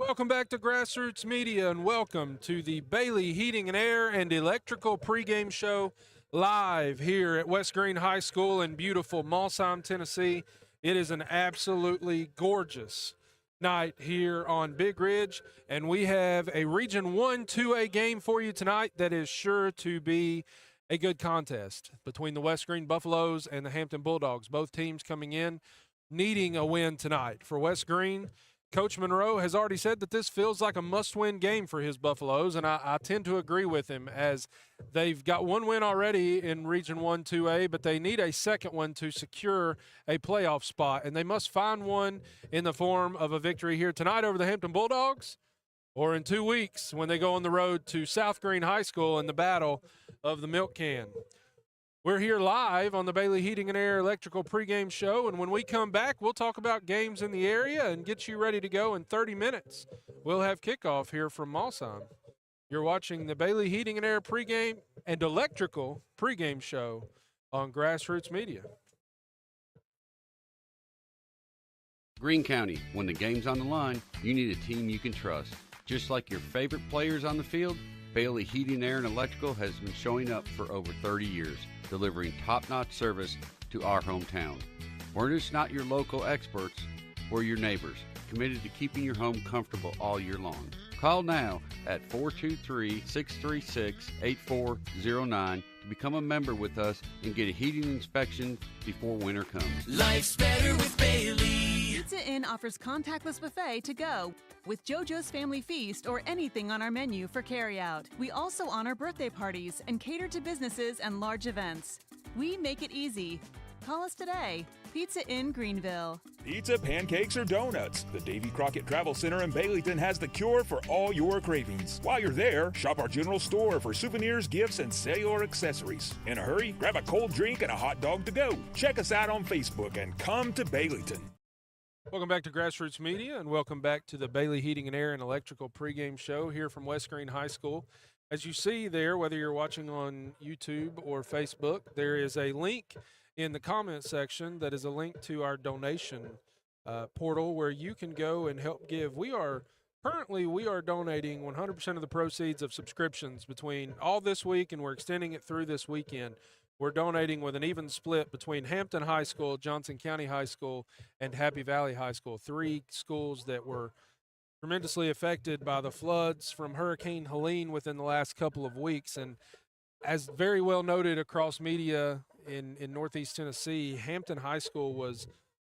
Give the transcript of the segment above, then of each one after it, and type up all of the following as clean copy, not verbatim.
Welcome back to Grassroots Media, and welcome to the Bailey Heating and Air and Electrical pregame show live here at West Greene High School in beautiful Malsheim, Tennessee. It is an absolutely gorgeous night here on Big Ridge, and we have a Region 1 2A game for you tonight that is sure to be a good contest between the West Greene Buffaloes and the Hampton Bulldogs. Both teams coming in needing a win tonight. For West Greene, Coach Monroe has already said that this feels like a must-win game for his Buffaloes, and I tend to agree with him, as they've got one win already in Region 1 2A, but they need a second one to secure a playoff spot, and they must find one in the form of a victory here tonight over the Hampton Bulldogs, or in 2 weeks when they go on the road to South Greene High School in the Battle of the Milk Can. We're here live on the Bailey Heating and Air Electrical pregame show, and when we come back, we'll talk about games in the area and get you ready to go in 30 minutes. We'll have kickoff here from Malsheim. You're watching the Bailey Heating and Air pregame and Electrical pregame show on Grassroots Media. Greene County, when the game's on the line, you need a team you can trust. Just like your favorite players on the field, Bailey Heating, Air, and Electrical has been showing up for over 30 years, delivering top-notch service to our hometown. We're just not your local experts, we're your neighbors, committed to keeping your home comfortable all year long. Call now at 423-636-8409 to become a member with us and get a heating inspection before winter comes. Life's better with Bailey. Pizza Inn offers contactless buffet to go with JoJo's Family Feast or anything on our menu for carryout. We also honor birthday parties and cater to businesses and large events. We make it easy. Call us today. Pizza Inn Greenville. Pizza, pancakes, or donuts. The Davy Crockett Travel Center in Baileyton has the cure for all your cravings. While you're there, shop our general store for souvenirs, gifts, and cellular accessories. In a hurry, grab a cold drink and a hot dog to go. Check us out on Facebook and come to Baileyton. Welcome back to Grassroots Media, and welcome back to the Bailey Heating and Air and Electrical pregame show here from West Greene High School. As you see there, whether you're watching on YouTube or Facebook, there is a link in the comment section that is a link to our donation portal where you can go and help give. We are donating 100% of the proceeds of subscriptions between all this week, and we're extending it through this weekend. We're donating with an even split between Hampton High School, Johnson County High School, and Happy Valley High School, three schools that were tremendously affected by the floods from Hurricane Helene within the last couple of weeks. And as very well noted across media in Northeast Tennessee, Hampton High School was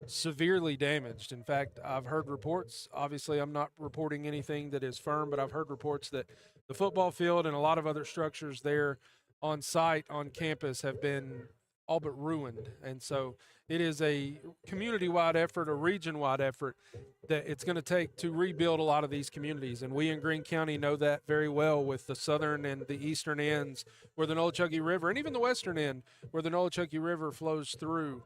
severely damaged. In fact, I've heard reports, obviously I'm not reporting anything that is firm, but I've heard reports that the football field and a lot of other structures there on site, on campus, have been all but ruined. And so it is a community-wide effort, a region-wide effort that it's going to take to rebuild a lot of these communities. And we in Greene County know that very well, with the southern and the eastern ends where the Nolichucky River, and even the western end where the Nolichucky River flows through.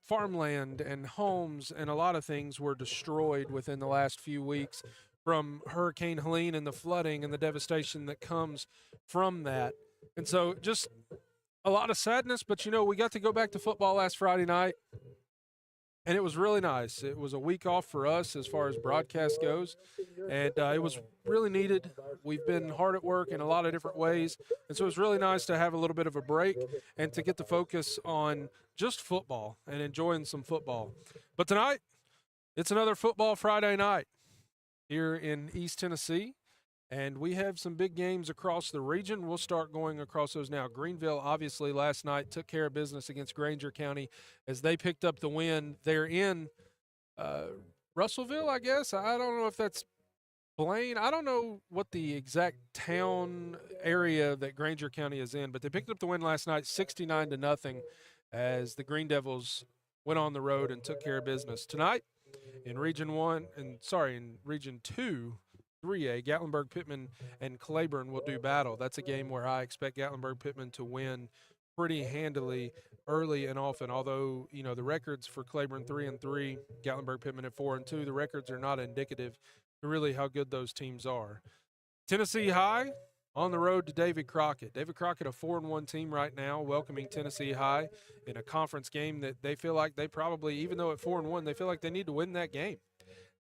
Farmland and homes and a lot of things were destroyed within the last few weeks from Hurricane Helene and the flooding and the devastation that comes from that. And so just a lot of sadness, but, you know, we got to go back to football last Friday night, and it was really nice. It was a week off for us as far as broadcast goes, and it was really needed. We've been hard at work in a lot of different ways, and so it was really nice to have a little bit of a break and to get the focus on just football and enjoying some football. But tonight, it's another Football Friday night here in East Tennessee. And we have some big games across the region. We'll start going across those now. Greenville, obviously, last night took care of business against Granger County as they picked up the win. They're in Russellville, I guess. I don't know if that's Blaine. I don't know what the exact town area that Granger County is in, but they picked up the win last night, 69-0, as the Green Devils went on the road and took care of business. Tonight, in Region 2, 3A, Gatlinburg, Pittman, and Claiborne will do battle. That's a game where I expect Gatlinburg, Pittman to win pretty handily early and often. Although, you know, the records for Claiborne 3-3, Gatlinburg, Pittman at 4-2, the records are not indicative to really how good those teams are. Tennessee High on the road to David Crockett. David Crockett, a 4-1 team right now, welcoming Tennessee High in a conference game that they feel like they probably, even though at 4-1, they feel like they need to win that game.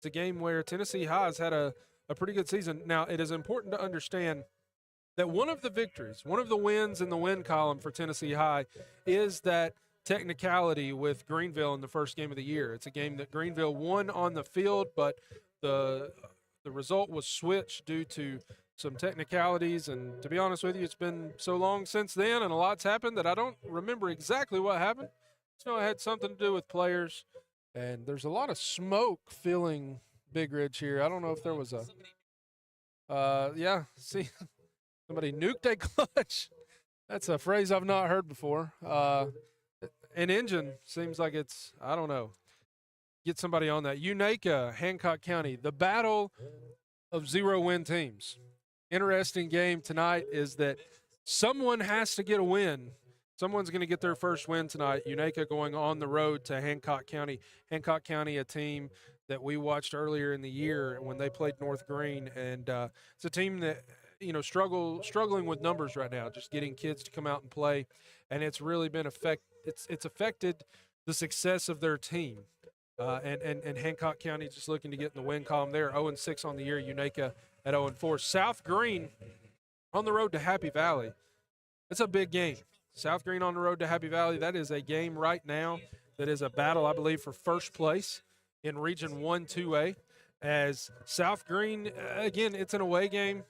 It's a game where Tennessee High has had a pretty good season. Now, it is important to understand that one of the victories, one of the wins in the win column for Tennessee High is that technicality with Greenville in the first game of the year. It's a game that Greenville won on the field, but the result was switched due to some technicalities, and to be honest with you, it's been so long since then and a lot's happened that I don't remember exactly what happened. So it had something to do with players, and there's a lot of smoke filling Big Ridge here. I don't know if there was see, somebody nuked a clutch. That's a phrase I've not heard before. An engine seems like it's, I don't know. Get somebody on that. Unaka, Hancock County, the battle of 0-win teams. Interesting game tonight is that someone has to get a win. Someone's going to get their first win tonight. Unaka going on the road to Hancock County. Hancock County, a team that we watched earlier in the year when they played North Greene, and it's a team that struggling with numbers right now, just getting kids to come out and play, and it's really been it's affected the success of their team. And Hancock County just looking to get in the win column there. 0-6 on the year. Unaka at 0-4. South Greene on the road to Happy Valley. It's a big game. South Greene on the road to Happy Valley. That is a game right now that is a battle, I believe, for first place in Region 1 2A. As South Greene, again, it's an away game.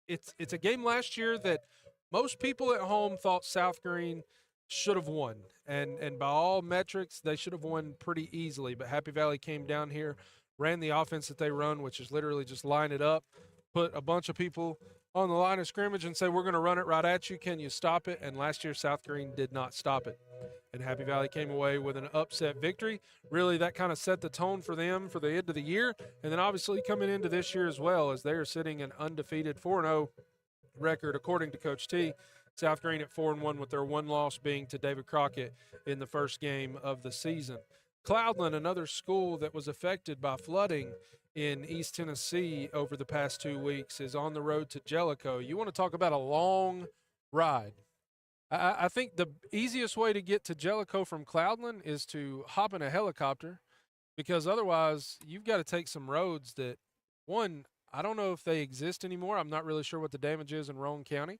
It's a game last year that most people at home thought South Greene should have won. And by all metrics, they should have won pretty easily. But Happy Valley came down here, ran the offense that they run, which is literally just line it up, put a bunch of people on the line of scrimmage and say, we're going to run it right at you. Can you stop it? And last year, South Greene did not stop it. And Happy Valley came away with an upset victory. Really, that kind of set the tone for them for the end of the year. And then obviously coming into this year as well, as they are sitting an undefeated 4-0 record, according to Coach T. South Greene at 4-1 with their one loss being to David Crockett in the first game of the season. Cloudland, another school that was affected by flooding in East Tennessee over the past 2 weeks, is on the road to Jellicoe. You want to talk about a long ride. I think the easiest way to get to Jellicoe from Cloudland is to hop in a helicopter, because otherwise you've got to take some roads that, one, I don't know if they exist anymore. I'm not really sure what the damage is in Roane County.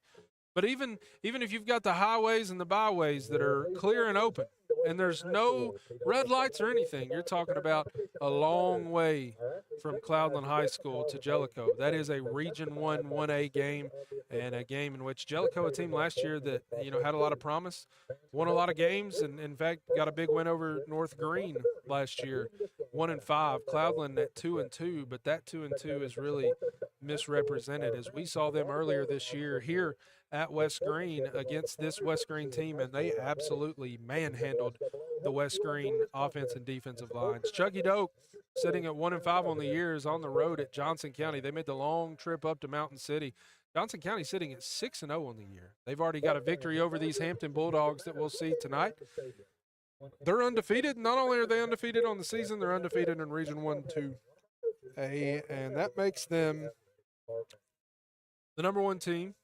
But even if you've got the highways and the byways that are clear and open, and there's no red lights or anything, you're talking about a long way from Cloudland High School to Jellicoe. That is a Region 1 1A game, and a game in which Jellicoe, a team last year that had a lot of promise, won a lot of games, and in fact got a big win over North Greene last year, 1-5. Cloudland at 2-2, but that 2-2 is really misrepresented, as we saw them earlier this year here at West Greene against this West Greene team, and they absolutely manhandled the West Greene offense and defensive lines. Chucky Doak, sitting at 1-5 on the year, is on the road at Johnson County. They made the long trip up to Mountain City. Johnson County sitting at 6-0 on the year. They've already got a victory over these Hampton Bulldogs that we'll see tonight. They're undefeated. Not only are they undefeated on the season, they're undefeated in Region 1 2A, and that makes them the number one team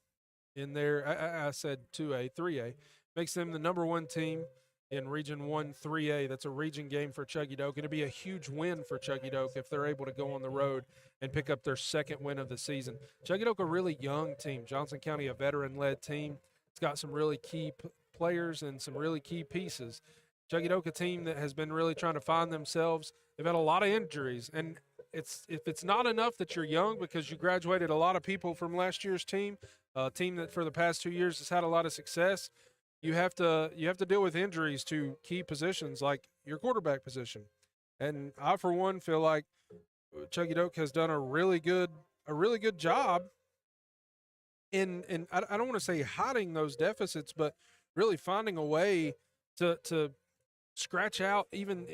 in their, I said 2A, 3A, makes them the number one team in Region 1 3A. That's a region game for Chucky Doak. It'll be a huge win for Chucky Doak if they're able to go on the road and pick up their second win of the season. Chucky Doak, a really young team. Johnson County, a veteran-led team. It's got some really key players and some really key pieces. Chucky Doak, a team that has been really trying to find themselves. They've had a lot of injuries, and if it's not enough that you're young because you graduated a lot of people from last year's team, a team that for the past 2 years has had a lot of success, you have to deal with injuries to key positions like your quarterback position. And I, for one, feel like Chucky Doak has done a really good job in I don't want to say hiding those deficits, but really finding a way to scratch out even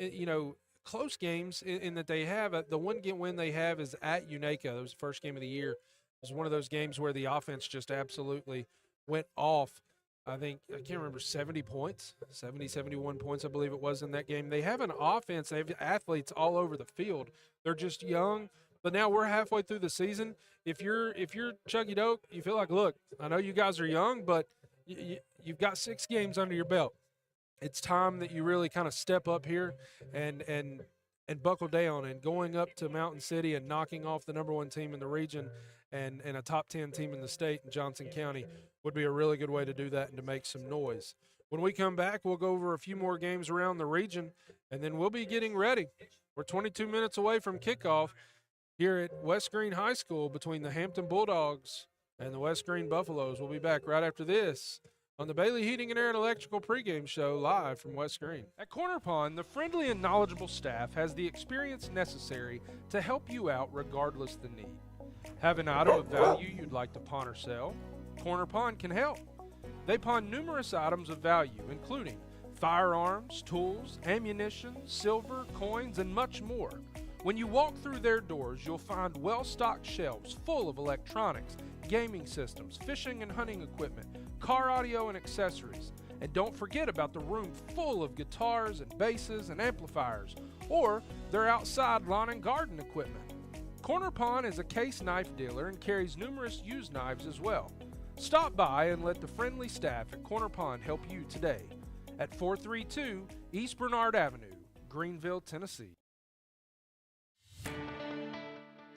close games in that they have. The one game win they have is at Unaka. That was the first game of the year. It was one of those games where the offense just absolutely went off. I can't remember, 70 points, 70, 71 points, I believe it was in that game. They have an offense. They have athletes all over the field. They're just young, but now we're halfway through the season. If you're Chucky Doak, you feel like, look, I know you guys are young, but you've got 6 games under your belt. It's time that you really kind of step up here and and buckle down, and going up to Mountain City and knocking off the number 1 team in the region and a top 10 team in the state in Johnson County would be a really good way to do that and to make some noise. When we come back, we'll go over a few more games around the region, and then we'll be getting ready. We're 22 minutes away from kickoff here at West Greene High School between the Hampton Bulldogs and the West Greene Buffaloes. We'll be back right after this on the Bailey Heating and Air and Electrical pregame show live from West Greene. At Corner Pond, the friendly and knowledgeable staff has the experience necessary to help you out regardless the need. Have an item of value you'd like to pawn or sell? Corner Pond can help. They pawn numerous items of value, including firearms, tools, ammunition, silver, coins, and much more. When you walk through their doors, you'll find well-stocked shelves full of electronics, gaming systems, fishing and hunting equipment, car audio and accessories. And don't forget about the room full of guitars and basses and amplifiers, or their outside lawn and garden equipment. Corner Pond is a case knife dealer and carries numerous used knives as well. Stop by and let the friendly staff at Corner Pond help you today at 432 East Bernard Avenue, Greenville, Tennessee.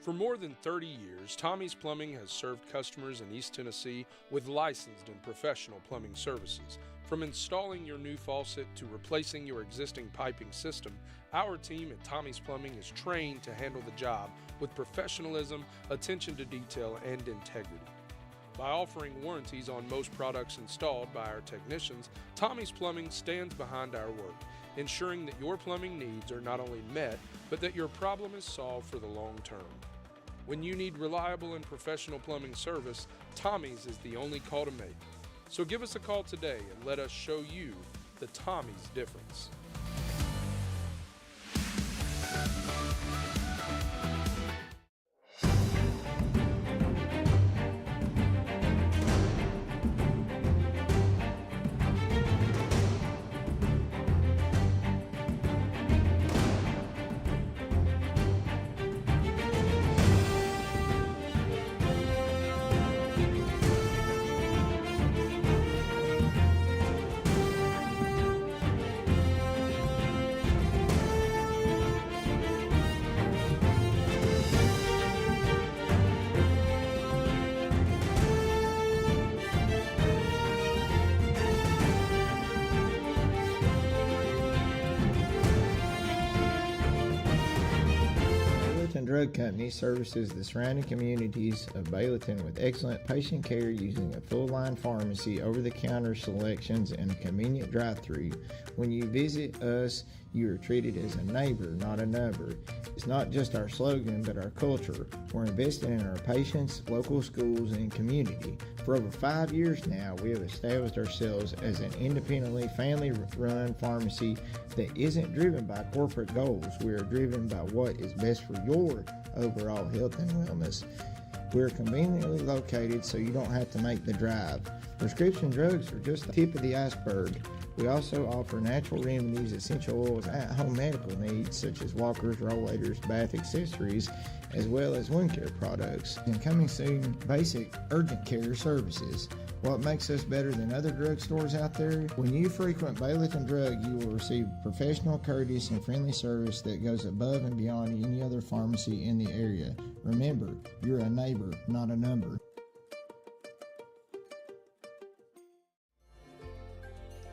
For more than 30 years, Tommie's Plumbing has served customers in East Tennessee with licensed and professional plumbing services. From installing your new faucet to replacing your existing piping system, our team at Tommie's Plumbing is trained to handle the job with professionalism, attention to detail, and integrity. By offering warranties on most products installed by our technicians, Tommie's Plumbing stands behind our work, ensuring that your plumbing needs are not only met, but that your problem is solved for the long term. When you need reliable and professional plumbing service, Tommie's is the only call to make. So give us a call today and let us show you the Tommie's difference. Drug Company services the surrounding communities of Baileyton with excellent patient care using a full-line pharmacy, over-the-counter selections, and a convenient drive-thru. When you visit us, you are treated as a neighbor, not a number. It's not just our slogan, but our culture. We're investing in our patients, local schools, and community. For over 5 years now, we have established ourselves as an independently family-run pharmacy that isn't driven by corporate goals. We are driven by what is best for your overall health and wellness. We're conveniently located so you don't have to make the drive. Prescription drugs are just the tip of the iceberg. We also offer natural remedies, essential oils, at-home medical needs such as walkers, rollators, bath accessories, as well as wound care products. And coming soon, basic urgent care services. What makes us better than other drugstores out there? When you frequent Baileyton Drug, you will receive professional, courteous, and friendly service that goes above and beyond any other pharmacy in the area. Remember, you're a neighbor, not a number.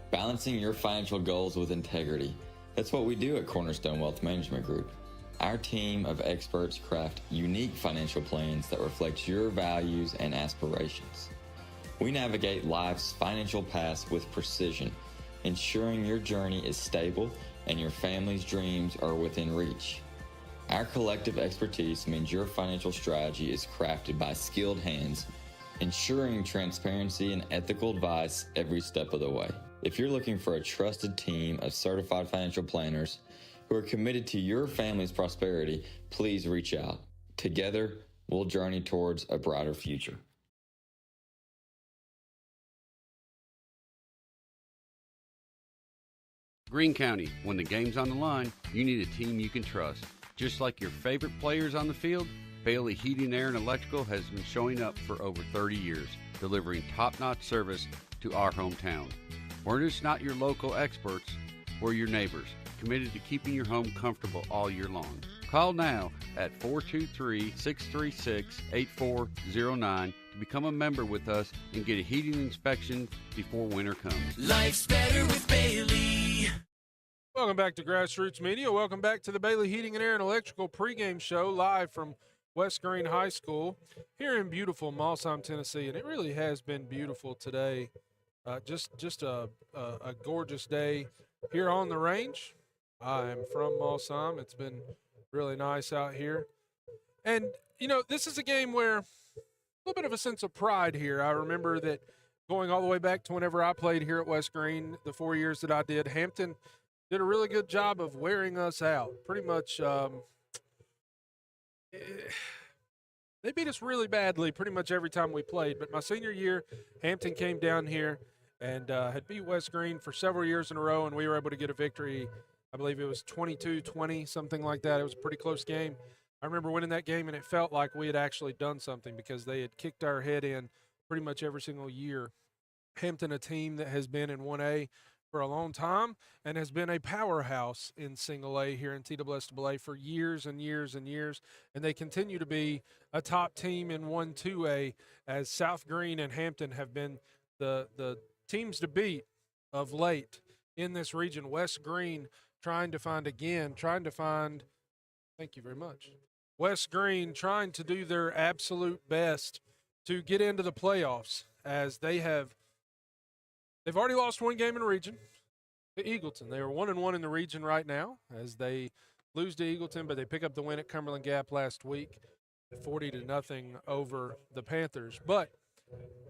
Balancing your financial goals with integrity. That's what we do at Cornerstone Wealth Management Group. Our team of experts craft unique financial plans that reflect your values and aspirations. We navigate life's financial paths with precision, ensuring your journey is stable and your family's dreams are within reach. Our collective expertise means your financial strategy is crafted by skilled hands, ensuring transparency and ethical advice every step of the way. If you're looking for a trusted team of certified financial planners who are committed to your family's prosperity, please reach out. Together, we'll journey towards a brighter future. Greene County, when the game's on the line, you need a team you can trust. Just like your favorite players on the field, Bailey Heating, Air, and Electrical has been showing up for over 30 years, delivering top-notch service to our hometown. We're just not your local experts, we're your neighbors. committed to keeping your home comfortable all year long. Call now at 423-636-8409 to become a member with us and get a heating inspection before winter comes. Life's better with Bailey. Welcome back to Grassroots Media. Welcome back to the Bailey Heating and Air and Electrical pregame show live from West Greene High School here in beautiful Mossheim, Tennessee. And it really has been beautiful today. Just a gorgeous day here on the range. I am from Mossheim. It's been really nice out here. And, you know, this is a game where a little bit of a sense of pride here. I remember that going all the way back to whenever I played here at West Greene, the 4 years that I did, Hampton did a really good job of wearing us out. Pretty much they beat us really badly pretty much every time we played. But my senior year, Hampton came down here and had beat West Greene for several years in a row, and we were able to get a victory. I believe it was 22-20, something like that. It was a pretty close game. I remember winning that game, and it felt like we had actually done something because they had kicked our head in pretty much every single year. Hampton, a team that has been in 1A for a long time and has been a powerhouse in single A here in TWSAA for years and years and years, and they continue to be a top team in 1-2A as South Greene and Hampton have been the teams to beat of late in this region. West Greene trying to find, thank you very much, West Greene trying to do their absolute best to get into the playoffs as they've already lost one game in the region to Eagleton. They are 1-1 in the region right now as they lose to Eagleton, but they pick up the win at Cumberland Gap last week, 40-0 over the Panthers. But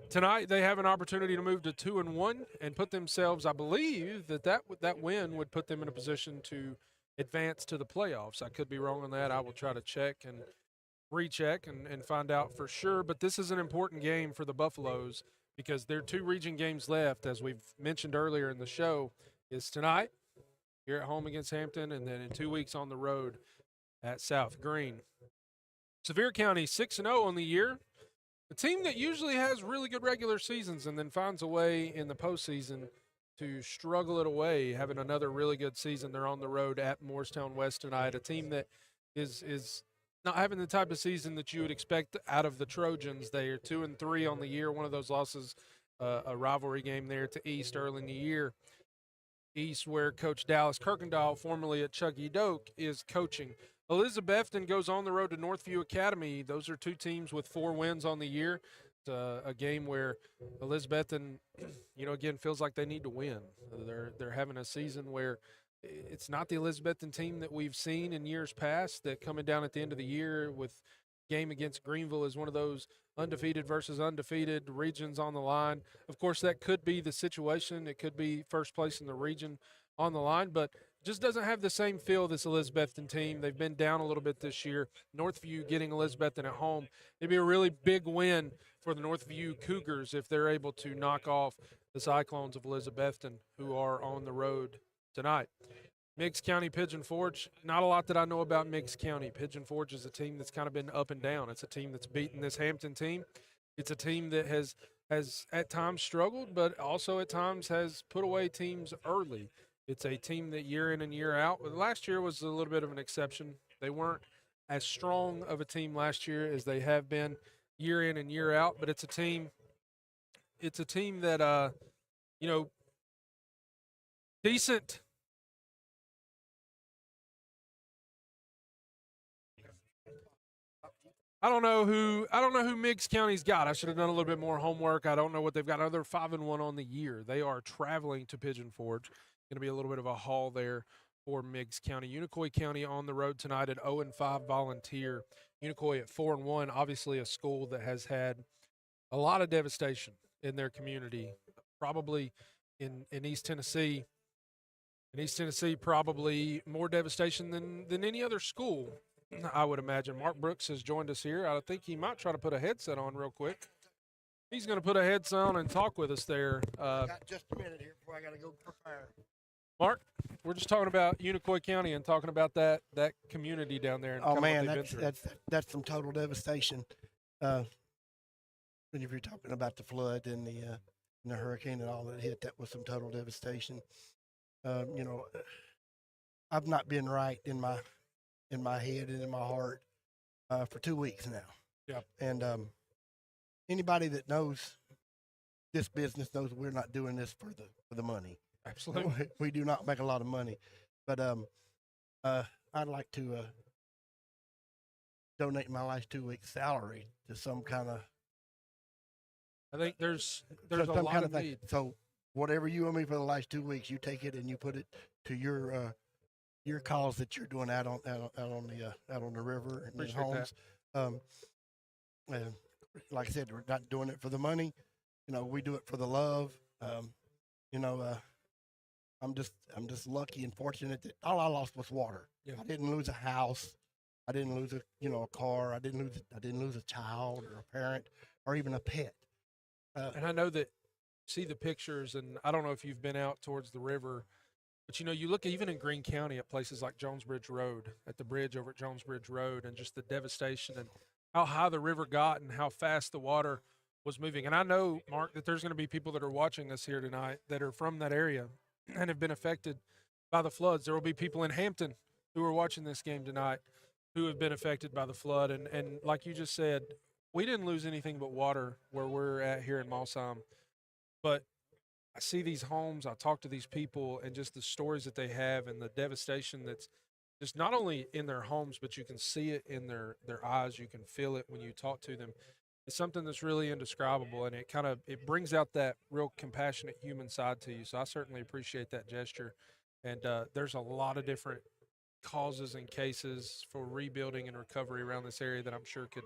tonight they have an opportunity to move to 2-1 and put themselves, I believe that win would put them in a position to advance to the playoffs. I could be wrong on that. I will try to check and recheck and find out for sure. But this is an important game for the Buffaloes because there are two region games left, as we've mentioned earlier in the show, is tonight here at home against Hampton, and then in 2 weeks on the road at South Greene. Sevier County 6-0 on the year. A team that usually has really good regular seasons and then finds a way in the postseason to struggle it away, having another really good season. They're on the road at Morristown West tonight, a team that is not having the type of season that you would expect out of the Trojans. They are 2-3 on the year. One of those losses, a rivalry game there to East early in the year. East, where Coach Dallas Kirkendall, formerly at Chuggy Doak, is coaching. Elizabethton goes on the road to Northview Academy. Those are two teams with 4 wins on the year. It's a game where Elizabethton, again, feels like they need to win. They're having a season where it's not the Elizabethton team that we've seen in years past, that coming down at the end of the year with game against Greenville is one of those undefeated versus undefeated regions on the line. Of course, that could be the situation. It could be first place in the region on the line, but just doesn't have the same feel, this Elizabethton team. They've been down a little bit this year. Northview getting Elizabethton at home. It'd be a really big win for the Northview Cougars if they're able to knock off the Cyclones of Elizabethton, who are on the road tonight. Meigs County, Pigeon Forge, not a lot that I know about Meigs County. Pigeon Forge is a team that's kind of been up and down. It's a team that's beaten this Hampton team. It's a team that has at times struggled, but also at times has put away teams early. It's a team that year in and year out, last year was a little bit of an exception. They weren't as strong of a team last year as they have been year in and year out, but it's a team that, decent. I don't know who Meigs County's got. I should have done a little bit more homework. I don't know what they've got. They're 5-1 on the year. They are traveling to Pigeon Forge. Going to be a little bit of a haul there for Meigs County. Unicoi County on the road tonight at 0-5 Volunteer. Unicoi at 4-1. Obviously a school that has had a lot of devastation in their community, probably in East Tennessee. In East Tennessee, probably more devastation than any other school, I would imagine. Mark Brooks has joined us here. I think he might try to put a headset on real quick. He's going to put a headset on and talk with us there. Got just a minute here before I got to go prepare. Mark, we're just talking about Unicoi County and talking about that community down there. And oh man, that's some total devastation. When if you're talking about the flood and the hurricane and all that hit, that was some total devastation. I've not been right in my head and in my heart for 2 weeks now. Yep. And anybody that knows this business knows we're not doing this for the money. Absolutely. We do not make a lot of money, but I'd like to donate my last 2 weeks' salary to some kind of. I think there's a some lot kind of thing. need. So whatever you owe me for the last 2 weeks, you take it and you put it to your cause that you're doing out on the river and Appreciate the homes. And like I said, we're not doing it for the money. We do it for the love. I'm just lucky and fortunate that all I lost was water. Yeah. I didn't lose a house. I didn't lose a car. I didn't lose a child or a parent or even a pet. And I know that see the pictures, and I don't know if you've been out towards the river, but you look even in Greene County at places like Jones Bridge Road, at the bridge over at Jones Bridge Road, and just the devastation and how high the river got and how fast the water was moving. And I know, Mark, that there's going to be people that are watching us here tonight that are from that area and have been affected by the floods. There will be people in Hampton who are watching this game tonight who have been affected by the flood. And like you just said, we didn't lose anything but water where we're at here in Mossheim. But I see these homes, I talk to these people, and just the stories that they have and the devastation that's just not only in their homes, but you can see it in their eyes. You can feel it when you talk to them. It's something that's really indescribable, and it brings out that real compassionate human side to you. So I certainly appreciate that gesture. And there's a lot of different causes and cases for rebuilding and recovery around this area that I'm sure could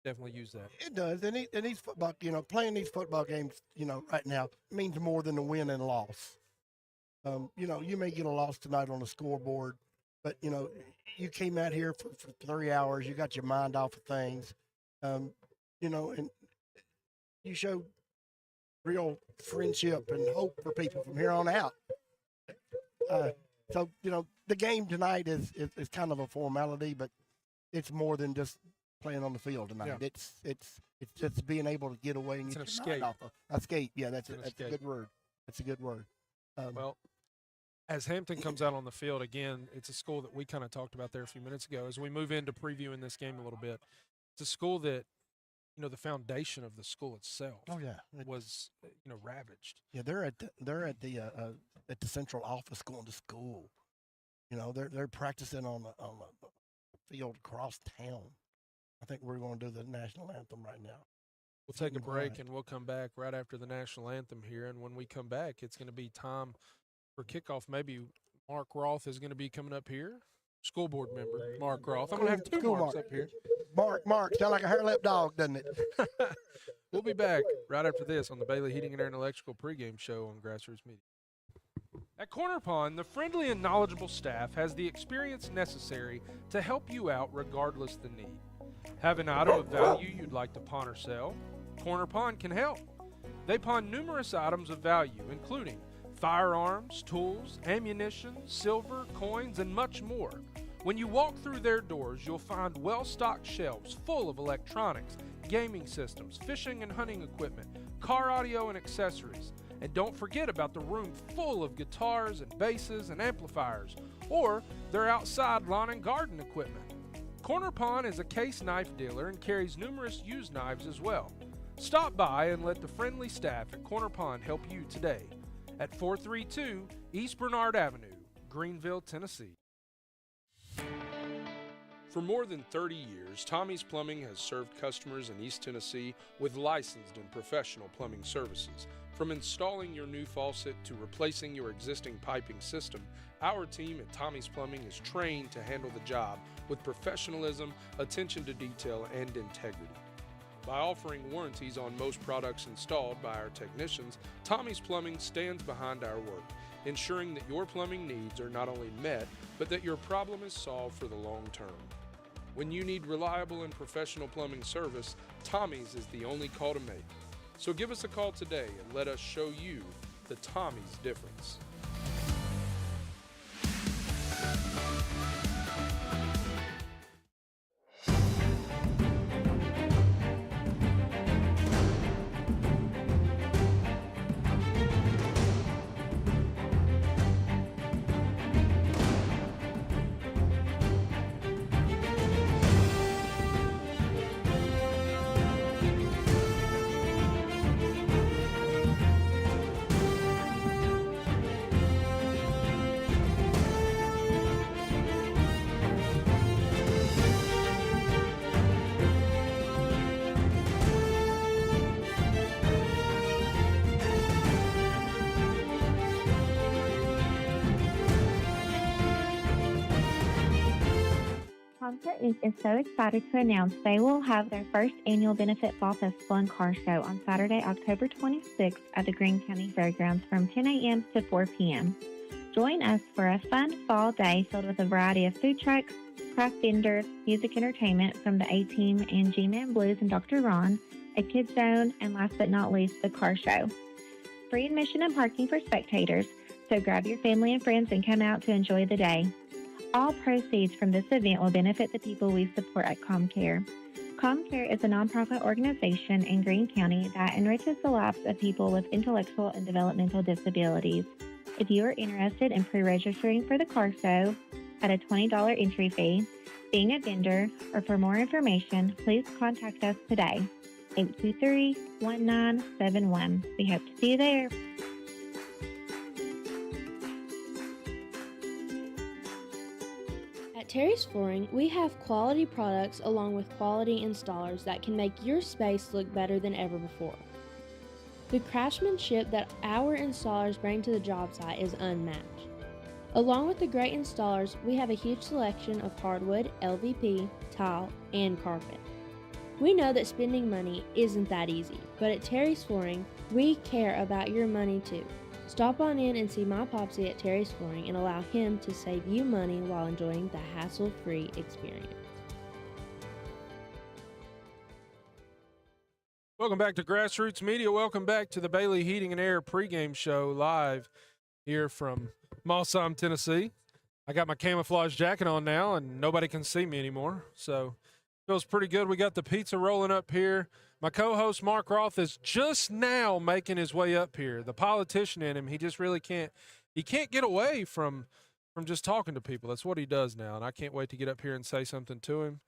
definitely use that. It does, and these football, playing these football games, right now means more than a win and loss. You may get a loss tonight on the scoreboard, but you came out here for 3 hours. You got your mind off of things, and you showed real friendship and hope for people from here on out. So the game tonight is kind of a formality, but it's more than just playing on the field tonight. Yeah. It's just being able to get away and It's get an your escape. mind off of escape. Yeah, that's a escape. good word. That's a good word. Well, as Hampton comes out on the field, again, it's a school that we kind of talked about there a few minutes ago. As we move into previewing this game a little bit, it's a school that, the foundation of the school itself was, ravaged. Yeah, they're at the central office going to school. They're practicing on the field across town. I think we're going to do the national anthem right now. We'll take a break Right. and we'll come back right after the national anthem here. And when we come back, it's going to be time for kickoff. Maybe Mark Roth is going to be coming up here. School board member, Mark Roth. I'm going to have two School Marks Mark. up here. Mark, sound like a hair-lip dog, doesn't it? We'll be back right after this on the Bailey Heating and Air and Electrical pregame show on Grassroots Media. At Corner Pond, the friendly and knowledgeable staff has the experience necessary to help you out regardless the need. Have an item of value you'd like to pawn or sell? Corner Pond can help. They pawn numerous items of value, including firearms, tools, ammunition, silver, coins, and much more. When you walk through their doors, you'll find well-stocked shelves full of electronics, gaming systems, fishing and hunting equipment, car audio and accessories. And don't forget about the room full of guitars and basses and amplifiers, or their outside lawn and garden equipment. Corner Pond is a case knife dealer and carries numerous used knives as well. Stop by and let the friendly staff at Corner Pond help you today at 432 East Bernard Avenue, Greenville, Tennessee. For more than 30 years, Tommie's Plumbing has served customers in East Tennessee with licensed and professional plumbing services. From installing your new faucet to replacing your existing piping system, our team at Tommie's Plumbing is trained to handle the job with professionalism, attention to detail, and integrity. By offering warranties on most products installed by our technicians, Tommie's Plumbing stands behind our work, ensuring that your plumbing needs are not only met, but that your problem is solved for the long term. When you need reliable and professional plumbing service, Tommie's is the only call to make. So give us a call today and let us show you the Tommie's difference. Comcare Inc. is so excited to announce they will have their first annual Benefit Fall Festival and Car Show on Saturday, October 26th at the Greene County Fairgrounds from 10 a.m. to 4 p.m. Join us for a fun fall day filled with a variety of food trucks, craft vendors, music entertainment from the A-Team and G-Man Blues and Dr. Ron, a kids zone, and last but not least, the car show. Free admission and parking for spectators, so grab your family and friends and come out to enjoy the day. All proceeds from this event will benefit the people we support at ComCare. ComCare is a nonprofit organization in Greene County that enriches the lives of people with intellectual and developmental disabilities. If you are interested in pre-registering for the car show at a $20 entry fee, being a vendor, or for more information, please contact us today, 823-1971. We hope to see you there. At Terry's Flooring, we have quality products along with quality installers that can make your space look better than ever before. The craftsmanship that our installers bring to the job site is unmatched. Along with the great installers, we have a huge selection of hardwood, LVP, tile, and carpet. We know that spending money isn't that easy, but at Terry's Flooring, we care about your money too. Stop on in and see my Popsy at Terry's Flooring and allow him to save you money while enjoying the hassle-free experience. Welcome back to Grassroots Media. Welcome back to the Bailey Heating and Air pregame show live here from Mossam, Tennessee. I got my camouflage jacket on now, and nobody can see me anymore, so feels pretty good. We got the pizza rolling up here. My co-host Mark Roth is just now making his way up here. The politician in him, he just really can't get away from just talking to people. That's what he does now, and I can't wait to get up here and say something to him.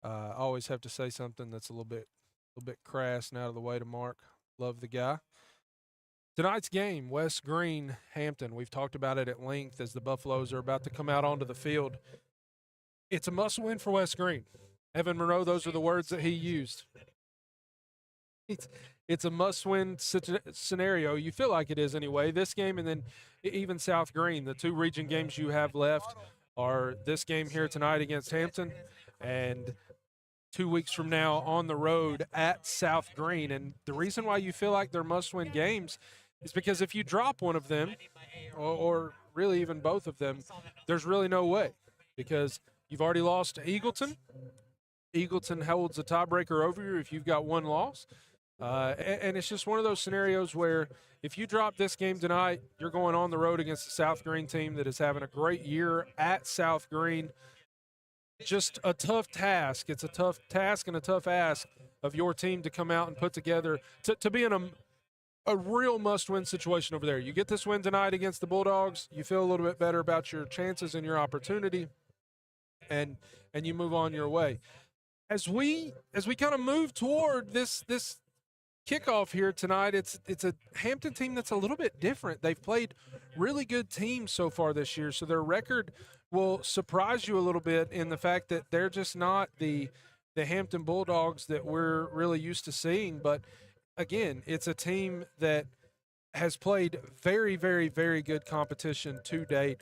I always have to say something that's a little bit crass and out of the way to Mark. Love the guy. Tonight's game, West Greene, Hampton. We've talked about it at length as the Buffaloes are about to come out onto the field. It's a must-win for West Greene. Evan Monroe, those are the words that he used. It's a must-win scenario. You feel like it is anyway. This game and then even South Greene, the two region games you have left are this game here tonight against Hampton and 2 weeks from now on the road at South Greene. And the reason why you feel like they're must-win games is because if you drop one of them, or really even both of them, there's really no way because you've already lost to Eagleton. Eagleton holds a tiebreaker over you if you've got one loss. And it's just one of those scenarios where if you drop this game tonight, you're going on the road against the South Greene team that is having a great year at South Greene. Just a tough task. It's a tough task and a tough ask of your team to come out and put together to be in a real must-win situation over there. You get this win tonight against the Bulldogs, you feel a little bit better about your chances and your opportunity, and you move on your way. As we kind of move toward this kickoff here tonight, it's a Hampton team that's a little bit different. They've played really good teams so far this year, so their record will surprise you a little bit in the fact that they're just not the Hampton Bulldogs that we're really used to seeing. But again, it's a team that has played very, very, very good competition to date.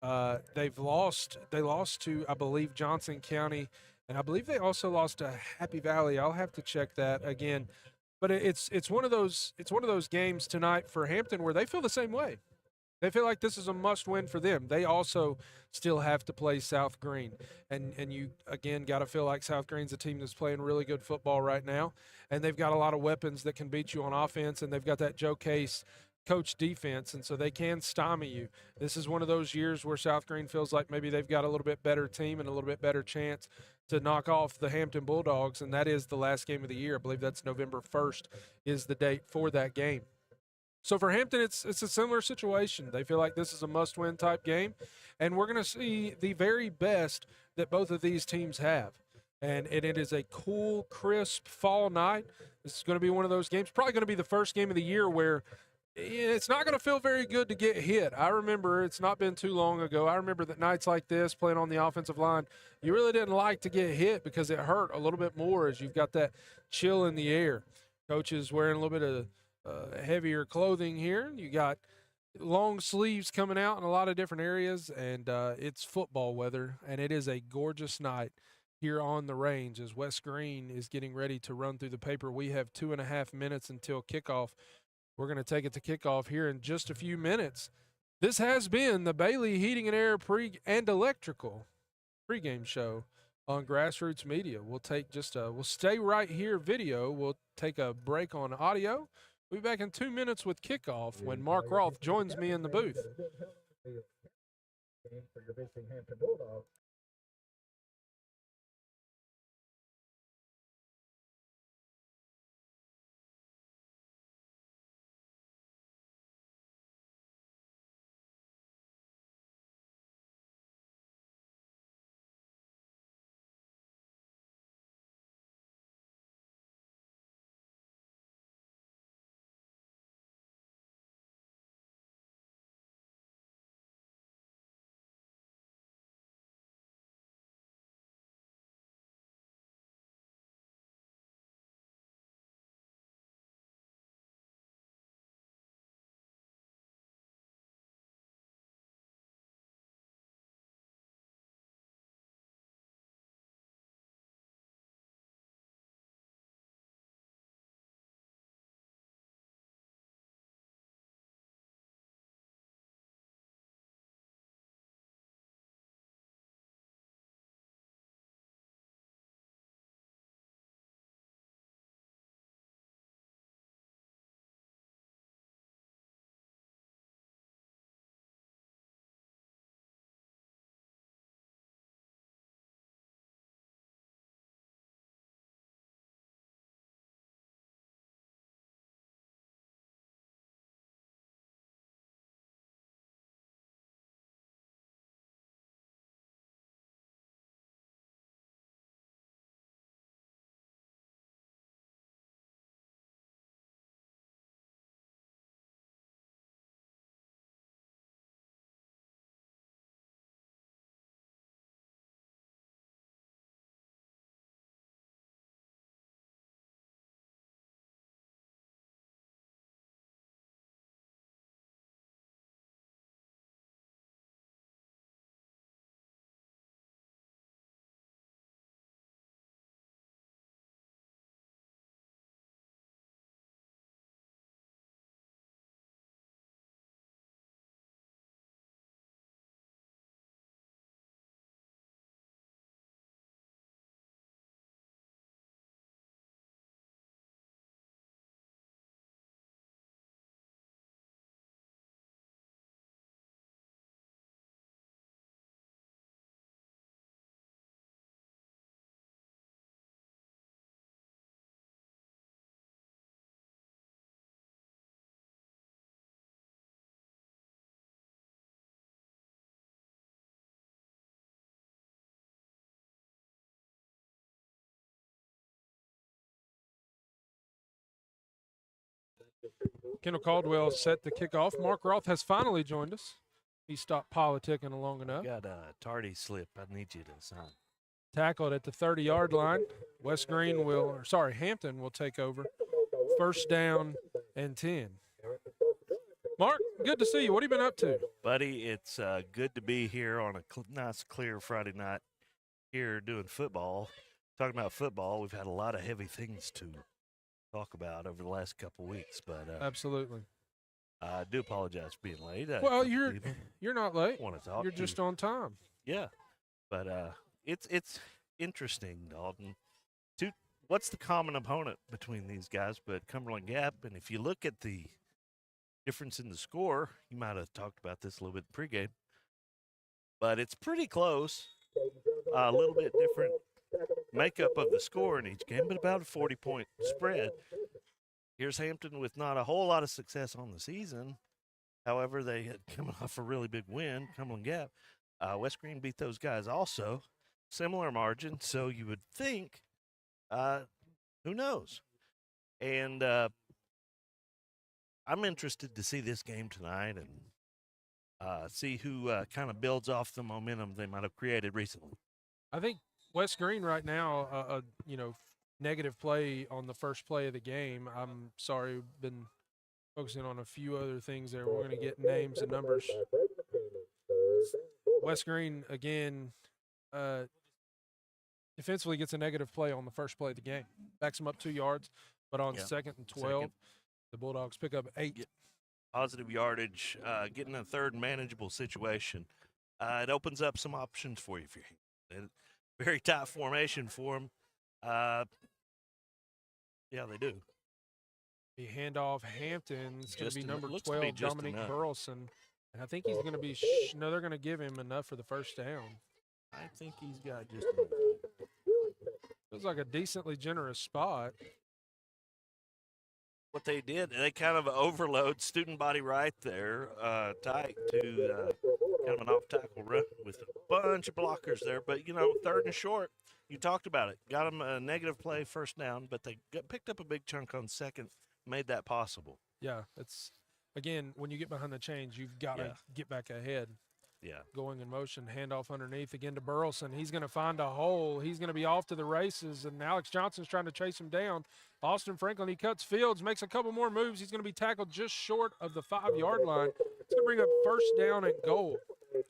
They lost to, I believe, Johnson County, and I believe they also lost to Happy Valley. I'll have to check that again. But it's one of those games tonight for Hampton where they feel the same way. They feel like this is a must-win for them. They also still have to play South Greene. And you, again, got to feel like South Greene's a team that's playing really good football right now. And they've got a lot of weapons that can beat you on offense, and they've got that Joe Case coach defense, and so they can stymie you. This is one of those years where South Greene feels like maybe they've got a little bit better team and a little bit better chance to knock off the Hampton Bulldogs, and that is the last game of the year. I believe that's November 1st is the date for that game. So for Hampton, it's a similar situation. They feel like this is a must-win type game, and we're going to see the very best that both of these teams have. And it is a cool, crisp fall night. This is going to be one of those games, probably going to be the first game of the year where it's not going to feel very good to get hit. I remember it's not been too long ago. I remember that nights like this, playing on the offensive line, you really didn't like to get hit because it hurt a little bit more as you've got that chill in the air. Coaches wearing a little bit of heavier clothing here. You got long sleeves coming out in a lot of different areas, and it's football weather, and it is a gorgeous night here on the range as West Greene is getting ready to run through the paper. We have 2.5 minutes until kickoff. We're going to take it to kickoff here in just a few minutes. This has been the Bailey Heating and Air and Electrical pregame show on Grassroots Media. We'll take we'll stay right here video. We'll take a break on audio. We'll be back in 2 minutes with kickoff when Mark Rolfe joins me in the booth. For your visiting Hampton Bulldogs. Kendall Caldwell set the kickoff. Mark Rolfe has finally joined us. He stopped politicking long enough. Got a tardy slip I need you to sign. Tackled at the 30-yard line. Hampton will take over. First down and 10. Mark, good to see you. What have you been up to? Buddy, it's good to be here on a nice, clear Friday night here doing football. Talking about football, we've had a lot of heavy things to talk about over the last couple weeks. But absolutely. I do apologize for being late. Well, you're not late. Want to talk you're just on time. Yeah. But it's interesting, Dalton. What's the common opponent between these guys but Cumberland Gap? And if you look at the difference in the score, you might have talked about this a little bit in pregame, but it's pretty close. A little bit different makeup of the score in each game, but about a 40-point spread. Here's Hampton with not a whole lot of success on the season. However, they had come off a really big win, Cumberland Gap. West Greene beat those guys also. Similar margin, so you would think, who knows? And I'm interested to see this game tonight and see who kind of builds off the momentum they might have created recently. I think West Greene right now, negative play on the first play of the game. I'm sorry, been focusing on a few other things there. We're going to get names and numbers. West Greene, again, Defensively gets a negative play on the first play of the game. Backs him up 2 yards, but on second and 12, the Bulldogs pick up 8. Positive yardage, getting a third manageable situation. It opens up some options for you. If you're very tight formation for them. Yeah, they do. The handoff, Hampton. It's going to be number looks 12, just Dominic enough. Burleson. And I think he's going to be no, they're going to give him enough for the first down. I think he's got just enough. Feels like a decently generous spot. What they did, they kind of overload student body right there, tight to kind of an off-tackle run with a bunch of blockers there. But, you know, third and short, you talked about it. Got them a negative play first down, but they picked up a big chunk on second, made that possible. Yeah, it's, again, when you get behind the chains, you've got to get back ahead. Yeah. Going in motion, handoff underneath again to Burleson. He's going to find a hole. He's going to be off to the races, and Alex Johnson's trying to chase him down. Austin Franklin, he cuts fields, makes a couple more moves. He's going to be tackled just short of the 5-yard line. It's going to bring up first down and goal.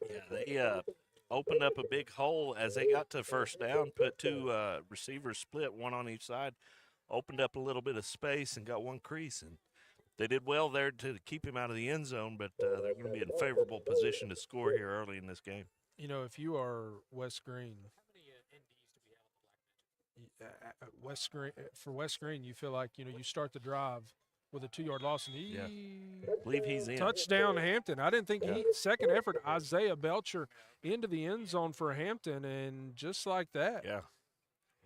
Yeah, they opened up a big hole as they got to first down, put two receivers split, one on each side, opened up a little bit of space and got one crease. And they did well there to keep him out of the end zone, but they're going to be in favorable position to score here early in this game. You know, if you are West Greene, for West Greene, you feel like, you know, you start the drive with a 2-yard loss, and I believe he's in. Touchdown Hampton. I didn't think second effort, Isaiah Belcher into the end zone for Hampton, and just like that. Yeah.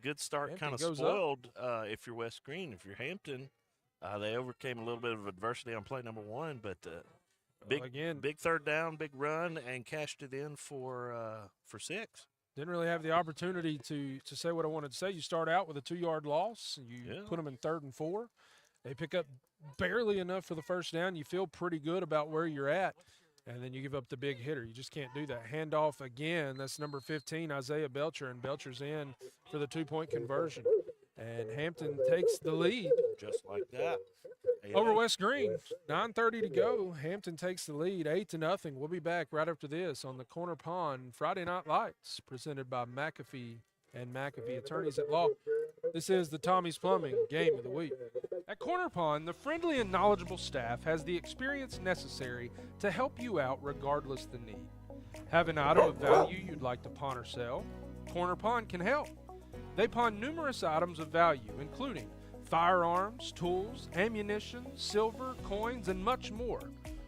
Good start, Hampton kind of goes spoiled if you're West Greene. If you're Hampton, they overcame a little bit of adversity on play number one, but big third down, big run, and cashed it in for 6. Didn't really have the opportunity to say what I wanted to say. You start out with a 2-yard loss, and you put them in 3rd and 4. They pick up barely enough for the first down. You feel pretty good about where you're at, and then you give up the big hitter. You just can't do that. Handoff again. That's number 15, Isaiah Belcher, and Belcher's in for the 2-point conversion. And Hampton takes the lead. Just like that. Over West Greene, 9:30 to go. Hampton takes the lead, 8-0. We'll be back right after this on the Korner Pond Friday Night Lights, presented by McAfee and McAfee Attorneys at Law. This is the Tommie's Plumbing Game of the Week. At Korner Pond, the friendly and knowledgeable staff has the experience necessary to help you out regardless the need. Have an item of value you'd like to pawn or sell? Korner Pond can help. They pawn numerous items of value, including firearms, tools, ammunition, silver, coins, and much more.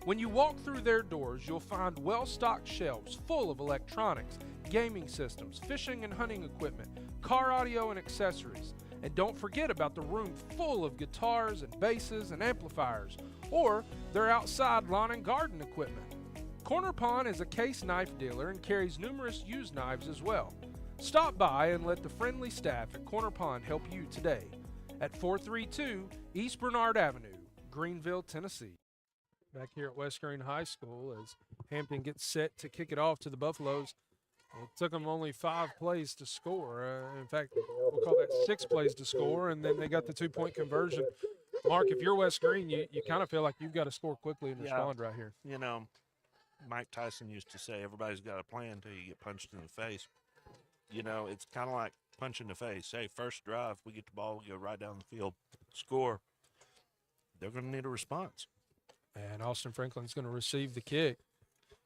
When you walk through their doors, you'll find well-stocked shelves full of electronics, gaming systems, fishing and hunting equipment, car audio and accessories. And don't forget about the room full of guitars and basses and amplifiers, or their outside lawn and garden equipment. Korner Pond is a case knife dealer and carries numerous used knives as well. Stop by and let the friendly staff at Korner Pond help you today at 432 East Bernard Avenue, Greenville, Tennessee. Back here at West Greene High School as Hampton gets set to kick it off to the Buffaloes. It took them only 5 plays to score. In fact, we'll call that 6 plays to score, and then they got the 2-point conversion. Mark, if you're West Greene, you kind of feel like you've got to score quickly and respond right here. You know, Mike Tyson used to say everybody's got a plan until you get punched in the face. You know, it's kind of like punch in the face. Hey, first drive, we get the ball, we go right down the field, score. They're going to need a response. And Austin Franklin's going to receive the kick.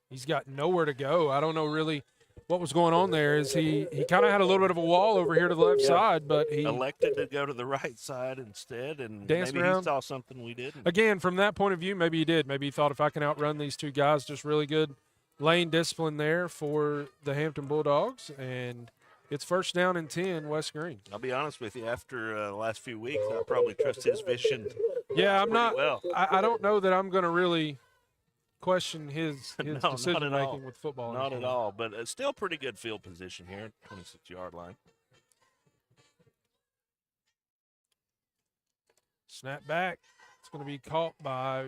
He's got nowhere to go. I don't know really what was going on there. Is he kind of had a little bit of a wall over here to the left side, but he elected to go to the right side instead, and maybe around. he saw something we didn't. Again, from that point of view, maybe he did. Maybe he thought, if I can outrun these two guys, just really good lane discipline there for the Hampton Bulldogs, and it's first down and 10, West Greene. I'll be honest with you, after the last few weeks, I probably trust his vision. Yeah, I'm not. Well. I don't know that I'm going to really question his No, decision making with football. Not at all, but still pretty good field position here, 26-yard line. Snap back. It's going to be caught by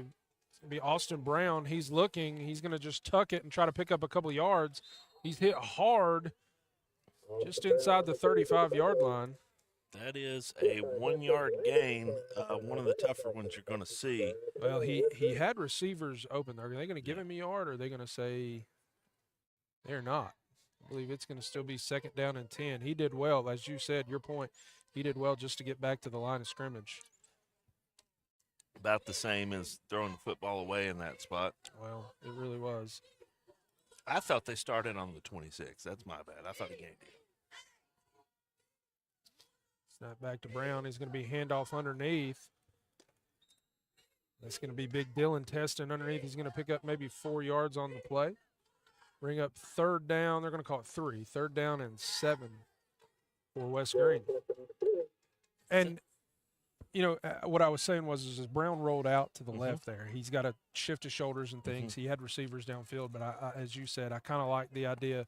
Austin Brown. He's looking. He's going to just tuck it and try to pick up a couple yards. He's hit hard just inside the 35-yard line. That is a 1-yard gain, one of the tougher ones you're going to see. Well, he had receivers open. Are they going to give him a yard, or are they going to say they're not? I believe it's going to still be 2nd down and 10. He did well, as you said, your point. He did well just to get back to the line of scrimmage. About the same as throwing the football away in that spot. Well, it really was. I thought they started on the 26. That's my bad. I thought he gained it. Snap back to Brown. He's going to be handoff underneath. That's going to be Big Dylan testing underneath. He's going to pick up maybe 4 yards on the play. Bring up 3rd down. They're going to call it 3. 3rd down and 7 for West Greene. And, you know, what I was saying was as Brown rolled out to the left there, he's got to shift his shoulders and things. He had receivers downfield, but I, as you said, I kind of like the idea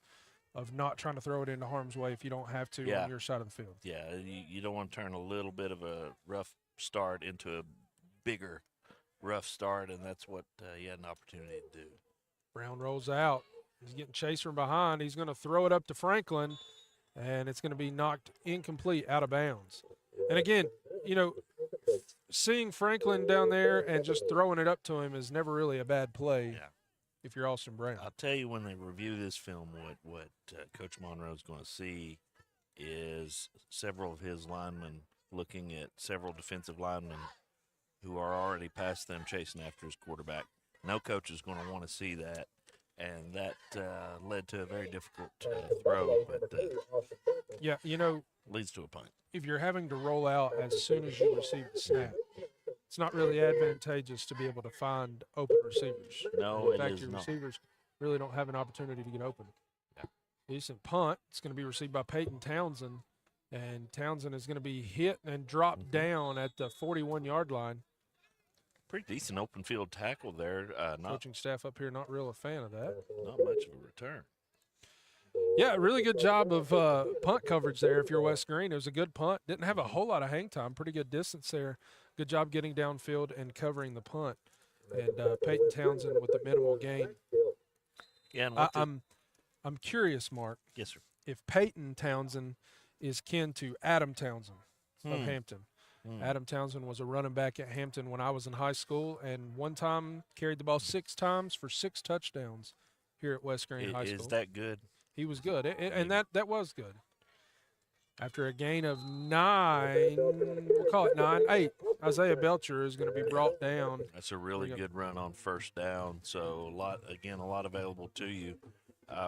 of not trying to throw it into harm's way if you don't have to on your side of the field. Yeah, you don't want to turn a little bit of a rough start into a bigger rough start, and that's what he had an opportunity to do. Brown rolls out. He's getting chased from behind. He's going to throw it up to Franklin, and it's going to be knocked incomplete out of bounds. And again, you know, seeing Franklin down there and just throwing it up to him is never really a bad play if you're Austin Brown. I'll tell you when they review this film, what Coach Monroe's going to see is several of his linemen looking at several defensive linemen who are already past them chasing after his quarterback. No coach is going to want to see that, and that led to a very difficult throw. But yeah, you know, leads to a punt. If you're having to roll out as soon as you receive the snap, it's not really advantageous to be able to find open receivers. No, in fact, it is your not. receivers really don't have an opportunity to get open. Decent punt. It's going to be received by Peyton Townsend, and Townsend is going to be hit and dropped down at the 41-yard line. Pretty decent open field tackle there. Coaching staff up here not real a fan of that. Not much of a return. Yeah, really good job of punt coverage there if you're West Greene. It was a good punt. Didn't have a whole lot of hang time. Pretty good distance there. Good job getting downfield and covering the punt. And Peyton Townsend with the minimal gain. Yeah, and I'm curious, Mark. Yes, sir. If Peyton Townsend is kin to Adam Townsend of Hampton. Adam Townsend was a running back at Hampton when I was in high school, and one time carried the ball 6 times for 6 touchdowns here at West Greene High School. Is that good? He was good, and that was good. After a gain of 9, we'll call it 8, Isaiah Belcher is going to be brought down. That's a really good run on 1st down. So, a lot available to you.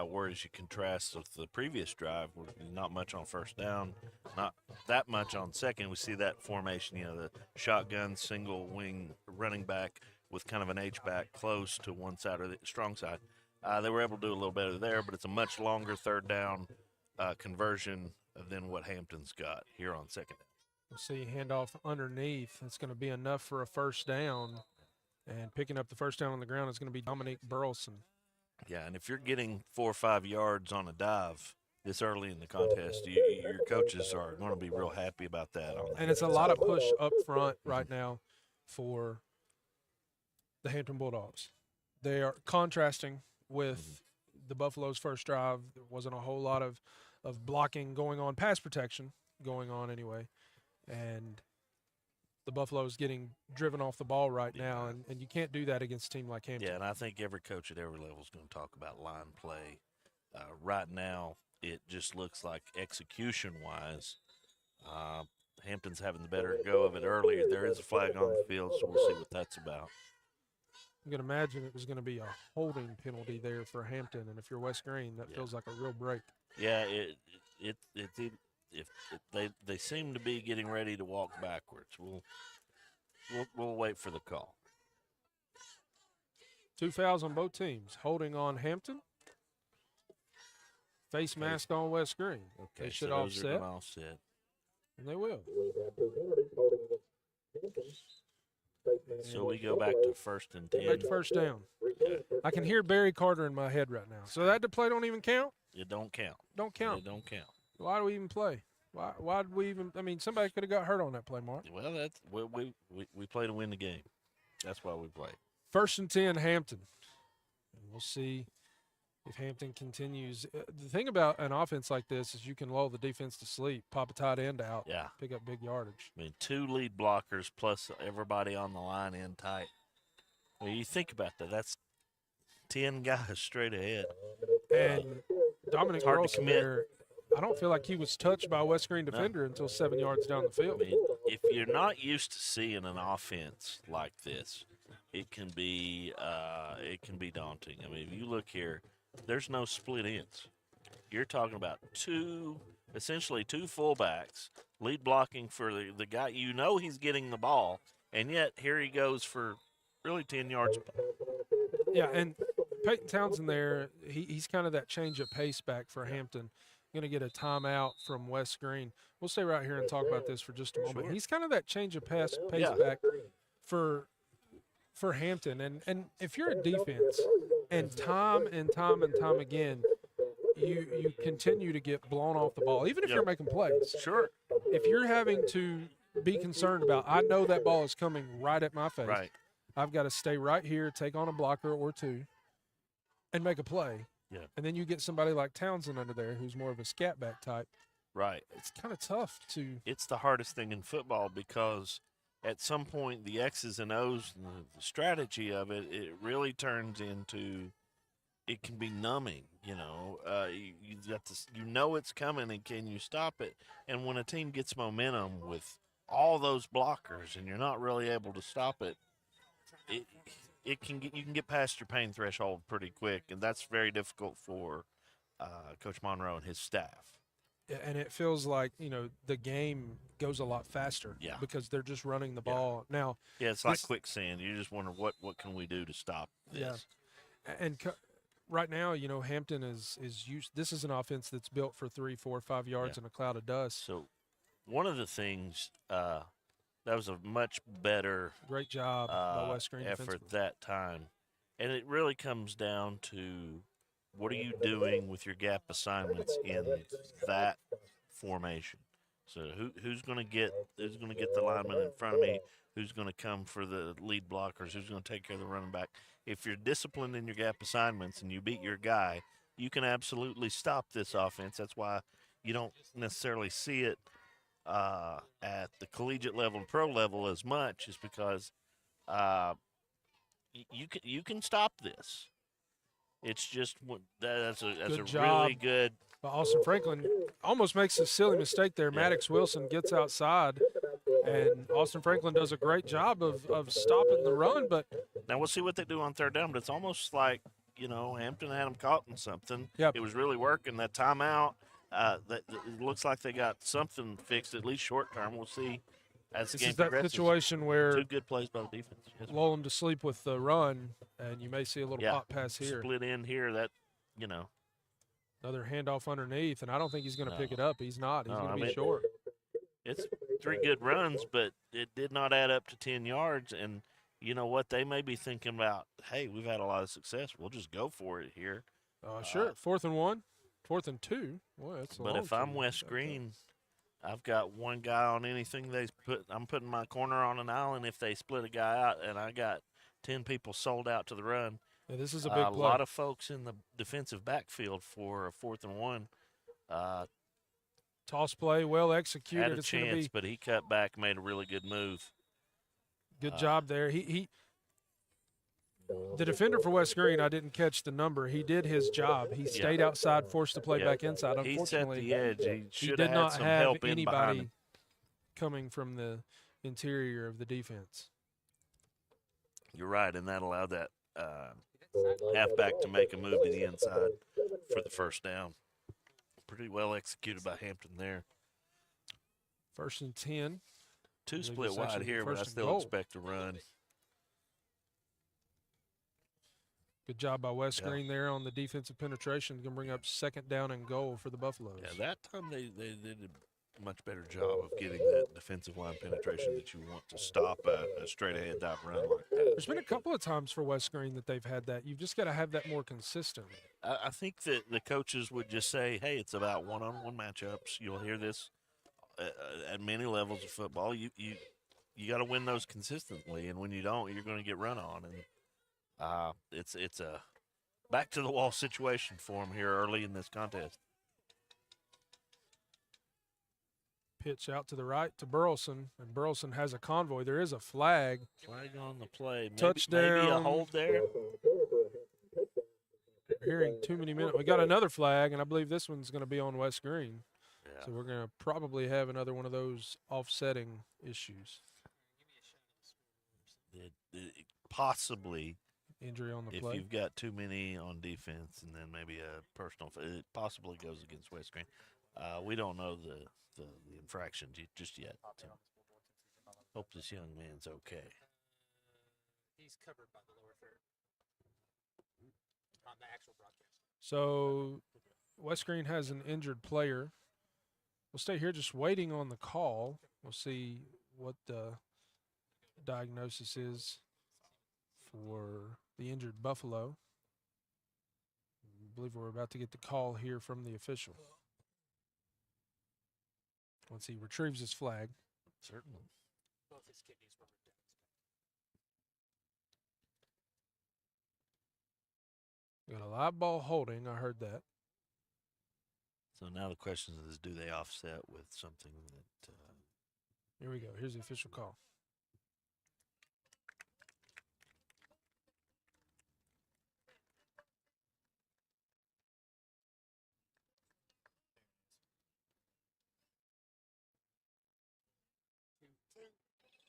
Whereas you contrast with the previous drive, where not much on 1st down, not that much on 2nd. We see that formation, you know, the shotgun, single wing running back with kind of an H-back close to one side or the strong side. They were able to do a little better there, but it's a much longer 3rd down conversion than what Hampton's got here on 2nd down. We'll see handoff underneath. It's going to be enough for a 1st down, and picking up the 1st down on the ground is going to be Dominique Burleson. Yeah, and if you're getting 4 or 5 yards on a dive this early in the contest, your coaches are going to be real happy about that. And it's a lot of push up front right now for the Hampton Bulldogs. They are contrasting with the Buffaloes' first drive. There wasn't a whole lot of blocking going on, pass protection going on anyway. And the Buffaloes getting driven off the ball right now, and you can't do that against a team like Hampton. Yeah, and I think every coach at every level is going to talk about line play. Right now, it just looks like execution-wise, Hampton's having the better go of it earlier. There is a flag on the field, so we'll see what that's about. I'm going to imagine it was going to be a holding penalty there for Hampton, and if you're West Greene, that feels like a real break. Yeah, they seem to be getting ready to walk backwards. We'll wait for the call. 2 fouls on both teams. Holding on Hampton. Face mask on West Greene. Okay, they should so those offset. are gonna offset. And they will. So we go back to 1st and 10. Back to 1st down. I can hear Barry Carter in my head right now. So that play don't even count? It don't count. Don't count. It don't count. Why do we even play? Why did we even? I mean, somebody could have got hurt on that play, Mark. Well, we play to win the game. That's why we play. 1st and 10, Hampton. And we'll see if Hampton continues. The thing about an offense like this is you can lull the defense to sleep, pop a tight end out, pick up big yardage. I mean, 2 lead blockers plus everybody on the line in tight. Well, you think about that. That's 10 guys straight ahead. And Dominic It's hard to Burleson commit. there, I don't feel like he was touched by a West Greene defender until 7 yards down the field. I mean, if you're not used to seeing an offense like this, it can be daunting. I mean, if you look here, there's no split ends. You're talking about essentially two fullbacks, lead blocking for the guy. You know he's getting the ball, and yet here he goes for really 10 yards. Yeah, and Peyton Townsend there, he's kind of that change of pace back for Hampton. Going to get a timeout from West Greene. We'll stay right here and talk about this for just a moment. Sure. He's kind of that change of pace Yeah. back for Hampton. And if you're a defense and time again, you continue to get blown off the ball, even if you're making plays. Sure. If you're having to be concerned about, I know that ball is coming right at my face. Right. I've got to stay right here, take on a blocker or two, and make a play. Yeah. And then you get somebody like Townsend under there who's more of a scat back type. Right. It's kind of tough to. It's the hardest thing in football because at some point the X's and O's and the strategy of it, it really turns into, it can be numbing. You know, you got this, you know it's coming, and can you stop it? And when a team gets momentum with all those blockers and you're not really able to stop it, you can get past your pain threshold pretty quick, and that's very difficult for Coach Monroe and his staff. Yeah, and it feels like, the game goes a lot faster. Yeah. Because they're just running the ball. Now. Yeah, it's like quicksand. You just wonder what can we do to stop this. Yeah. And right now, Hampton is used. This is an offense that's built for 3, 4, 5 yards in a cloud of dust. So one of the things that was a much better great job by West Greene effort that time. And it really comes down to what are you doing with your gap assignments in that formation. So who's going to get the lineman in front of me? Who's going to come for the lead blockers? Who's going to take care of the running back? If you're disciplined in your gap assignments and you beat your guy, you can absolutely stop this offense. That's why you don't necessarily see it at the collegiate level and pro level as much, is because you can stop this. It's just that's a really good. But Austin Franklin almost makes a silly mistake there. Maddox Wilson gets outside, and Austin Franklin does a great job of stopping the run. But now we'll see what they do on third down. But it's almost like Hampton had them caught in something. Yep. It was really working. That timeout. It looks like they got something fixed, at least short term. We'll see as the game progresses. That situation where two good plays by the defense. Yes, lull them to sleep with the run, and you may see a little pop pass here. Split in here. That another handoff underneath, and I don't think he's going to pick it up. He's not. He's going to be short. It's 3 good runs, but it did not add up to 10 yards. And you know what? They may be thinking about, hey, we've had a lot of success. We'll just go for it here. Sure. 4th and 1. 4th and 2. Boy, that's a but long if I'm two. West Greene, I've got one guy on anything they put. I'm putting my corner on an island if they split a guy out, and I got 10 people sold out to the run. Yeah, this is a big play. A lot of folks in the defensive backfield for a 4th and 1. Toss play, well executed. Had a chance, but he cut back, made a really good move. Good job there. The defender for West Greene, I didn't catch the number. He did his job. He stayed outside, forced the play back inside. Unfortunately, he set the edge. He should did have not had some have help in behind anybody him. coming from the interior of the defense. You're right, and that allowed that halfback to make a move to the inside for the first down. Pretty well executed by Hampton there. 1st and 10. 2 split wide here, but I still expect to run. Good job by West Greene there on the defensive penetration. Going to bring up 2nd down and goal for the Buffaloes. Yeah, that time they did a much better job of getting that defensive line penetration that you want to stop a straight-ahead dive run like that. There's been a couple of times for West Greene that they've had that. You've just got to have that more consistent. I think that the coaches would just say, hey, it's about one-on-one matchups. You'll hear this at many levels of football. You got to win those consistently, and when you don't, you're going to get run on. And it's a back-to-the-wall situation for them here early in this contest. Pitch out to the right to Burleson, and Burleson has a convoy. There is a flag. Flag on the play. Touchdown. Maybe a hold there. hearing too many minutes. We got another flag, and I believe this one's going to be on West Greene. Yeah. So we're going to probably have another one of those offsetting issues. Possibly injury on the if play. you've got too many on defense, and then maybe a personal, it possibly goes against West Greene. We don't know the infraction just yet. Hope this young man's okay. He's covered by the lower third on the actual broadcast. So West Greene has an injured player. We'll stay here just waiting on the call. We'll see what the diagnosis is for the injured Buffalo. I believe we're about to get the call here from the official. Once he retrieves his flag. Certainly. Both his kidneys were removed. Got a live ball holding. I heard that. So now the question is, do they offset with something that... Here we go. Here's the official call.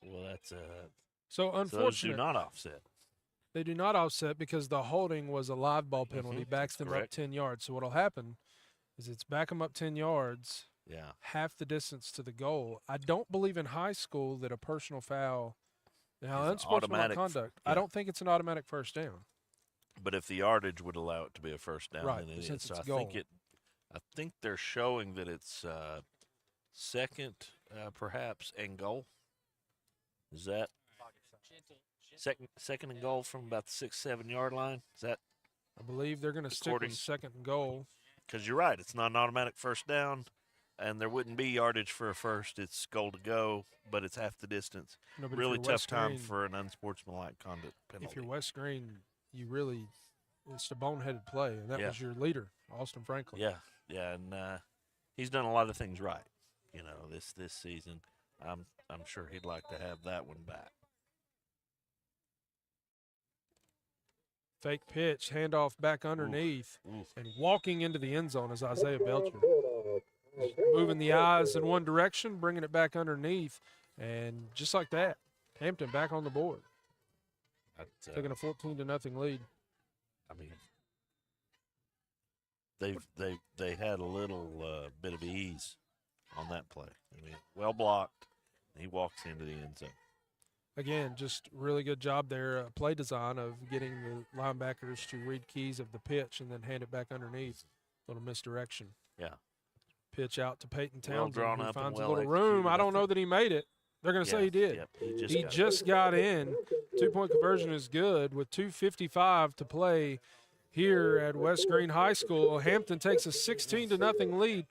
Well, that's so unfortunate. So those do not offset. They do not offset because the holding was a live ball penalty, backs them up 10 yards. So what'll happen is it's back them up 10 yards, half the distance to the goal. I don't believe in high school that a personal foul, now unsportsmanlike conduct, I don't think it's an automatic first down. But if the yardage would allow it to be a first down, right, then it since is. it's So goal. I think they're showing that it's second, perhaps, and goal. Is that second and goal from about the 6-7 yard line? Is that? I believe they're going to stick with second and goal. Because you're right, it's not an automatic first down, and there wouldn't be yardage for a first. It's goal to go, but it's half the distance. No, but really if you're tough West time Greene, for an unsportsmanlike conduct penalty. If you're West Greene, you really, it's a boneheaded play, and that was your leader, Austin Franklin. Yeah, and he's done a lot of things right, this season. I'm sure he'd like to have that one back. Fake pitch, handoff back underneath, and walking into the end zone is Isaiah Belcher. Moving the eyes in one direction, bringing it back underneath, and just like that, Hampton back on the board. Taking a 14-0 lead. I mean, they had a little bit of ease on that play. I mean, well blocked. He walks into the end zone. Again, just really good job there, play design of getting the linebackers to read keys of the pitch and then hand it back underneath. Little misdirection. Yeah. Pitch out to Peyton Well Townsend, drawn who up and finds well a little room. executed, I don't I know that he made it. They're going to say he did. Yep, he just got in. 2-point conversion is good with 2:55 to play here at West Greene High School. Hampton takes a 16-0 lead.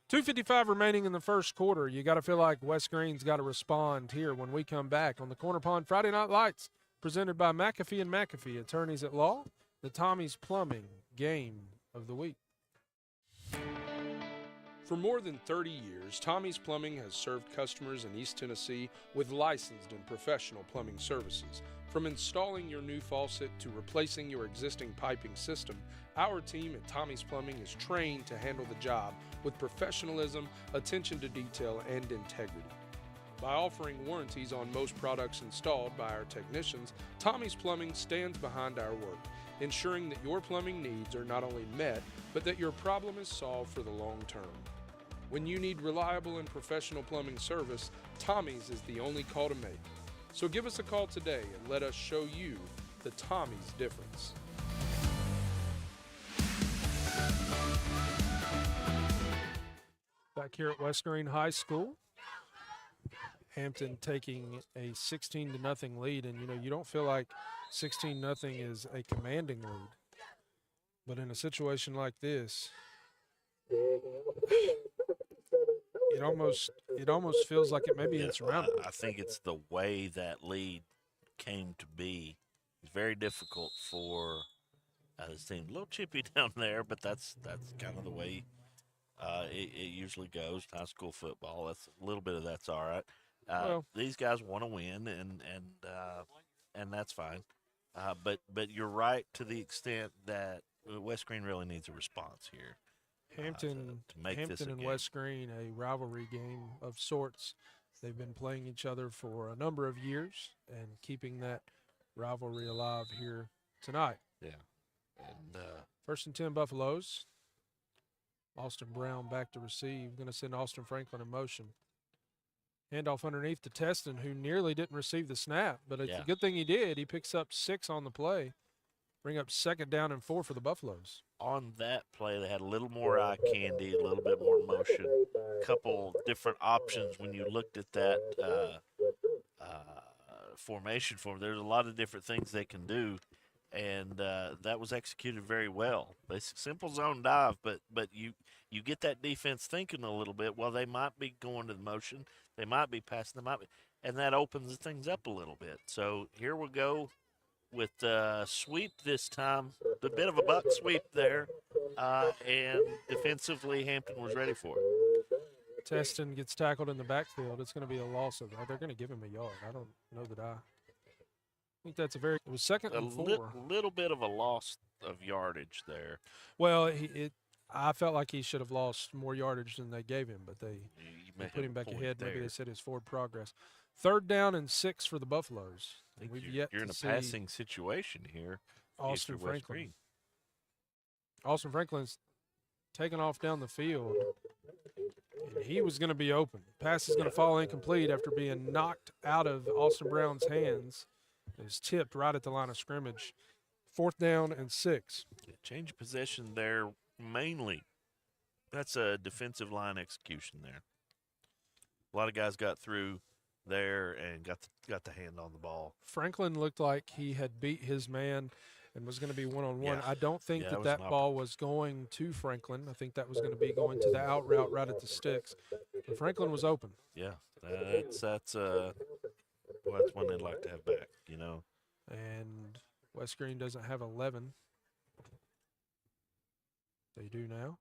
2:55 remaining in the first quarter. You got to feel like West Greene's got to respond here when we come back on the Corner Pond Friday Night Lights, presented by McAfee and McAfee, attorneys at law, the Tommie's Plumbing Game of the Week. For more than 30 years, Tommie's Plumbing has served customers in East Tennessee with licensed and professional plumbing services. From installing your new faucet to replacing your existing piping system, our team at Tommie's Plumbing is trained to handle the job with professionalism, attention to detail, and integrity. By offering warranties on most products installed by our technicians, Tommie's Plumbing stands behind our work, ensuring that your plumbing needs are not only met, but that your problem is solved for the long term. When you need reliable and professional plumbing service, Tommie's is the only call to make. So give us a call today and let us show you the Tommie's difference. Back here at West Greene High School, Hampton taking a 16-0 lead, and you don't feel like 16-0 is a commanding lead, but in a situation like this, it almost feels like it may be insurmountable. I think it's the way that lead came to be. It's very difficult for this team. A little chippy down there, but that's kind of the way it usually goes. High school football. That's a little bit of that's all right. These guys want to win, and that's fine. But you're right to the extent that West Greene really needs a response here. Hampton, to make this Hampton a and game. West Greene, a rivalry game of sorts. They've been playing each other for a number of years and keeping that rivalry alive here tonight. Yeah. And 1st and 10 Buffaloes. Austin Brown back to receive. Going to send Austin Franklin in motion. Handoff underneath to Teston, who nearly didn't receive the snap, but it's a good thing he did. He picks up 6 on the play. Bring up 2nd down and 4 for the Buffaloes. On that play, they had a little more eye candy, a little bit more motion, a couple different options when you looked at that formation for them. There's a lot of different things they can do, and that was executed very well. Simple zone dive, but you get that defense thinking a little bit. Well, they might be going to the motion, they might be passing, and that opens things up a little bit. So here we go with sweep this time, a bit of a buck sweep there, and defensively Hampton was ready for it. Teston gets tackled in the backfield. It's going to be a loss of. They're going to give him a yard. I don't know that I think that's a very. It was 2nd and 4. Little bit of a loss of yardage there. Well, I felt like he should have lost more yardage than they gave him, but they put him back ahead. Maybe they said his forward progress. 3rd down and 6 for the Buffaloes. You're in a passing situation here. Austin Franklin. Austin Franklin's taken off down the field, and he was going to be open. Pass is going to fall incomplete after being knocked out of Austin Brown's hands. It was tipped right at the line of scrimmage. 4th down and 6. Change of possession there mainly. That's a defensive line execution there. A lot of guys got through there and got the hand on the ball. Franklin looked like he had beat his man and was going to be one-on-one. Yeah. I don't think that ball was going to Franklin. I think that was going to be going to the out route right at the sticks. But Franklin was open. Yeah, that's one they'd like to have back, And West Greene doesn't have 11. They do now.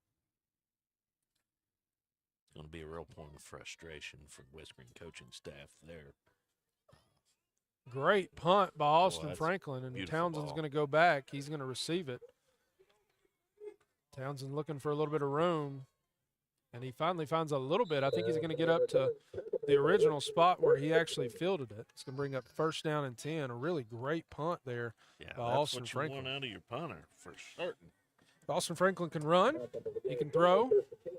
It's going to be a real point of frustration for West Greene coaching staff there. Great punt by Austin Franklin, and Townsend's ball. going to go back. He's going to receive it. Townsend looking for a little bit of room, and he finally finds a little bit. I think he's going to get up to the original spot where he actually fielded it. It's going to bring up 1st down and 10. A really great punt there by Austin Franklin. That's what you want out of your punter for certain. Austin Franklin can run, he can throw,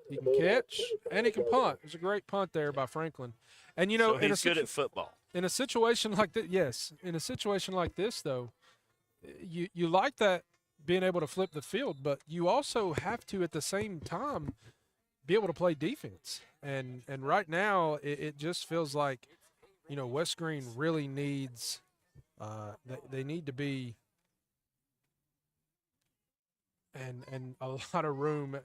he can catch, and he can punt. It was a great punt there by Franklin. And, so he's good at football. In a situation like that, yes. In a situation like this, though, you like that being able to flip the field, but you also have to, at the same time, be able to play defense. And right now, it just feels like, West Greene really needs they need to be and a lot of room.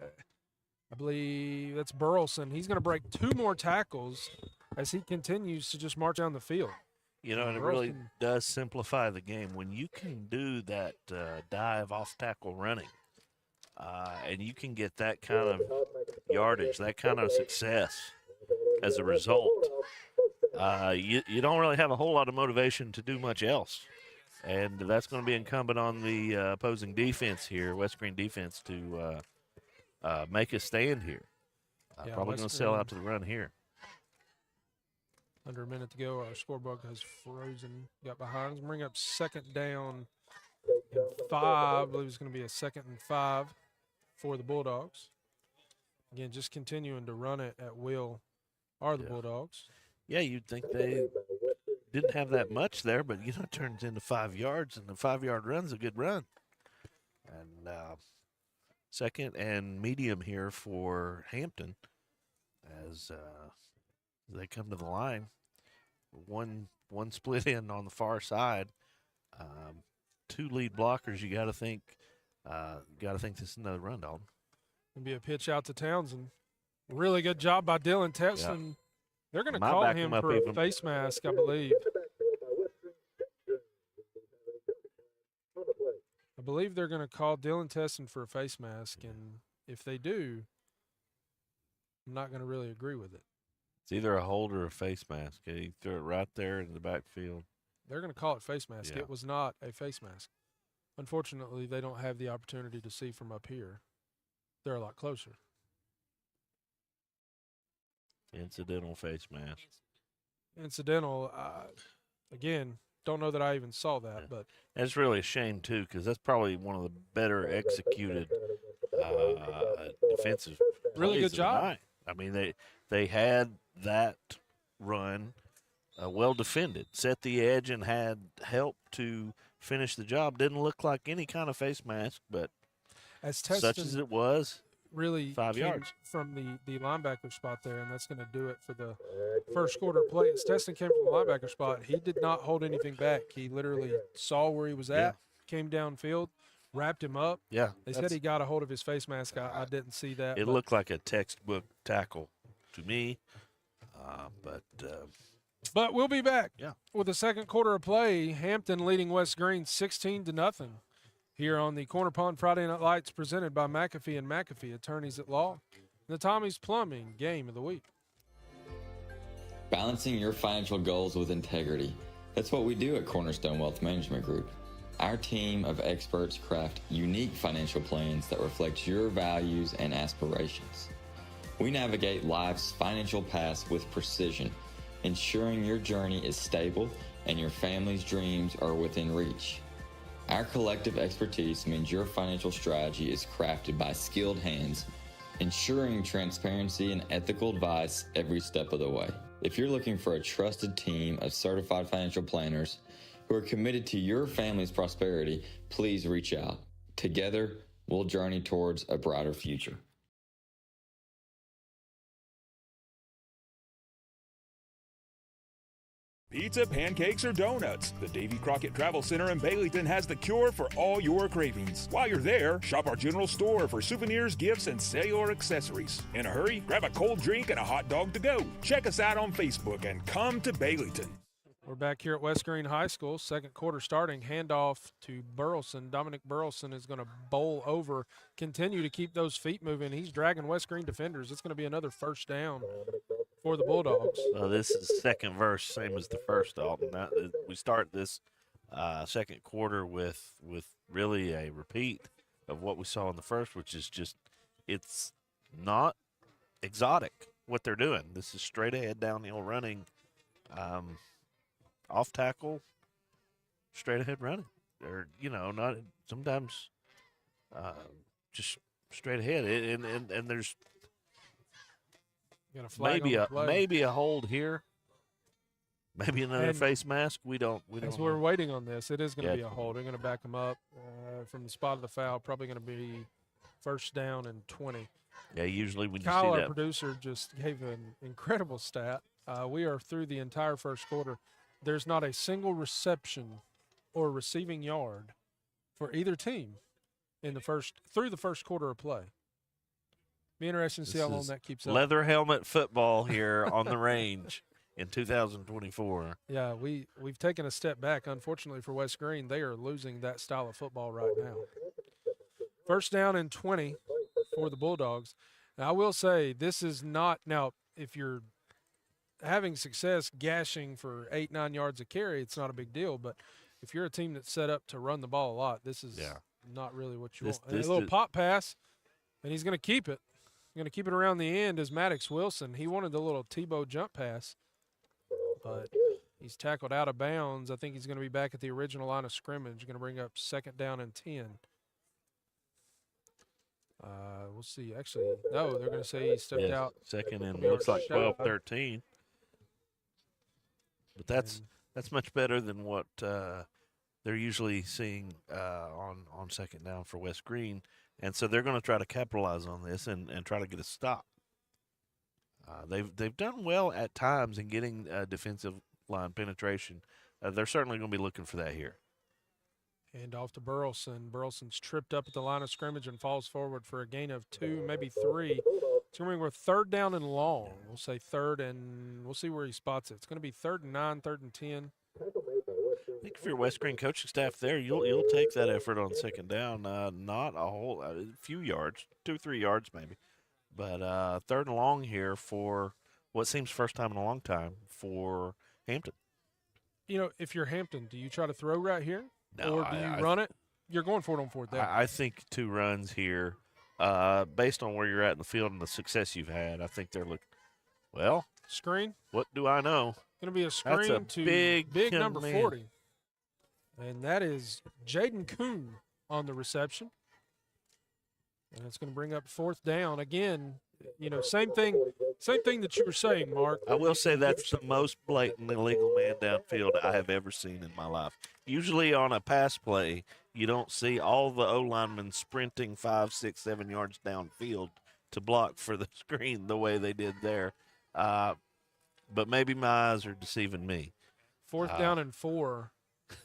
I believe that's Burleson. He's going to break 2 more tackles as he continues to just march down the field. And it really does simplify the game. When you can do that dive off tackle running, and you can get that kind of yardage, that kind of success as a result, you don't really have a whole lot of motivation to do much else. And that's going to be incumbent on the opposing defense here, West Greene defense, to make a stand here. Probably going to sell out to the run here. Under a minute to go. Our scoreboard has frozen. Got behind us. Bring up 2nd down and 5. I believe it's going to be a 2nd and 5 for the Bulldogs. Again, just continuing to run it at will are the Bulldogs. Yeah, you'd think they didn't have that much there, but, it turns into 5 yards, and the 5-yard run's a good run. And 2nd and medium here for Hampton as they come to the line. One split in on the far side. 2 lead blockers. You got to think this is another run, Dalton. Gonna be a pitch out to Townsend. Really good job by Dylan Teston. Yeah. They're going to call him for a face mask, I believe. I believe they're going to call Dylan Teston for a face mask, and if they do, I'm not going to really agree with it. It's either a hold or a face mask. He threw it right there in the backfield. They're going to call it face mask. Yeah. It was not a face mask. Unfortunately, they don't have the opportunity to see from up here. They're a lot closer. Incidental face mask. Incidental, again, don't know that I even saw that, but That's really a shame, too, because that's probably one of the better executed defensive Really plays good of the job. night. I mean, they had that run well defended, set the edge, and had help to finish the job. Didn't look like any kind of face mask, but as such as it was, really 5 came yards. from the linebacker spot there, and that's going to do it for the first quarter play. As Teston came from the linebacker spot, he did not hold anything back. He literally saw where he was at, Yeah. came downfield, wrapped him up. Yeah, They said he got a hold of his face mask. I didn't see that. it but looked like a textbook tackle to me. But we'll be back Yeah. with the second quarter of play. Hampton leading West Greene 16-0 here on the Corner Pond Friday Night Lights presented by McAfee and McAfee Attorneys at Law. The Tommie's Plumbing Game of the Week. Balancing your financial goals with integrity. That's what we do at Cornerstone Wealth Management Group. Our team of experts craft unique financial plans that reflect your values and aspirations. We navigate life's financial paths with precision, ensuring your journey is stable and your family's dreams are within reach. Our collective expertise means your financial strategy is crafted by skilled hands, ensuring transparency and ethical advice every step of the way. If you're looking for a trusted team of certified financial planners who are committed to your family's prosperity, please reach out. Together, we'll journey towards a brighter future. Pizza, pancakes, or donuts. The Davy Crockett Travel Center in Baileyton has the cure for all your cravings. While you're there, shop our general store for souvenirs, gifts, and cellular accessories. In a hurry, grab a cold drink and a hot dog to go. Check us out on Facebook and come to Baileyton. We're back here at West Greene High School. Second quarter starting. Handoff to Burleson. Dominic Burleson is going to bowl over, continue to keep those feet moving. He's dragging West Greene defenders. It's going to be another first down for the Bulldogs. Well, this is second verse, same as the first, Dalton. We start this second quarter with really a repeat of what we saw in the first, which is just, it's not exotic what they're doing. This is straight ahead downhill running, off tackle, straight ahead running. Or, not sometimes just straight ahead. And there's Got a flag maybe on the play. maybe a hold here, maybe another And face mask. We don't. As we're waiting on this, it is going to Yeah. be a hold. They're going to back him up from the spot of the foul. Probably going to be first down and 20. Yeah, usually when Kyle, you our see that, producer, just gave an incredible stat. We are through the entire first quarter. There's not a single reception or receiving yard for either team through the first quarter of play. Be interesting to see this how long is that keeps up. leather helmet football here on the range in 2024. Yeah, we've taken a step back. Unfortunately for West Greene, they are losing that style of football right now. First down and 20 for the Bulldogs. Now, I will say this is not – now, if you're having success gashing for 8-9 yards a carry, it's not a big deal. But if you're a team that's set up to run the ball a lot, this is not really what you want. And a little pop pass, and he's going to keep it. Going to keep it around the end is Maddox Wilson. He wanted the little Tebow jump pass, but he's tackled out of bounds. I think he's going to be back at the original line of scrimmage. Going to bring up second down and 10. We'll see. Actually, no, they're going to say he stepped out. Second and looks like 12-13. But that's much better than what they're usually seeing on second down for West Greene. And so they're going to try to capitalize on this and try to get a stop. They've done well at times in getting defensive line penetration. They're certainly going to be looking for that here. And off to Burleson. Burleson's tripped up at the line of scrimmage and falls forward for a gain of 2, maybe 3. It's going to be third down and long. We'll say third, and we'll see where he spots it. It's going to be 3rd and 9, 3rd and 10. I think if you're West Greene coaching staff there, you'll take that effort on second down. Not a whole a few yards, 2-3 yards maybe, but third and long here for what seems first time in a long time for Hampton. if you're Hampton, do you try to throw right here? No, or do you run it? You're going for it on fourth down. I think 2 runs here, based on where you're at in the field and the success you've had, I think they're looking, well. Screen? What do I know? Going to be a screen That's to big number man. 40. And that is Jaden Kuhn on the reception. And it's going to bring up fourth down. Again, same thing that you were saying, Mark. I will say that's the most blatant illegal man downfield I have ever seen in my life. Usually on a pass play, you don't see all the O-linemen sprinting 5, 6, 7 yards downfield to block for the screen the way they did there. But maybe my eyes are deceiving me. Fourth down and 4.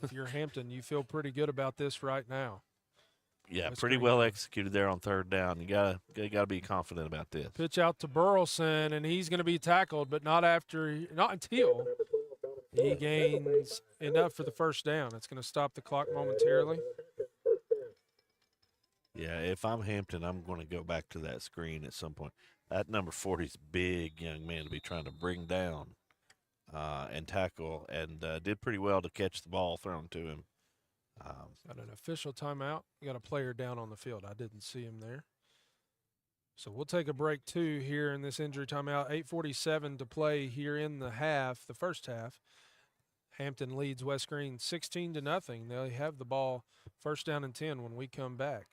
If you're Hampton, you feel pretty good about this right now. Yeah, pretty well executed there on third down. You gotta be confident about this. Pitch out to Burleson, and he's going to be tackled, but not until he gains enough for the first down. It's going to stop the clock momentarily. Yeah, if I'm Hampton, I'm going to go back to that screen at some point. That number 40 is a big young man to be trying to bring down and tackle, and did pretty well to catch the ball thrown to him. Got an official timeout. You got a player down on the field. I didn't see him there. So we'll take a break, too, here in this injury timeout. 8:47 to play here in the first half. Hampton leads West Greene 16-0. They have the ball first down and 10 when we come back.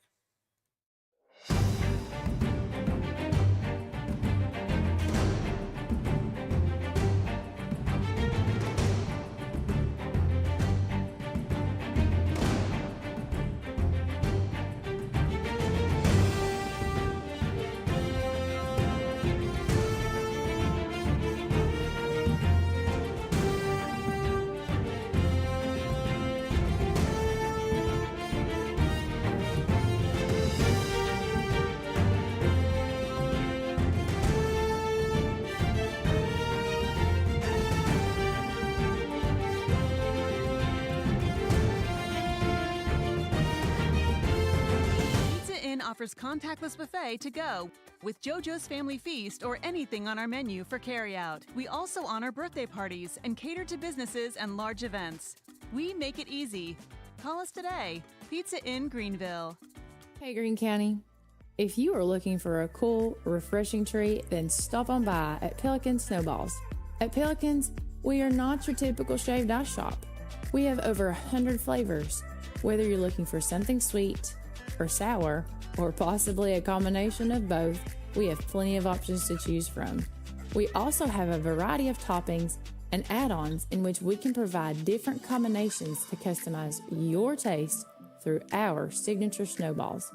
Offers contactless buffet to go with JoJo's Family Feast or anything on our menu for carryout. We also honor birthday parties and cater to businesses and large events. We make it easy. Call us today. Pizza in Greenville. Hey Greene County. If you are looking for a cool, refreshing treat, then stop on by at Pelican Snowballs. At Pelican's, we are not your typical shaved ice shop. We have over 100 flavors. Whether you're looking for something sweet or sour, or possibly a combination of both, we have plenty of options to choose from. We also have a variety of toppings and add-ons in which we can provide different combinations to customize your taste through our signature snowballs.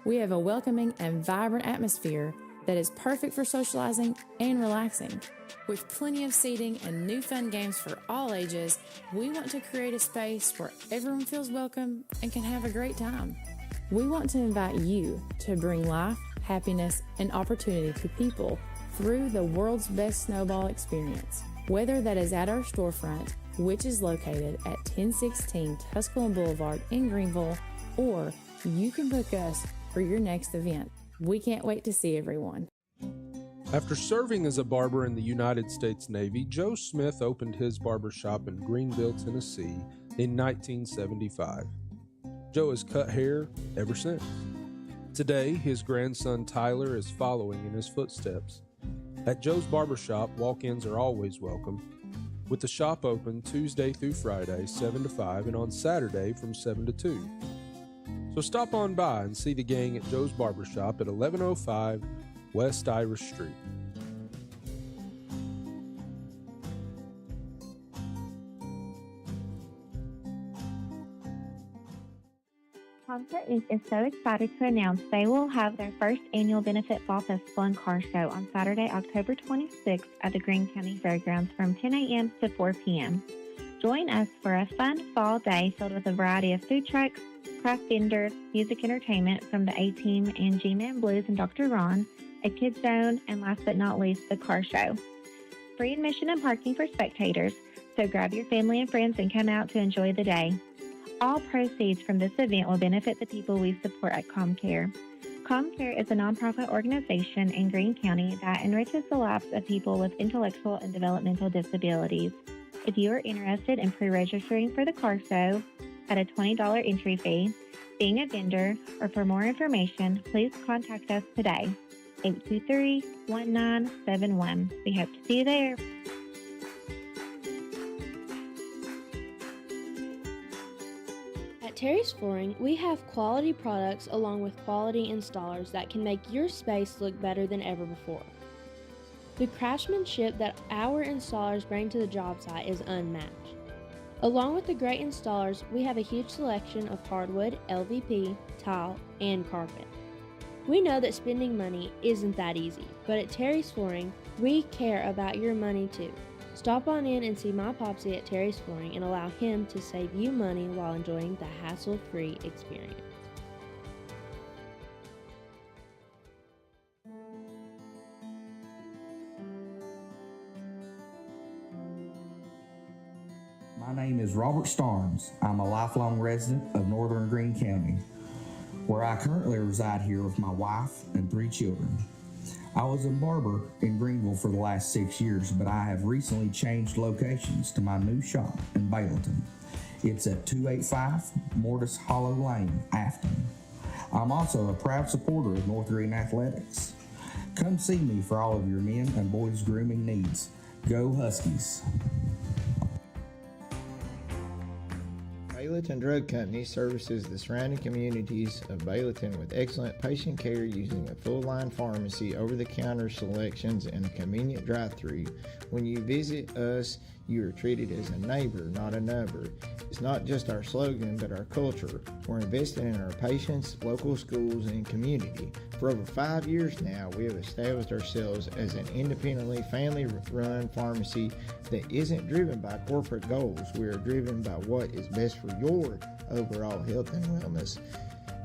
We have a welcoming and vibrant atmosphere that is perfect for socializing and relaxing. With plenty of seating and new fun games for all ages, we want to create a space where everyone feels welcome and can have a great time. We want to invite you to bring life, happiness, and opportunity to people through the world's best snowball experience. Whether that is at our storefront, which is located at 1016 Tusculum Boulevard in Greenville, or you can book us for your next event. We can't wait to see everyone. After serving as a barber in the United States Navy, Joe Smith opened his barbershop in Greenville, Tennessee in 1975. Joe has cut hair ever since. Today, his grandson Tyler is following in his footsteps. At Joe's Barbershop, walk-ins are always welcome, with the shop open Tuesday through Friday, 7 to 5, and on Saturday from 7 to 2. So stop on by and see the gang at Joe's Barbershop at 1105 West Irish Street. Concert Inc. is so excited to announce they will have their first annual Benefit Fall Festival and Car Show on Saturday, October 26th at the Greene County Fairgrounds from 10 a.m. to 4 p.m. Join us for a fun fall day filled with a variety of food trucks, craft vendors, music entertainment from the A-Team and G-Man Blues and Dr. Ron, a kids zone, and last but not least, the car show. Free admission and parking for spectators, so grab your family and friends and come out to enjoy the day. All proceeds from this event will benefit the people we support at ComCare. ComCare is a nonprofit organization in Greene County that enriches the lives of people with intellectual and developmental disabilities. If you are interested in pre-registering for the car show at a $20 entry fee, being a vendor, or for more information, please contact us today, 823-1971. We hope to see you there. At Terry's Flooring, we have quality products along with quality installers that can make your space look better than ever before. The craftsmanship that our installers bring to the job site is unmatched. Along with the great installers, we have a huge selection of hardwood, LVP, tile, and carpet. We know that spending money isn't that easy, but at Terry's Flooring, we care about your money too. Stop on in and see my Popsy at Terry's Flooring and allow him to save you money while enjoying the hassle-free experience. My name is Robert Starnes. I'm a lifelong resident of Northern Greene County, where I currently reside here with my wife and 3 children. I was a barber in Greenville for the last 6 years, but I have recently changed locations to my new shop in Bayleton. It's at 285 Mortis Hollow Lane, Afton. I'm also a proud supporter of North Greene Athletics. Come see me for all of your men and boys grooming needs. Go Huskies! Bayleton Drug Company services the surrounding communities of Bayleton with excellent patient care using a full-line pharmacy, over-the-counter selections, and a convenient drive-thru. When you visit us, you are treated as a neighbor, not a number. It's not just our slogan, but our culture. We're investing in our patients, local schools, and community. For over 5 years now, we have established ourselves as an independently family-run pharmacy that isn't driven by corporate goals. We are driven by what is best for your overall health and wellness.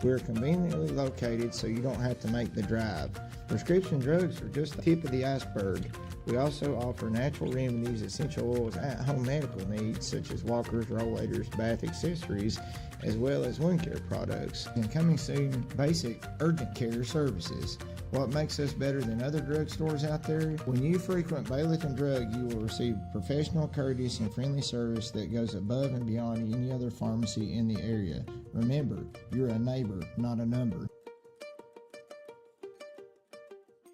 We're conveniently located so you don't have to make the drive. Prescription drugs are just the tip of the iceberg. We also offer natural remedies, essential oils, at-home medical needs such as walkers, rollators, bath accessories, as well as wound care products. And coming soon, basic urgent care services. What makes us better than other drugstores out there? When you frequent Bayleton Drug, you will receive professional, courteous, and friendly service that goes above and beyond any other pharmacy in the area. Remember, you're a neighbor, not a number.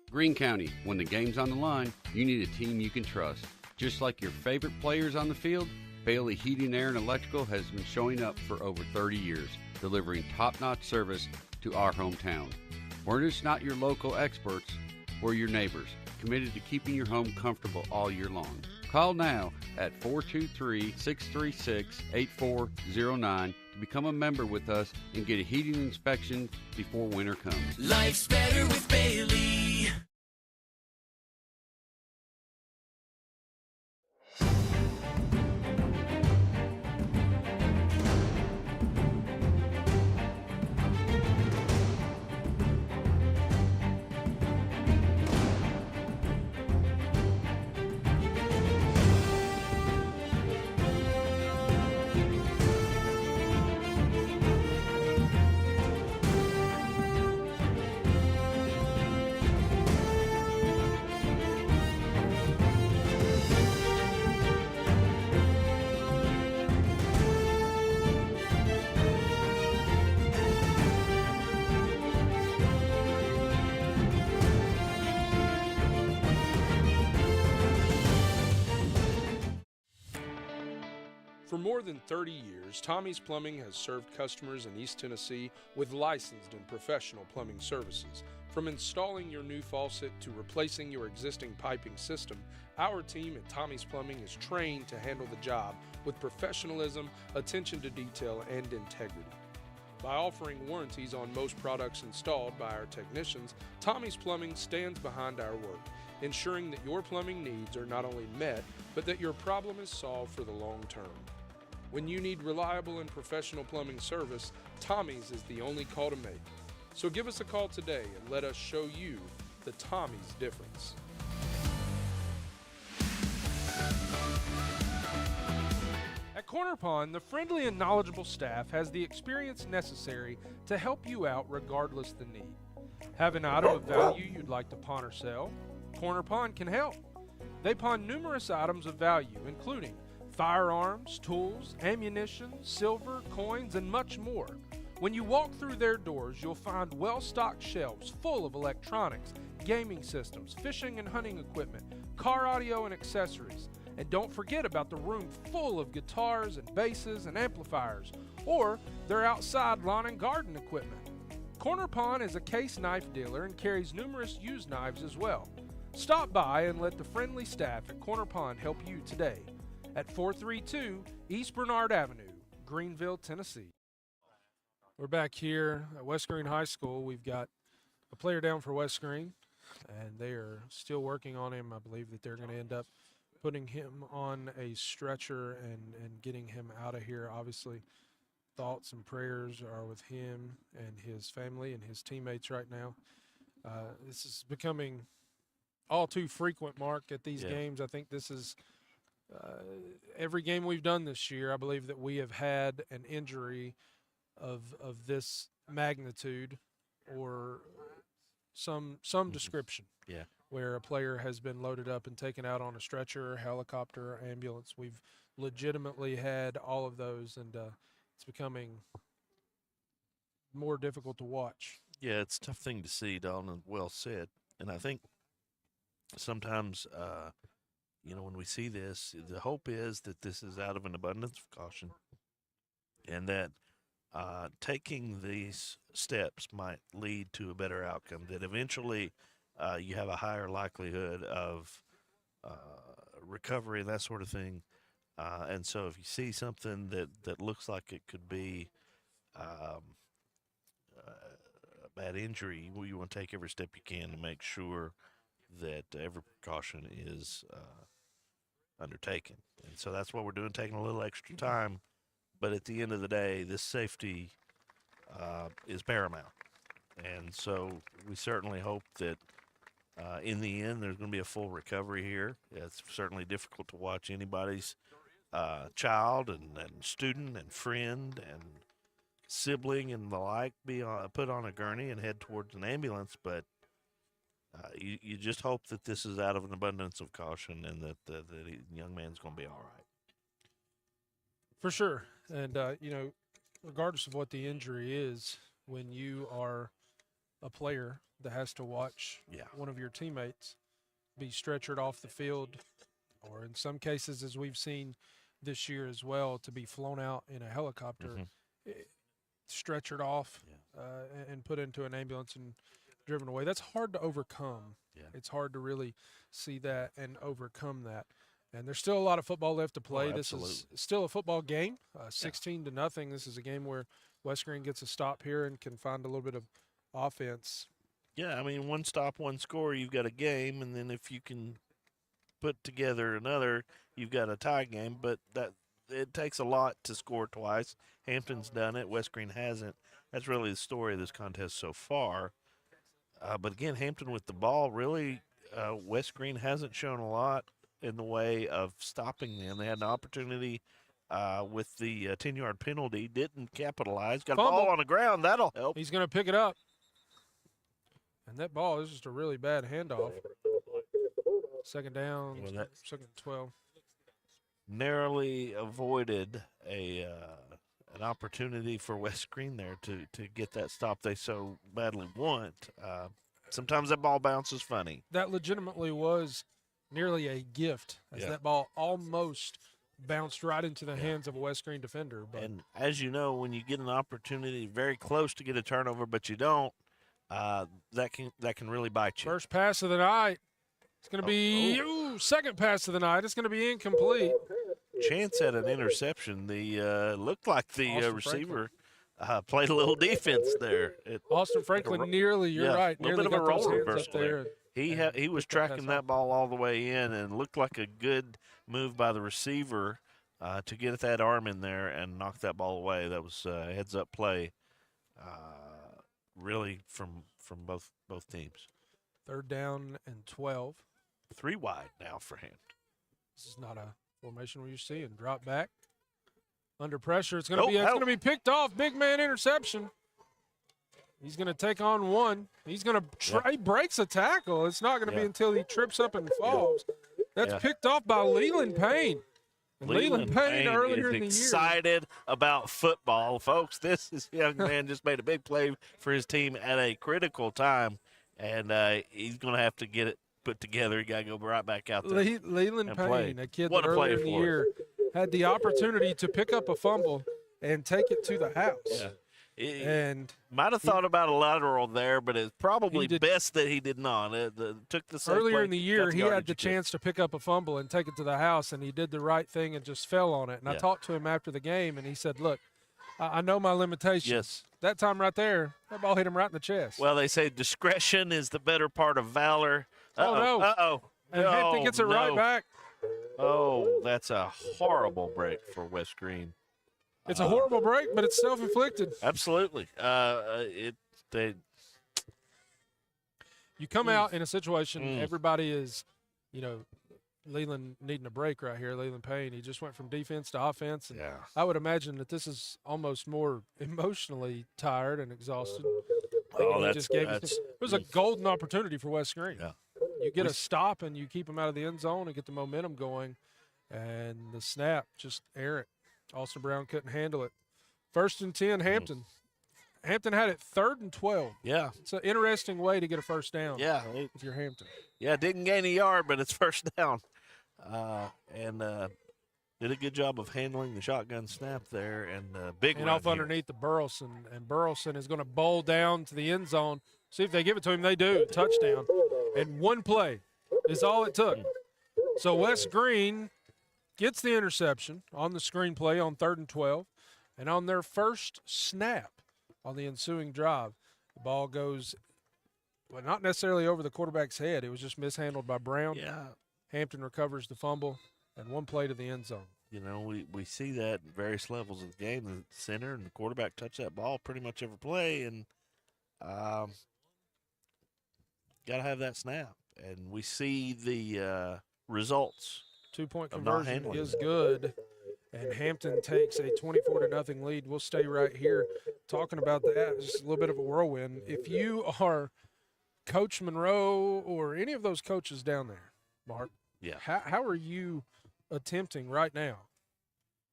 Greene County, when the game's on the line, you need a team you can trust. Just like your favorite players on the field, Bailey Heating, Air, and Electrical has been showing up for over 30 years, delivering top-notch service to our hometown. We're just not your local experts, we're your neighbors, committed to keeping your home comfortable all year long. Call now at 423-636-8409 to become a member with us and get a heating inspection before winter comes. Life's better with Bailey. For more than 30 years, Tommie's Plumbing has served customers in East Tennessee with licensed and professional plumbing services. From installing your new faucet to replacing your existing piping system, our team at Tommie's Plumbing is trained to handle the job with professionalism, attention to detail, and integrity. By offering warranties on most products installed by our technicians, Tommie's Plumbing stands behind our work, ensuring that your plumbing needs are not only met, but that your problem is solved for the long term. When you need reliable and professional plumbing service, Tommie's is the only call to make. So give us a call today and let us show you the Tommie's difference. At Corner Pond, the friendly and knowledgeable staff has the experience necessary to help you out regardless the need. Have an item of value you'd like to pawn or sell? Corner Pond can help. They pawn numerous items of value, including firearms, tools, ammunition, silver, coins, and much more. When you walk through their doors, you'll find well-stocked shelves full of electronics, gaming systems, fishing and hunting equipment, car audio and accessories. And don't forget about the room full of guitars and basses and amplifiers, or their outside lawn and garden equipment. Korner Pawn is a case knife dealer and carries numerous used knives as well. Stop by and let the friendly staff at Korner Pawn help you today at 432 East Bernard Avenue, Greenville, Tennessee. We're back here at West Greene High School. We've got a player down for West Greene, and they are still working on him. I believe that they're going to end up putting him on a stretcher and getting him out of here. Obviously, thoughts and prayers are with him and his family and his teammates right now. This is becoming all too frequent, Mark, at these games. I think this is every game we've done this year, I believe that we have had an injury of this magnitude or some description. Yeah. Where a player has been loaded up and taken out on a stretcher, helicopter, ambulance. We've legitimately had all of those, and it's becoming more difficult to watch. Yeah, it's a tough thing to see, Don, and well said. And I think sometimes, when we see this, the hope is that this is out of an abundance of caution, and that taking these steps might lead to a better outcome, that eventually you have a higher likelihood of recovery and that sort of thing. And so if you see something that looks like it could be a bad injury, you want to take every step you can to make sure that every precaution is undertaken. And so that's what we're doing, taking a little extra time. But at the end of the day, this safety is paramount. And so we certainly hope that in the end there's going to be a full recovery here. It's certainly difficult to watch anybody's child and student and friend and sibling and the like be put on a gurney and head towards an ambulance. But you just hope that this is out of an abundance of caution and that the young man's going to be all right. For sure. And, regardless of what the injury is, when you are a player that has to watch one of your teammates be stretchered off the field, or in some cases, as we've seen this year as well, to be flown out in a helicopter, stretchered off and put into an ambulance and driven away. That's hard to overcome. Yeah. It's hard to really see that and overcome that. And there's still a lot of football left to play. This is still a football game, 16-0. This is a game where West Greene gets a stop here and can find a little bit of offense. Yeah, I mean, one stop, one score, you've got a game, and then if you can put together another, you've got a tie game. But it takes a lot to score twice. Hampton's done it. West Greene hasn't. That's really the story of this contest so far. But again, Hampton with the ball, really, West Greene hasn't shown a lot in the way of stopping them. They had an opportunity with the 10-yard penalty, didn't capitalize. Got Fumble. a ball on the ground. That'll help. He's going to pick it up. And that ball is just a really bad handoff. Second down, second 12. Narrowly avoided an opportunity for West Greene there to get that stop they so badly want. Sometimes that ball bounces funny. That legitimately was nearly a gift, as that ball almost bounced right into the hands of a West Greene defender. But and as you know, when you get an opportunity very close to get a turnover, but you don't, that can really bite you. First pass of the night. It's going to be second pass of the night. It's going to be incomplete. Chance had an interception. The looked like the receiver played a little defense there. Austin Franklin nearly, you're right, a little nearly bit of a got those roll hands reversal up there. He was tracking that ball all the way in and looked like a good move by the receiver to get that arm in there and knock that ball away. That was a heads-up play, really from both teams. Third down and 12. 3 wide now for Hampton. This is not a formation we're used to seeing. Drop back. Under pressure. It's going to be picked off. Big man interception. He's going to take on one. He's going to try. He breaks a tackle. It's not going to be until he trips up and falls. That's picked off by Leland Payne. And Leland Payne earlier is in the year. excited about football. Folks, this young man just made a big play for his team at a critical time, and he's going to have to get it put together. He got to go right back out there. Leland play. Payne, a kid What that a play earlier in the for us. year had the opportunity to pick up a fumble and take it to the house. Yeah. And might have thought about a lateral there, but it's probably did- best that he did not. Took the safe earlier play, in the got year, he yardage had the he could. chance to pick up a fumble and take it to the house, and he did the right thing and just fell on it. And I Yeah. talked to him after the game, and he said, look, I know my limitations. Yes. That time right there, that ball hit him right in the chest. Well, they say discretion is the better part of valor. Oh, no. Uh-oh. And Hampton gets it right no. back. Oh, that's a horrible break for West Greene. It's a horrible break, but it's self-inflicted. Absolutely. You come out in a situation, everybody is, Leland needing a break right here, Leland Payne. He just went from defense to offense. And I would imagine that this is almost more emotionally tired and exhausted. It was a golden opportunity for West Greene. Yeah. You get a stop and you keep them out of the end zone and get the momentum going. And the snap, just errant. Austin Brown couldn't handle it. 1st and 10, Hampton. Hampton had it 3rd and 12. Yeah. It's an interesting way to get a first down. Yeah. If you're Hampton. Yeah, didn't gain a yard, but it's first down. And did a good job of handling the shotgun snap there. And big And run off here. underneath the Burleson. And Burleson is going to bowl down to the end zone. See if they give it to him. They do. Touchdown. And one play is all it took. So West Greene gets the interception on the screenplay on 3rd and 12. And on their first snap on the ensuing drive, the ball goes, well, not necessarily over the quarterback's head. It was just mishandled by Brown. Yeah. Hampton recovers the fumble and one play to the end zone. We see that at various levels of the game. The center and the quarterback touch that ball pretty much every play, and got to have that snap. And we see the results. 2-point of not conversion handling is it. good, and Hampton takes a 24-0 lead. We'll stay right here talking about that. Just a little bit of a whirlwind. If you are Coach Monroe or any of those coaches down there, Mark, how are you attempting right now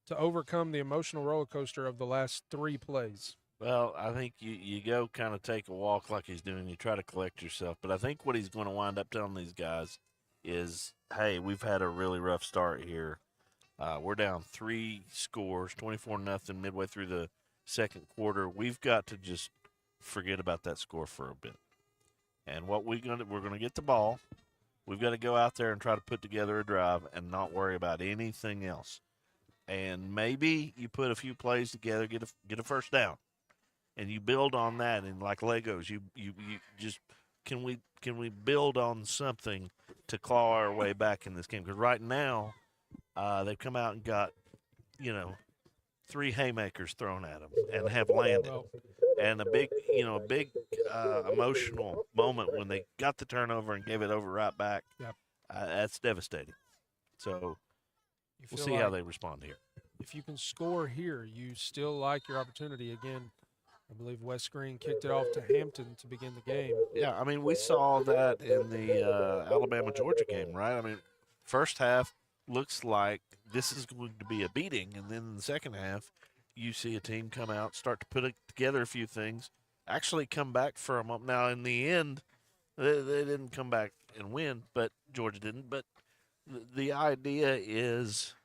to overcome the emotional roller coaster of the last 3 plays? Well, I think you go kind of take a walk like he's doing. You try to collect yourself. But I think what he's going to wind up telling these guys is, hey, we've had a really rough start here. We're down 3 scores, 24-0 midway through the second quarter. We've got to just forget about that score for a bit. And what we're going to get the ball. We've got to go out there and try to put together a drive and not worry about anything else. And maybe you put a few plays together, get a first down, and you build on that. And like Legos, you just can we build on something to claw our way back in this game? Because right now, they've come out and got 3 haymakers thrown at them and have landed. And a big emotional moment when they got the turnover and gave it over right back. Yep. That's devastating. So we'll feel see how like they respond here. If you can score here, you still like your opportunity. Again, I believe West Greene kicked it off to Hampton to begin the game. Yeah, I mean, we saw that in the Alabama-Georgia game, right? I mean, first half looks like this is going to be a beating, and then in the second half, you see a team come out, start to put together a few things, actually come back for a moment. Now, in the end, they didn't come back and win, but Georgia didn't. But the idea is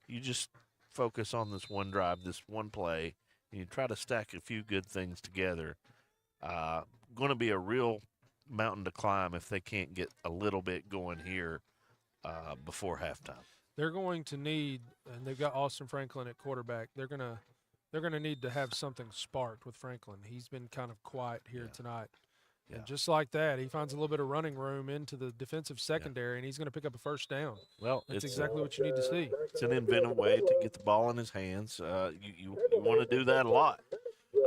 you just focus on this one drive, this one play, and you try to stack a few good things together. Going to be a real mountain to climb if they can't get a little bit going here before halftime. They're going to need, and they've got Austin Franklin at quarterback. They're gonna need to have something sparked with Franklin. He's been kind of quiet here tonight. Yeah. And just like that, he finds a little bit of running room into the defensive secondary, and he's going to pick up a first down. Well, that's it's exactly what you need to see. It's an inventive way to get the ball in his hands. You want to do that a lot.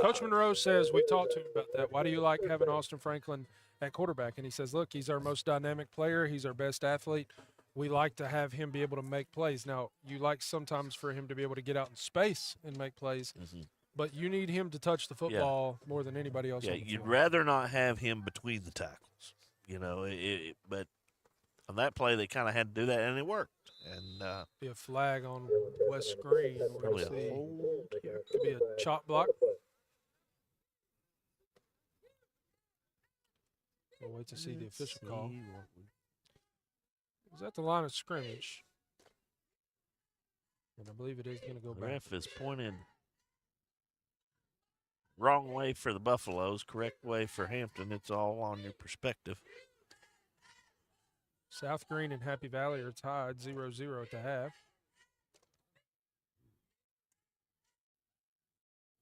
Coach Monroe says, we've talked to him about that. Why do you like having Austin Franklin at quarterback? And he says, look, he's our most dynamic player. He's our best athlete. We like to have him be able to make plays. Now, you like sometimes for him to be able to get out in space and make plays, but you need him to touch the football more than anybody else. Yeah, on the you'd field. rather not have him between the tackles, but on that play, they kind of had to do that, and it worked. And be a flag on West Greene. We're probably gonna a see. hold here. Could be a chop block. We'll wait to see the official call. Is that the line of scrimmage? And I believe it is going to go The back. ref is pointed wrong way for the Buffaloes, correct way for Hampton. It's all on your perspective. South Greene and Happy Valley are tied 0-0 at the half.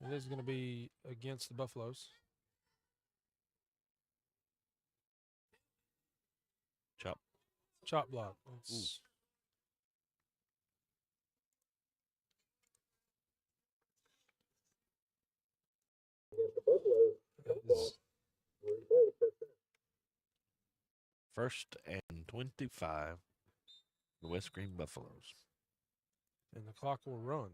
It is going to be against the Buffaloes. Chop block. It's First and 25, the West Greene Buffaloes. and the clock will run.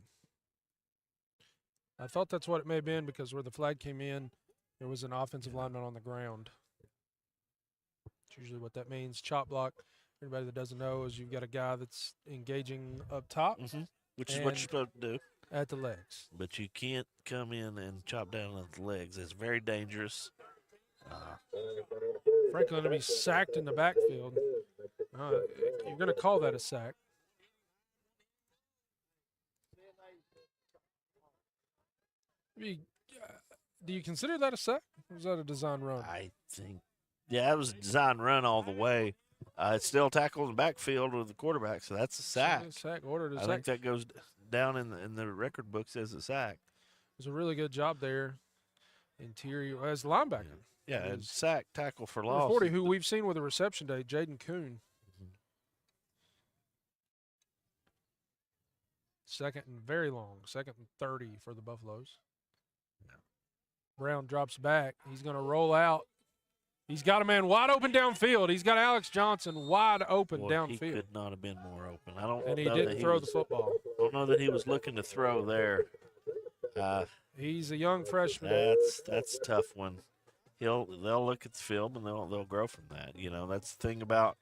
I thought that's what it may have been because where the flag came in, there was an offensive lineman on the ground. It's usually what that means. Chop block, everybody that doesn't know, is you've got a guy that's engaging up top. Which is what you're supposed to do. At the legs. But you can't come in and chop down at the legs. It's very dangerous. Franklin to be sacked in the backfield. You're going to call that a sack. Do you consider that a sack? Or was that a design run? I think, yeah, it was a design run all the way. It's still tackle in the backfield with the quarterback, so that's a sack. Sack ordered a I sack. think that goes down in the record books as a sack. It was a really good job there. Interior as linebacker. Yeah, It and was sack, tackle for number loss. 40, who we've seen with a reception day, Jaden Kuhn. Second and very long. Second and 30 for the Buffaloes. Brown drops back. He's going to roll out. He's got a man wide open downfield. He's got Alex Johnson wide open Boy, downfield. He could not have been more open. I don't. And he know didn't that throw was, the football. I don't know that he was looking to throw there. He's a young freshman. That's a tough one. They'll look at the film and they'll grow from that. You know, that's the thing about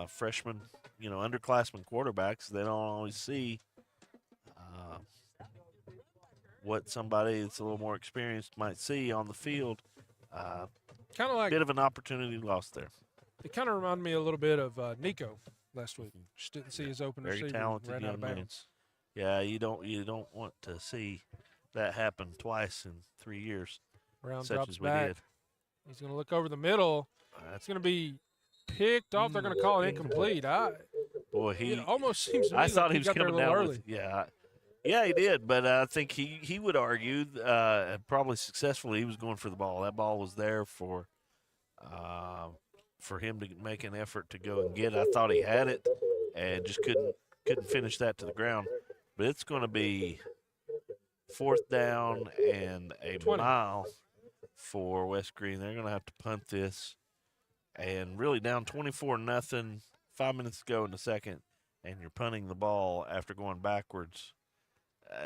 freshmen. You know, underclassmen quarterbacks. They don't always see what somebody that's a little more experienced might see on the field. Kind of like bit of an opportunity lost there. It kind of reminded me a little bit of Nico last week. Just didn't see his open Very receiver. talented Ran out young of man. bounds. Yeah, you don't want to see that happen twice in 3 years. Brown such drops as we back. did. He's going to look over the middle. It's going to be picked off. They're going to call it incomplete. Boy, he it almost seems to me I thought like he was got there a coming little down early. with yeah, he did, but I think he would argue probably successfully he was going for the ball. That ball was there for him to make an effort to go and get. I thought he had it and just couldn't finish that to the ground. But it's going to be fourth down and a 20. mile for West Greene. They're going to have to punt this, and really down 24-0. 5 minutes to go in the second, and you're punting the ball after going backwards.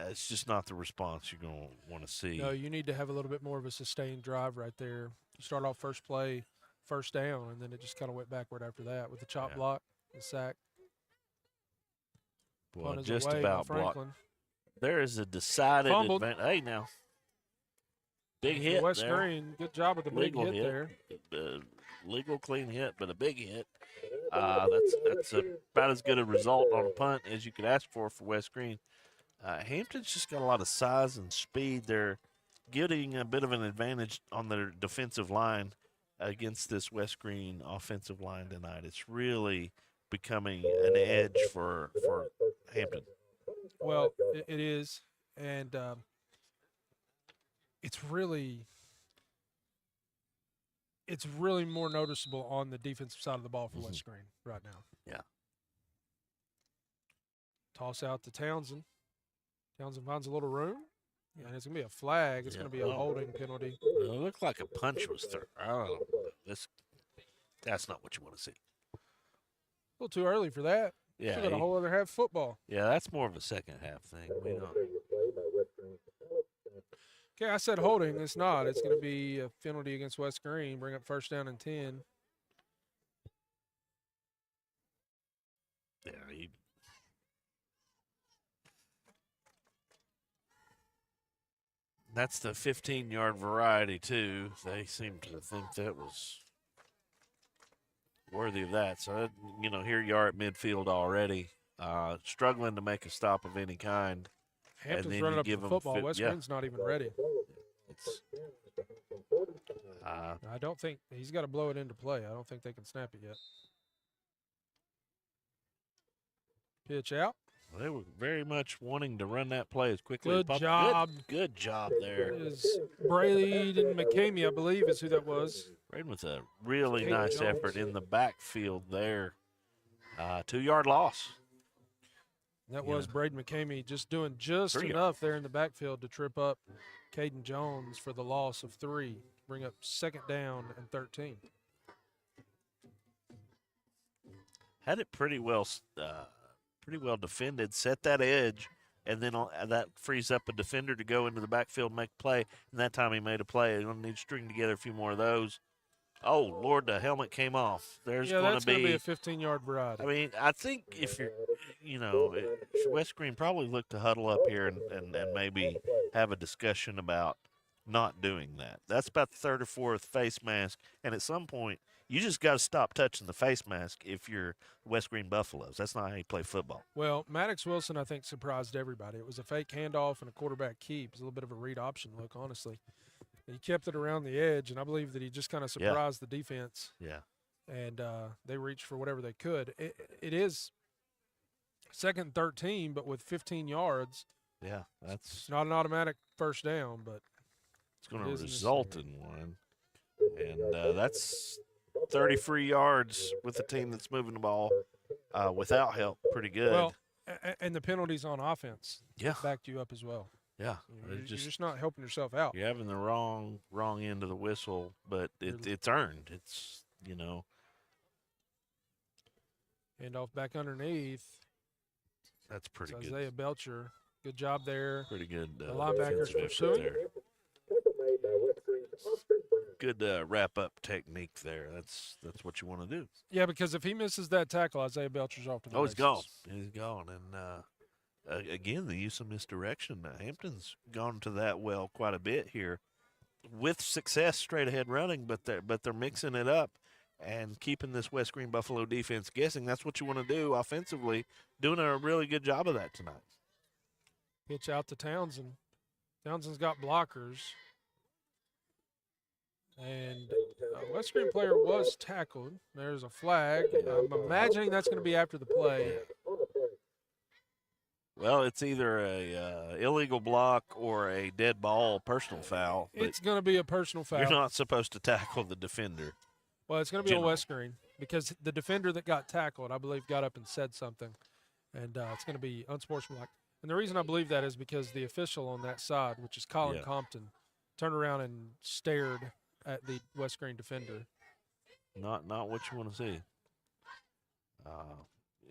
It's just not the response you're going to want to see. No, you need to have a little bit more of a sustained drive right there. You start off first play, first down, and then it just kind of went backward after that with the chop block, the sack. Boy, Punt is just away by about blocked. Franklin. There is a decided Fumbled. advantage. Hey, now. Big For hit West there. Greene, good job with the big Legal hit there. Legal clean hit, but a big hit. That's about as good a result on a punt as you could ask for West Greene. Hampton's just got a lot of size and speed. They're getting a bit of an advantage on their defensive line against this West Greene offensive line tonight. It's really becoming an edge for Hampton. Well, it is, and it's really more noticeable on the defensive side of the ball for West Greene right now. Yeah. Toss out to Townsend. Townsend finds a little room, and it's going to be a flag. It's going to be a holding penalty. It looked like a punch was thrown. I don't know. That's not what you want to see. A little too early for that. Yeah, Still got a whole other half football. Yeah, that's more of a second half thing. We don't. Okay, I said holding. It's not. It's going to be a penalty against West Greene. Bring up first down and 10. Yeah, that's the 15-yard variety, too. They seem to think that was worthy of that. So, here you are at midfield already, struggling to make a stop of any kind. Hampton's running up to the football. West Greene's not even ready. I don't think he's got to blow it into play. I don't think they can snap it yet. Pitch out. Well, they were very much wanting to run that play as quickly as Good possible. job. Good job there. Is Braden McAfee, I believe, is who that was. Braden with a really Kate nice Jones. effort in the backfield there. 2-yard loss. That was Braden McAfee just doing just enough there in the backfield to trip up Caden Jones for the loss of 3. Bring up 2nd down and 13. Had it pretty well defended, set that edge, and then that frees up a defender to go into the backfield and make a play. And that time he made a play. They're going to need to string together a few more of those. Oh, Lord, the helmet came off. There's going to be a 15-yard variety. I mean, I think if you're, West Greene probably look to huddle up here and maybe have a discussion about not doing that. That's about the 3rd or 4th face mask. And at some point, you just got to stop touching the face mask if you're West Greene Buffaloes. That's not how you play football. Well, Maddox Wilson, I think, surprised everybody. It was a fake handoff and a quarterback keep. It was a little bit of a read option look, honestly. He kept it around the edge, and I believe that he just kind of surprised the defense. Yeah. And they reached for whatever they could. It is 2nd and 13, but with 15 yards. Yeah, it's not an automatic first down, but it's going to result in one. And that's 30 free yards with a team that's moving the ball without help. Pretty good. Well, and the penalties on offense backed you up as well. Yeah, you're just not helping yourself out. You're having the wrong end of the whistle, but it's earned. It's Handoff back underneath. That's pretty good. Isaiah Belcher, good job there. Pretty good. The linebackers pursuing. Good wrap up technique there. That's what you want to do. Yeah, because if he misses that tackle, Isaiah Belcher's off to the races. He's gone. He's gone, and. Again, the use of misdirection. Hampton's gone to that well quite a bit here, with success straight ahead running, but they're mixing it up and keeping this West Greene Buffalo defense guessing. That's what you want to do offensively. Doing a really good job of that tonight. Pitch out to Townsend. Townsend's got blockers, and West Greene player was tackled. There's a flag. I'm imagining that's going to be after the play. Well, it's either a illegal block or a dead ball personal foul. It's going to be a personal foul. You're not supposed to tackle the defender. Well, it's going to be on West Greene because the defender that got tackled, I believe, got up and said something, and it's going to be unsportsmanlike. And the reason I believe that is because the official on that side, which is Colin Compton, turned around and stared at the West Greene defender. Not what you want to see.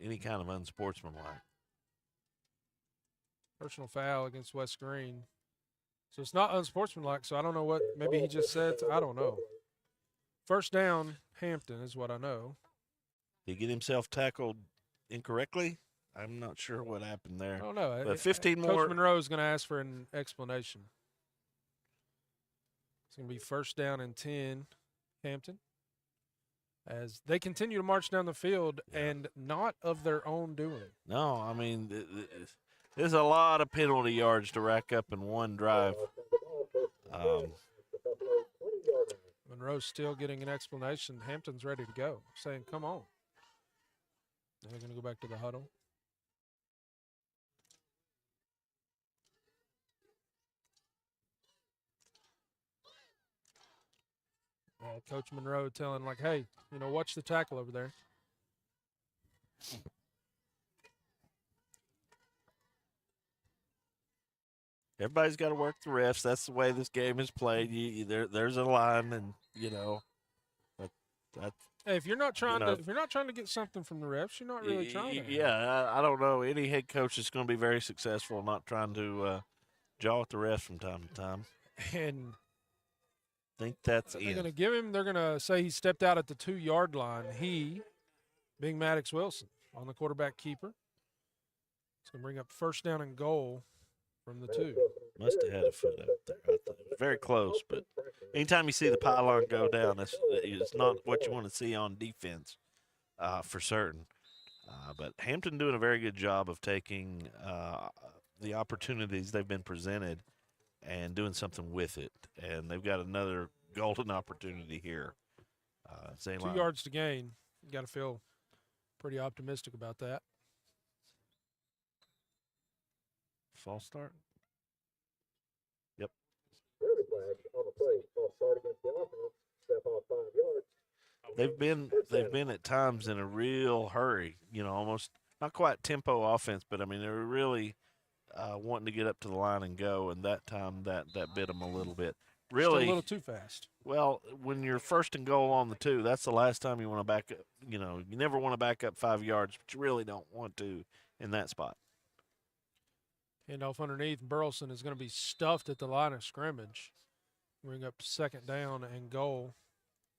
Any kind of unsportsmanlike. Personal foul against West Greene. So it's not unsportsmanlike, so I don't know what maybe he just said. I don't know. First down, Hampton is what I know. Did he get himself tackled incorrectly? I'm not sure what happened there. I don't know. But 15 Coach more. Coach Monroe is going to ask for an explanation. It's going to be first down and 10, Hampton. As they continue to march down the field and not of their own doing. No, I mean, there's a lot of penalty yards to rack up in one drive. Monroe's still getting an explanation. Hampton's ready to go, saying, come on. They're going to go back to the huddle. Coach Monroe telling, like, hey, watch the tackle over there. Everybody's got to work the refs. That's the way this game is played. There's a line, and hey, if you're not trying to get something from the refs, you're not really trying. Yeah, I don't know any head coach that's going to be very successful not trying to jaw at the refs from time to time. And I think that's they're going to give him. They're going to say he stepped out at the 2-yard line. He, being Maddox Wilson, on the quarterback keeper. It's going to bring up first down and goal from the 2. Must have had a foot out there. I thought it was very close, but anytime you see the pylon go down, it's not what you want to see on defense for certain. But Hampton doing a very good job of taking the opportunities they've been presented and doing something with it. And they've got another golden opportunity here. 2 yards to gain. You got to feel pretty optimistic about that. False start. Yep. They've been at times in a real hurry, almost not quite tempo offense, but I mean they're really wanting to get up to the line and go, and that time that bit them a little bit. Really, still a little too fast. Well, when you're first and goal on the 2, that's the last time you want to back up. You never want to back up 5 yards, but you really don't want to in that spot. Handoff underneath. Burleson is going to be stuffed at the line of scrimmage. Bring up second down and goal.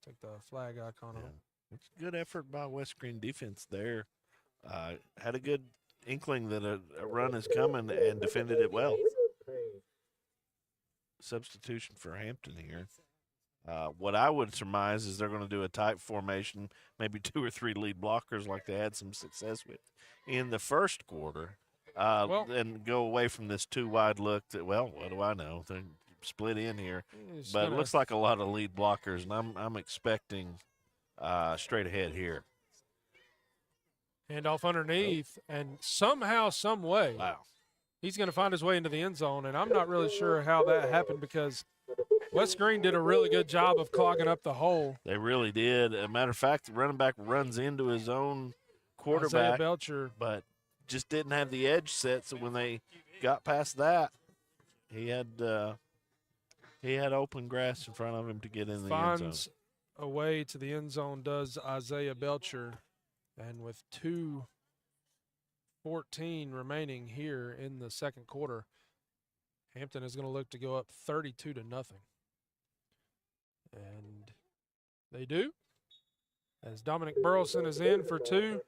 Take the flag icon off. It's a good effort by West Greene defense there. Had a good inkling that a run is coming and defended it well. Substitution for Hampton here. What I would surmise is they're going to do a tight formation, maybe 2 or 3 lead blockers like they had some success with in the first quarter. And go away from this 2 wide look that, what do I know? They're split in here. But it looks like a lot of lead blockers, and I'm expecting straight ahead here. Handoff underneath, and somehow, some way, he's going to find his way into the end zone, and I'm not really sure how that happened because West Greene did a really good job of clogging up the hole. They really did. As a matter of fact, the running back runs into his own quarterback. Isaiah Belcher. But just didn't have the edge set, so when they got past that, he had open grass in front of him to get in the end zone. Finds a way to the end zone, does Isaiah Belcher, and with 2:14 remaining here in the second quarter, Hampton is going to look to go up 32-0. And they do, as Dominic Burleson is in for 2.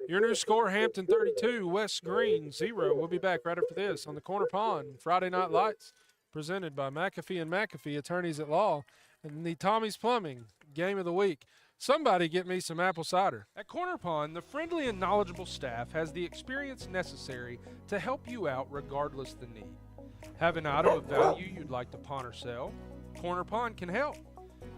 Your new score, Hampton 32, West Greene 0. We'll be back right after this on the Corner Pond Friday Night Lights, presented by McAfee and McAfee, attorneys at law, and the Tommie's Plumbing Game of the Week. Somebody get me some apple cider. At Corner Pond, the friendly and knowledgeable staff has the experience necessary to help you out regardless the need. Have an item of value you'd like to pawn or sell? Corner Pond can help.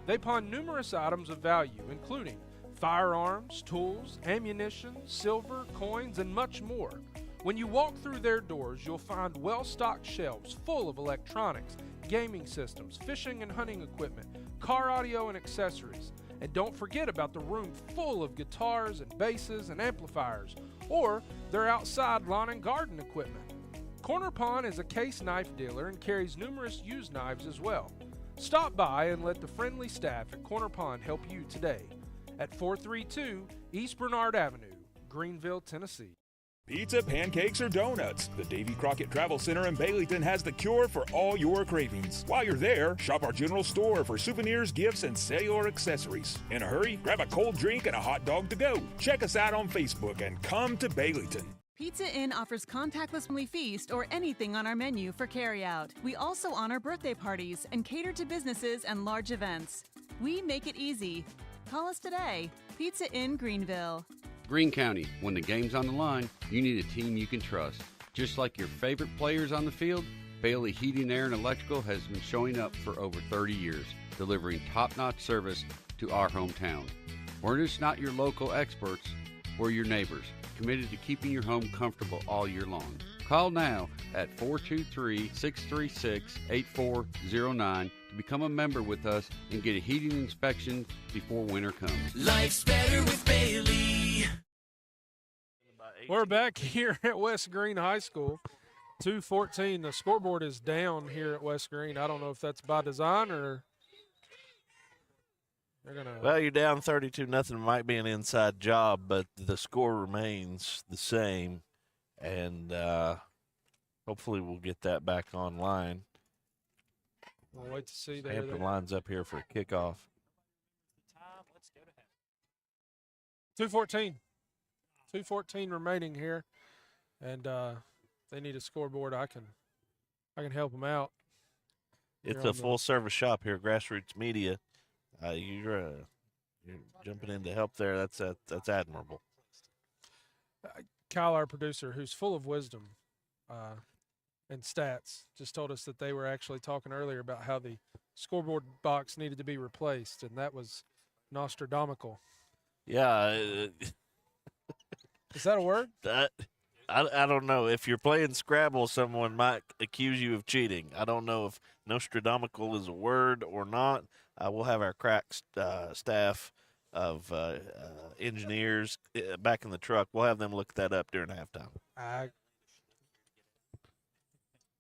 They pawn numerous items of value, including firearms, tools, ammunition, silver, coins, and much more. When you walk through their doors, you'll find well-stocked shelves full of electronics, gaming systems, fishing and hunting equipment, car audio and accessories. And don't forget about the room full of guitars and basses and amplifiers, or their outside lawn and garden equipment. Corner Pond is a case knife dealer and carries numerous used knives as well. Stop by and let the friendly staff at Corner Pond help you today at 432 East Bernard Avenue, Greenville, Tennessee. Pizza, pancakes, or donuts, the Davy Crockett Travel Center in Baileyton has the cure for all your cravings. While you're there, shop our general store for souvenirs, gifts, and cellular accessories. In a hurry, grab a cold drink and a hot dog to go. Check us out on Facebook and come to Baileyton. Pizza Inn offers contactless family feast or anything on our menu for carryout. We also honor birthday parties and cater to businesses and large events. We make it easy. Call us today. Pizza Inn Greenville. Greene County, when the game's on the line, you need a team you can trust. Just like your favorite players on the field, Bailey Heating, Air, and Electrical has been showing up for over 30 years, delivering top-notch service to our hometown. We're just not your local experts, we're your neighbors, committed to keeping your home comfortable all year long. Call now at 423-636-8409 to become a member with us and get a heating inspection before winter comes. Life's better with Bailey. We're back here at West Greene High School. 2:14. The scoreboard is down here at West Greene. I don't know if that's by design or they're gonna. Well, you're down 32-0. It might be an inside job, but the score remains the same, and hopefully we'll get that back online. We'll wait to see. Hampton lines up here for a kickoff. 2:14. 2:14 remaining here, and they need a scoreboard. I can help them out. It's a full-service shop here, Grassroots Media. You're jumping in to help there. That's admirable. Kyle, our producer, who's full of wisdom and stats, just told us that they were actually talking earlier about how the scoreboard box needed to be replaced, and that was Nostradamical. Yeah. Is that a word? I don't know. If you're playing Scrabble, someone might accuse you of cheating. I don't know if Nostradamical is a word or not. We'll have our crack staff of engineers back in the truck. We'll have them look that up during halftime.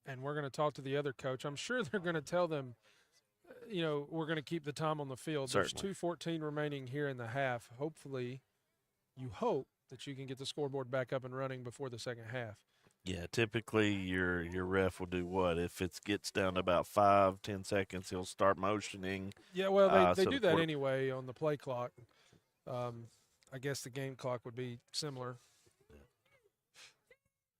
And we're going to talk to the other coach. I'm sure they're going to tell them, we're going to keep the time on the field. Certainly. There's 2:14 remaining here in the half. Hopefully, you hope that you can get the scoreboard back up and running before the second half. Yeah, typically your ref will do what? If it gets down to about 5-10 seconds, he'll start motioning. Yeah, well, they so do that anyway on the play clock. I guess the game clock would be similar.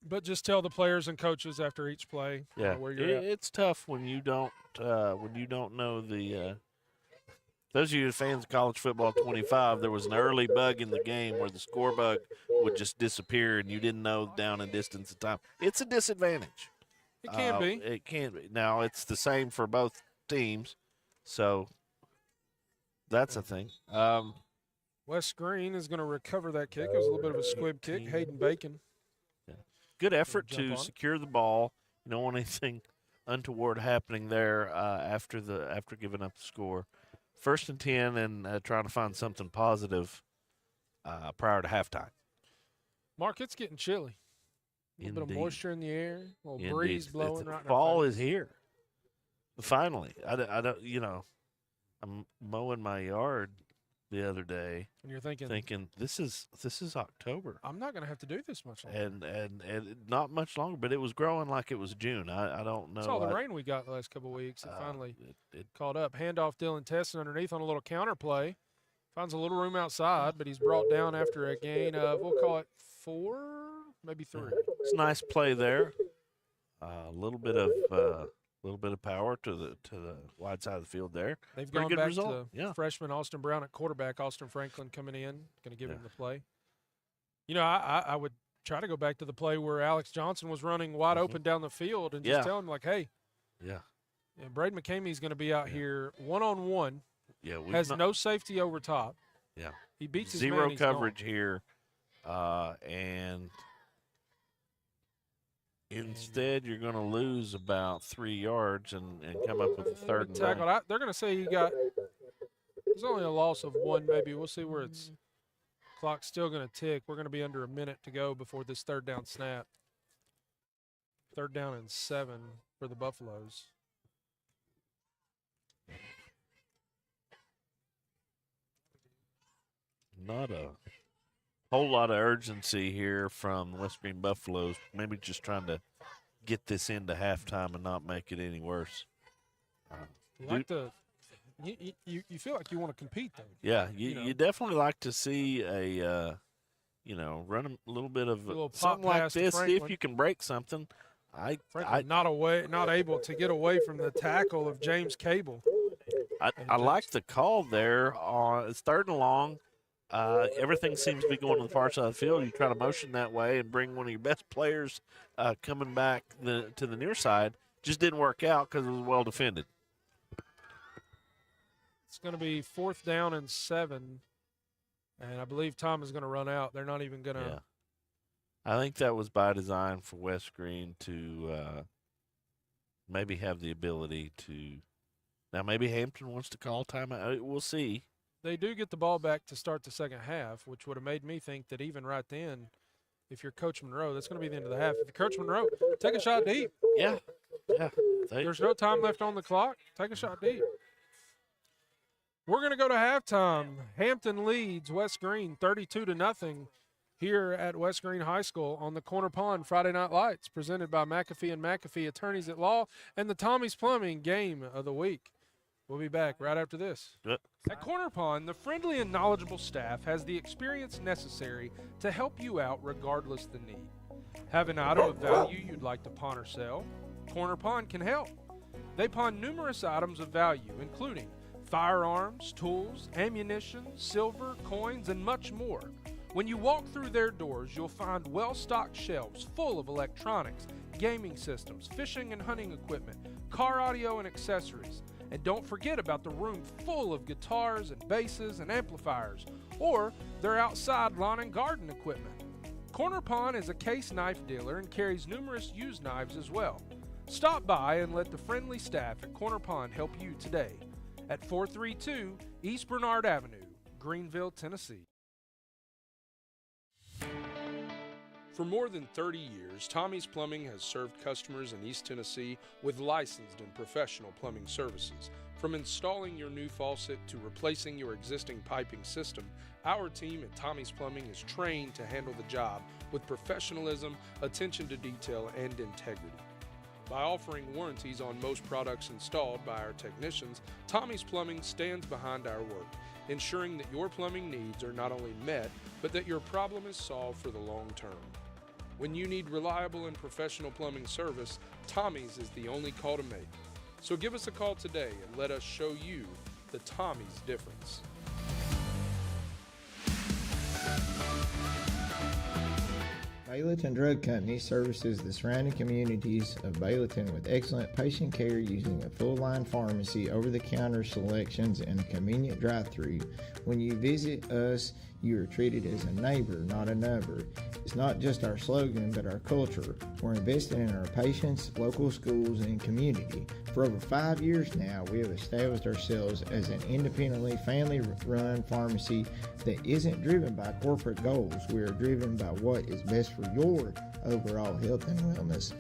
But just tell the players and coaches after each play where you're at. It's tough when you don't know the those of you fans of college football 25, there was an early bug in the game where the score bug would just disappear and you didn't know down and distance of time. It's a disadvantage. It can be. It can be. Now, it's the same for both teams, so that's a thing. West Greene is going to recover that kick. It was a little bit of a squib kick. Hayden Bacon. Good effort to secure the ball. You don't want anything untoward happening there after giving up the score. 1st and 10 and trying to find something positive prior to halftime. Mark, it's getting chilly. A little bit of moisture in the air, a little breeze blowing right now. Fall is here. Finally. I don't, I'm mowing my yard the other day. And you're thinking this is October. I'm not going to have to do this much longer. And not much longer, but it was growing like it was June. I don't know. It's all the rain we got the last couple of weeks. It finally caught up. Handoff Dylan Tesson underneath on a little counter play. Finds a little room outside, but he's brought down after a gain of, we'll call it 4, maybe 3. It's a nice play there. A little bit of power to the wide side of the field there. They've Pretty gone good back result. to freshman Austin Brown at quarterback. Austin Franklin coming in, going to give him the play. I would try to go back to the play where Alex Johnson was running wide open down the field and just tell him, like, hey, Braden McCamey is going to be out here one-on-one. Yeah, has no safety over top. Yeah. He beats his zero man, coverage here. And instead, you're going to lose about 3 yards and come up with a 3rd and 9. They're going to say there's only a loss of 1 maybe. We'll see where it's clock's still going to tick. We're going to be under a minute to go before this 3rd down snap. 3rd down and 7 for the Buffaloes. Not a whole lot of urgency here from the West Greene Buffaloes. Maybe just trying to get this into halftime and not make it any worse. You feel like you want to compete, though. Yeah, you definitely like to see a, run a little bit of something like this. See if you can break something. Not able to get away from the tackle of James Cable. I like the call there. It's 3rd and long. Everything seems to be going to the far side of the field. You try to motion that way and bring one of your best players coming back to the near side. Just didn't work out because it was well defended. It's going to be 4th down and 7, and I believe Tom is going to run out. They're not even going to. Yeah. I think that was by design for West Greene to maybe have the ability to. Now, maybe Hampton wants to call timeout. We'll see. They do get the ball back to start the second half, which would have made me think that even right then, if you're Coach Monroe, that's going to be the end of the half. If you're Coach Monroe, take a shot deep. Yeah. There's no time left on the clock. Take a shot deep. We're going to go to halftime. Hampton leads West Greene 32-0 here at West Greene High School on the Corner Pond Friday Night Lights, presented by McAfee and McAfee Attorneys at Law and the Tommie's Plumbing Game of the Week. We'll be back right after this. Yep. At Corner Pond, the friendly and knowledgeable staff has the experience necessary to help you out regardless the need. Have an item of value you'd like to pawn or sell? Corner Pond can help. They pawn numerous items of value, including firearms, tools, ammunition, silver, coins, and much more. When you walk through their doors, you'll find well-stocked shelves full of electronics, gaming systems, fishing and hunting equipment, car audio and accessories. And don't forget about the room full of guitars and basses and amplifiers, or their outside lawn and garden equipment. Corner Pond is a case knife dealer and carries numerous used knives as well. Stop by and let the friendly staff at Corner Pond help you today at 432 East Bernard Avenue, Greenville, Tennessee. For more than 30 years, Tommie's Plumbing has served customers in East Tennessee with licensed and professional plumbing services. From installing your new faucet to replacing your existing piping system, our team at Tommie's Plumbing is trained to handle the job with professionalism, attention to detail, and integrity. By offering warranties on most products installed by our technicians, Tommie's Plumbing stands behind our work, ensuring that your plumbing needs are not only met, but that your problem is solved for the long term. When you need reliable and professional plumbing service, Tommie's is the only call to make. So give us a call today and let us show you the Tommie's difference. Bayleton Drug Company services the surrounding communities of Bayleton with excellent patient care using a full-line pharmacy, over-the-counter selections, and a convenient drive-thru. When you visit us, you are treated as a neighbor, not a number. It's not just our slogan, but our culture. We're invested in our patients, local schools, and community. For over 5 years now, we have established ourselves as an independently family-run pharmacy that isn't driven by corporate goals. We are driven by what is best for your overall health and wellness.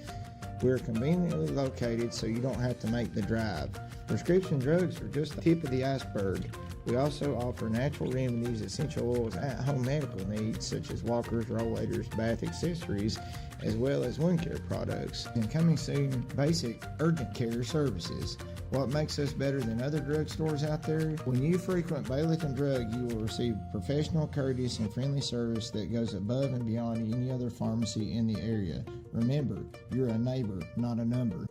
We're conveniently located so you don't have to make the drive. Prescription drugs are just the tip of the iceberg. We also offer natural remedies, essential oils, at-home medical needs such as walkers, rollators, bath accessories, as well as wound care products. And coming soon, basic urgent care services. What makes us better than other drugstores out there? When you frequent Bayleton Drug, you will receive professional, courteous, and friendly service that goes above and beyond any other pharmacy in the area. Remember, you're a neighbor, not a number.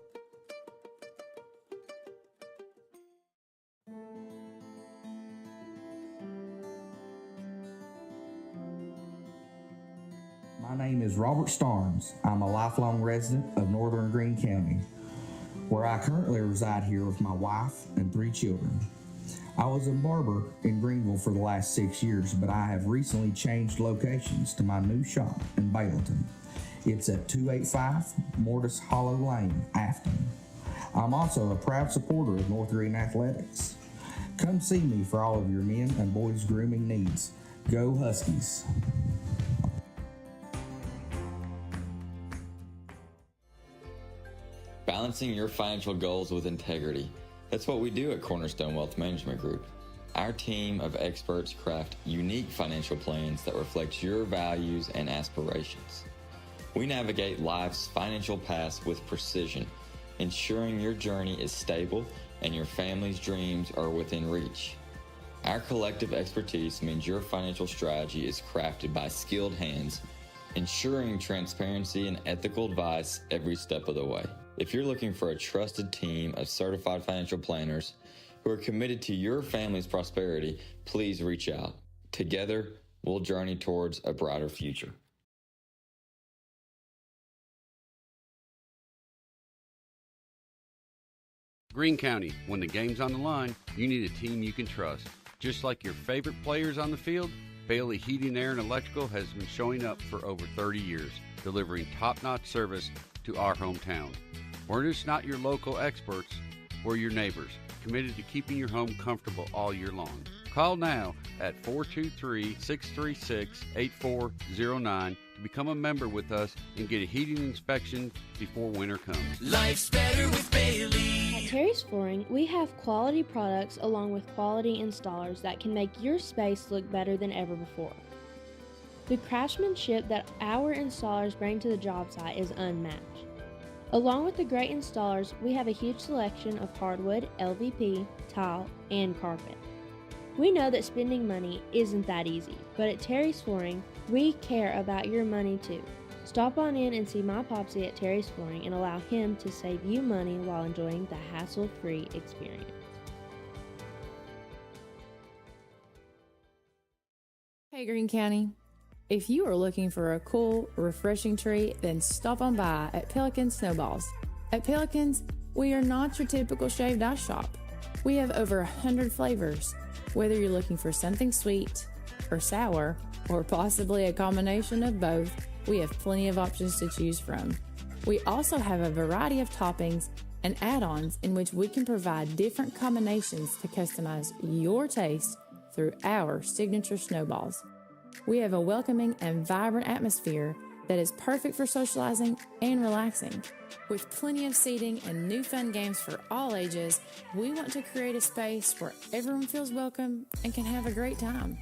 My name is Robert Starnes. I'm a lifelong resident of Northern Greene County, where I currently reside here with my wife and 3 children. I was a barber in Greenville for the last 6 years, but I have recently changed locations to my new shop in Bayleton. It's at 285 Mortis Hollow Lane, Afton. I'm also a proud supporter of North Greene Athletics. Come see me for all of your men and boys grooming needs. Go Huskies! Balancing your financial goals with integrity. That's what we do at Cornerstone Wealth Management Group. Our team of experts craft unique financial plans that reflect your values and aspirations. We navigate life's financial paths with precision, ensuring your journey is stable and your family's dreams are within reach. Our collective expertise means your financial strategy is crafted by skilled hands, ensuring transparency and ethical advice every step of the way. If you're looking for a trusted team of certified financial planners who are committed to your family's prosperity, please reach out. Together, we'll journey towards a brighter future. Greene County, when the game's on the line, you need a team you can trust. Just like your favorite players on the field, Bailey Heating, Air, and Electrical has been showing up for over 30 years, delivering top-notch service to our hometown. We're just not your local experts, we're your neighbors, committed to keeping your home comfortable all year long. Call now at 423-636-8409 to become a member with us and get a heating inspection before winter comes. Life's better with Bailey. At Terry's Flooring, we have quality products along with quality installers that can make your space look better than ever before. The craftsmanship that our installers bring to the job site is unmatched. Along with the great installers, we have a huge selection of hardwood, LVP, tile, and carpet. We know that spending money isn't that easy, but at Terry's Flooring, we care about your money too. Stop on in and see my Popsy at Terry's Flooring and allow him to save you money while enjoying the hassle-free experience. Hey Greene County, if you are looking for a cool, refreshing treat, then stop on by at Pelican Snowballs. At Pelicans, we are not your typical shaved ice shop. We have over 100 flavors. Whether you're looking for something sweet or sour, or possibly a combination of both, we have plenty of options to choose from. We also have a variety of toppings and add-ons in which we can provide different combinations to customize your taste through our signature snowballs. We have a welcoming and vibrant atmosphere that is perfect for socializing and relaxing. With plenty of seating and new fun games for all ages, we want to create a space where everyone feels welcome and can have a great time.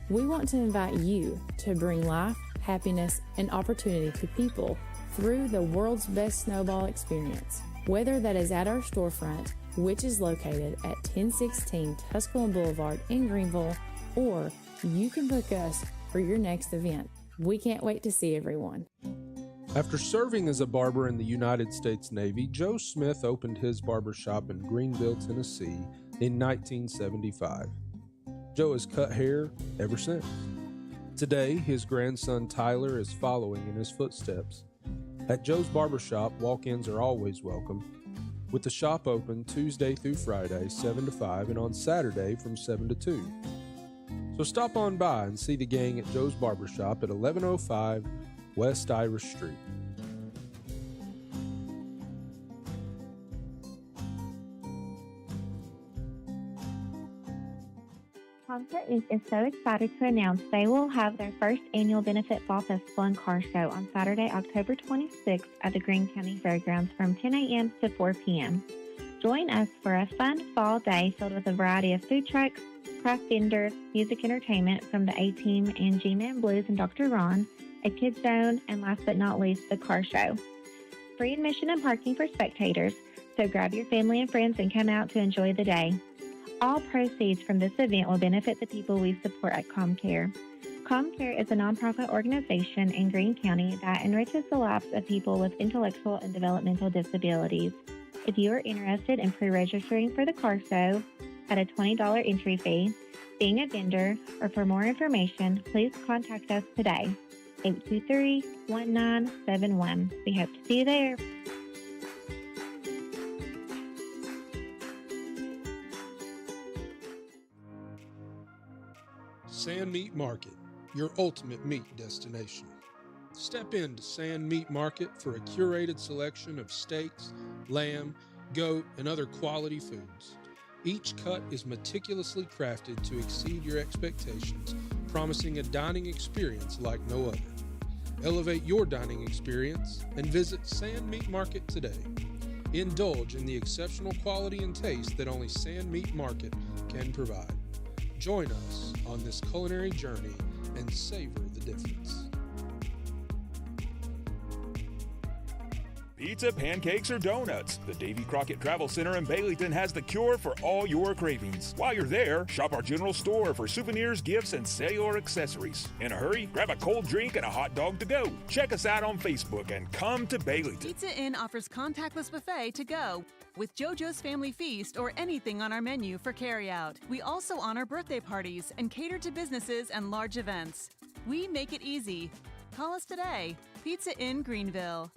We want to invite you to bring life, happiness, and opportunity to people through the world's best snowball experience. Whether that is at our storefront, which is located at 1016 Tusculum Boulevard in Greenville, or you can book us for your next event. We can't wait to see everyone. After serving as a barber in the United States Navy, Joe Smith opened his barbershop in Greenville, Tennessee in 1975. Joe has cut hair ever since. Today, his grandson Tyler is following in his footsteps. At Joe's barbershop, walk-ins are always welcome, with the shop open Tuesday through Friday, 7 to 5, and on Saturday from 7 to 2. So stop on by and see the gang at Joe's Barbershop at 1105 West Irish Street. Concert Inc. is so excited to announce they will have their first annual Benefit Fall Festival and Car Show on Saturday, October 26th at the Greene County Fairgrounds from 10 a.m. to 4 p.m. Join us for a fun fall day filled with a variety of food trucks, craft vendors, music entertainment from the A-Team and G-Man Blues and Dr. Ron, a kids zone, and last but not least, the car show. Free admission and parking for spectators, so grab your family and friends and come out to enjoy the day. All proceeds from this event will benefit the people we support at ComCare. ComCare is a nonprofit organization in Greene County that enriches the lives of people with intellectual and developmental disabilities. If you are interested in pre-registering for the car show at a $20 entry fee, being a vendor, or for more information, please contact us today, 823-1971. We hope to see you there. Sand Meat Market, your ultimate meat destination. Step into Sand Meat Market for a curated selection of steaks, lamb, goat, and other quality foods. Each cut is meticulously crafted to exceed your expectations, promising a dining experience like no other. Elevate your dining experience and visit Sand Meat Market today. Indulge in the exceptional quality and taste that only Sand Meat Market can provide. Join us on this culinary journey and savor the difference. Pizza, pancakes, or donuts, the Davy Crockett Travel Center in Baileyton has the cure for all your cravings. While you're there, shop our general store for souvenirs, gifts, and cellular accessories. In a hurry, grab a cold drink and a hot dog to go. Check us out on Facebook and come to Baileyton. Pizza Inn offers contactless buffet to go with JoJo's Family Feast or anything on our menu for carryout. We also honor birthday parties and cater to businesses and large events. We make it easy. Call us today. Pizza Inn Greenville.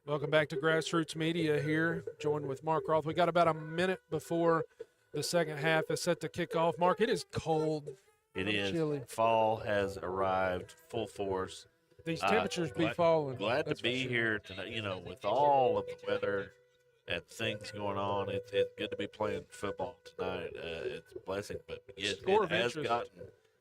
Welcome back to Grassroots Media here, joined with Mark Roth. We got about a minute before the second half is set to kick off. Mark, it is cold. It is. Chilly. Fall has arrived full force. These temperatures be falling. Glad to be here tonight. You know, with all of the weather and things going on, it's good to be playing football tonight. It's a blessing, but it has gotten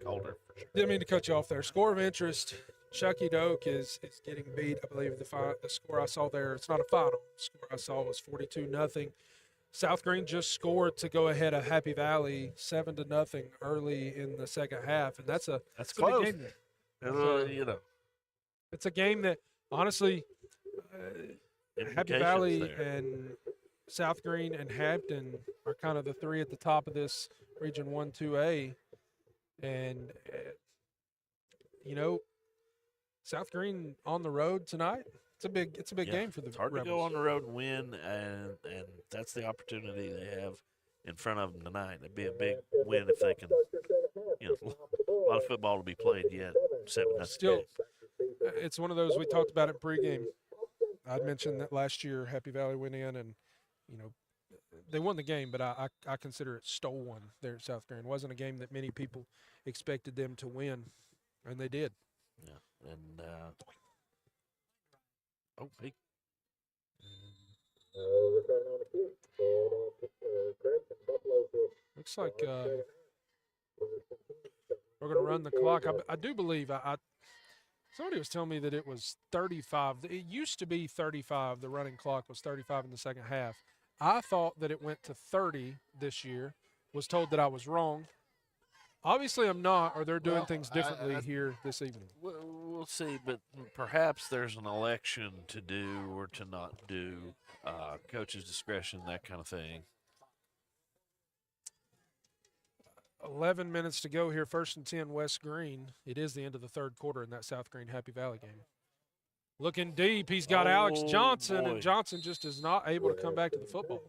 colder. For sure. Didn't mean to cut you off there. Score of interest. Chucky Doak is getting beat. I believe the score I saw there, it's not a final. The score I saw was 42-0. South Greene just scored to go ahead of Happy Valley 7-0 early in the second half, and that's close. A big game. You know, it's a game that honestly, Happy Valley and South Greene and Hampton are kind of the three at the top of this Region 1, 2A, and you know, South Greene on the road tonight. It's a big game for the It's hard Rebels. to go on the road and win, and that's the opportunity they have in front of them tonight. It'd be a big win if they can. You know, a lot of football to be played yet. 7-0. Still, it's one of those we talked about in pregame. I'd mentioned that last year Happy Valley went in and, you know, they won the game, but I consider it stole one there at South Greene. It wasn't a game that many people expected them to win, and they did. Yeah, and hey. Looks like we're going to run the clock. I do believe somebody was telling me that it was 35. It used to be 35. The running clock was 35 in the second half. I thought that it went to 30 this year. Was told that I was wrong. Obviously, I'm not, or they're doing things differently here this evening. We'll see, but perhaps there's an election to do or to not do, coach's discretion, that kind of thing. 11 minutes to go here, 1st and 10 West Greene. It is the end of the third quarter in that South Greene Happy Valley game. Looking deep, he's got Alex Johnson, and Johnson just is not able to come back to the football.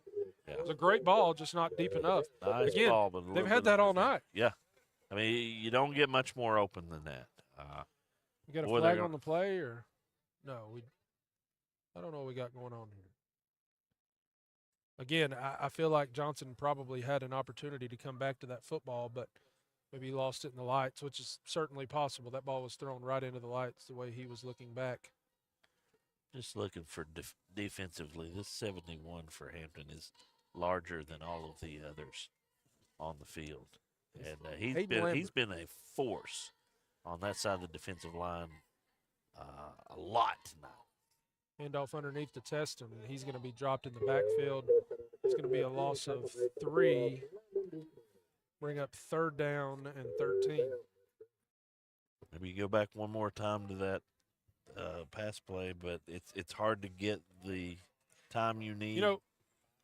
Yeah. It was a great ball, just not deep enough. Nice Again, ball, but they've had that all night. Yeah. I mean, you don't get much more open than that. You got a flag on the play, or no? I don't know what we got going on here. Again, I feel like Johnson probably had an opportunity to come back to that football, but maybe he lost it in the lights, which is certainly possible. That ball was thrown right into the lights the way he was looking back. Just looking for defensively, this 71 for Hampton is larger than all of the others on the field. And he's been a force on that side of the defensive line a lot tonight. Handoff underneath to Teston. He's going to be dropped in the backfield. It's going to be a loss of 3. Bring up 3rd down and 13. Maybe you go back one more time to that pass play, but it's hard to get the time you need. You know,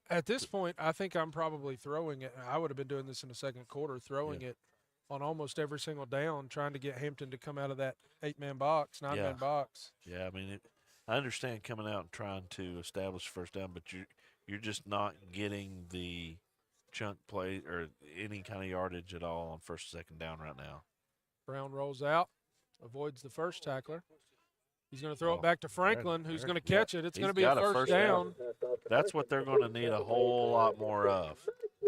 at this point, I think I'm probably throwing it. I would have been doing this in the second quarter, throwing it on almost every single down, trying to get Hampton to come out of that 8-man box, 9-man box. Yeah, I mean, I understand coming out and trying to establish first down, but you're just not getting the chunk play or any kind of yardage at all on first or second down right now. Brown rolls out, avoids the first tackler. He's going to throw it back to Franklin, who's going to catch it. It's going to be a first down. That's what they're going to need a whole lot more of.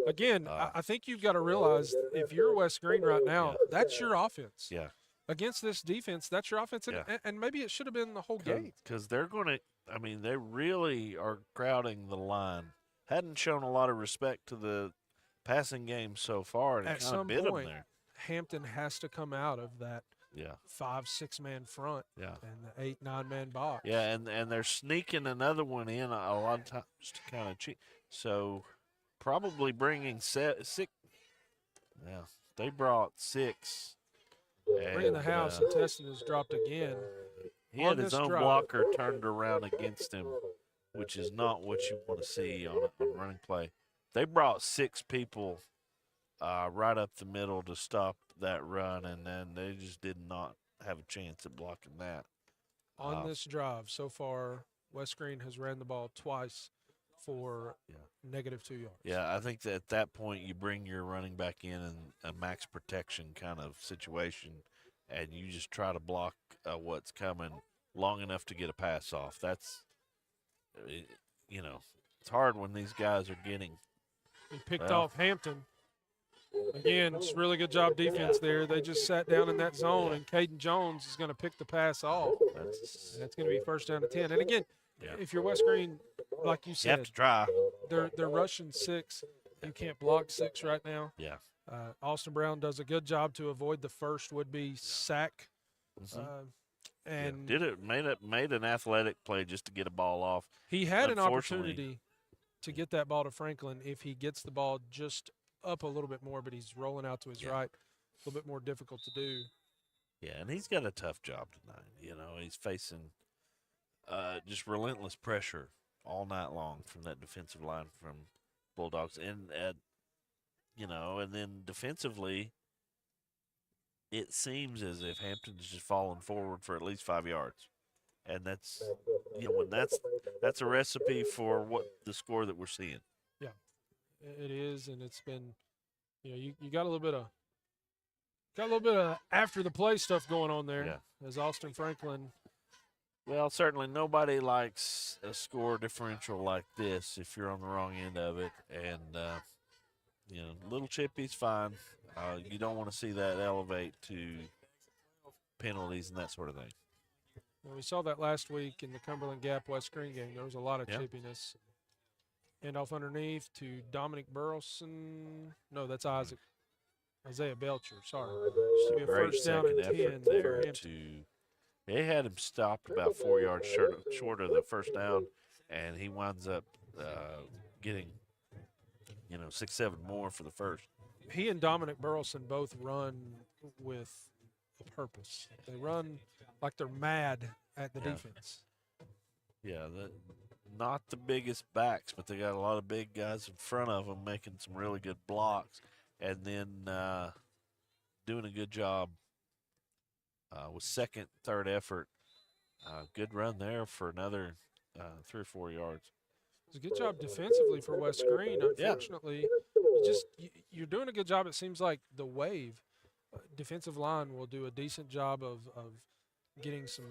Again, I think you've got to realize if you're West Greene right now, that's your offense. Yeah. Against this defense, that's your offense. And maybe it should have been the whole game. Because they're going to – I mean, they really are crowding the line. Hadn't shown a lot of respect to the passing game so far. And at some bit point, them there. Hampton has to come out of that 5-6-man front and the 8-9-man box. Yeah, and they're sneaking another one in a lot of times to kind of cheat. So probably bringing 6. Yeah, they brought 6. Bringing the house, and Teston has dropped again. He had his own blocker turned around against him, which is not what you want to see on a running play. They brought 6 people right up the middle to stop that run, and then they just did not have a chance at blocking that. On this drive, so far, West Greene has ran the ball twice for -2 yards. Yeah, I think that at that point you bring your running back in a max protection kind of situation, and you just try to block what's coming long enough to get a pass off. That's you know, it's hard when these guys are getting. He picked off Hampton. Again, it's really good job defense there. They just sat down in that zone, and Caden Jones is going to pick the pass off. That's going to be first down to 10. And again, if you're West Greene, like you said, You have to try. They're rushing 6. You can't block 6 right now. Yeah. Austin Brown does a good job to avoid the first would-be sack. And made an athletic play just to get a ball off. He had an opportunity to get that ball to Franklin if he gets the ball just up a little bit more, but he's rolling out to his right. A little bit more difficult to do. Yeah, and he's got a tough job tonight. You know, he's facing just relentless pressure all night long from that defensive line from Bulldogs. And, and then defensively, it seems as if Hampton's just falling forward for at least 5 yards. And that's, when that's a recipe for what the score that we're seeing. Yeah, it is, and it's been, you got a little bit of after the play stuff going on there. As Austin Franklin. Well, certainly nobody likes a score differential like this if you're on the wrong end of it, and little chippy's fine. You don't want to see that elevate to penalties and that sort of thing. Well, we saw that last week in the Cumberland Gap West Greene game. There was a lot of chippiness. Hand off underneath to Dominic Burleson. No, that's Isaiah Belcher. Sorry. Should be a first down and 10 there they had him stopped about 4 yards short of the first down, and he winds up getting 6-7 more for the first. He and Dominic Burleson both run with a purpose. They run like they're mad at the defense. Yeah, not the biggest backs, but they got a lot of big guys in front of them making some really good blocks, and then doing a good job with second, third effort. Good run there for another 3 or 4 yards. It's a good job defensively for West Greene. Unfortunately, you're doing a good job. It seems like the Wave defensive line will do a decent job of getting some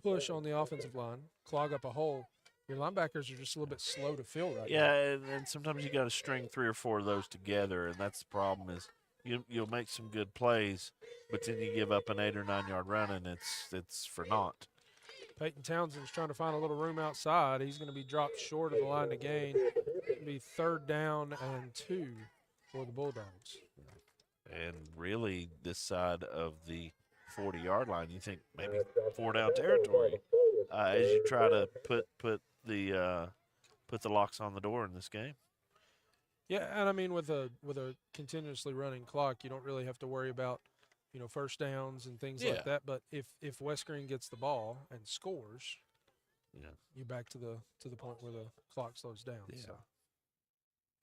push on the offensive line, clog up a hole. Your linebackers are just a little bit slow to fill right now. Yeah, and sometimes you got to string 3 or 4 of those together, and that's the problem is you'll make some good plays, but then you give up an 8 or 9 yard run, and it's for naught. Peyton Townsend's trying to find a little room outside. He's going to be dropped short of the line to gain. It'll be 3rd down and 2 for the Bulldogs. And really, this side of the 40-yard line, you think maybe 4 down territory as you try to put the locks on the door in this game. Yeah, and I mean with a continuously running clock, you don't really have to worry about first downs and things like that. But if West Greene gets the ball and scores, you're back to the point where the clock slows down. Yeah. So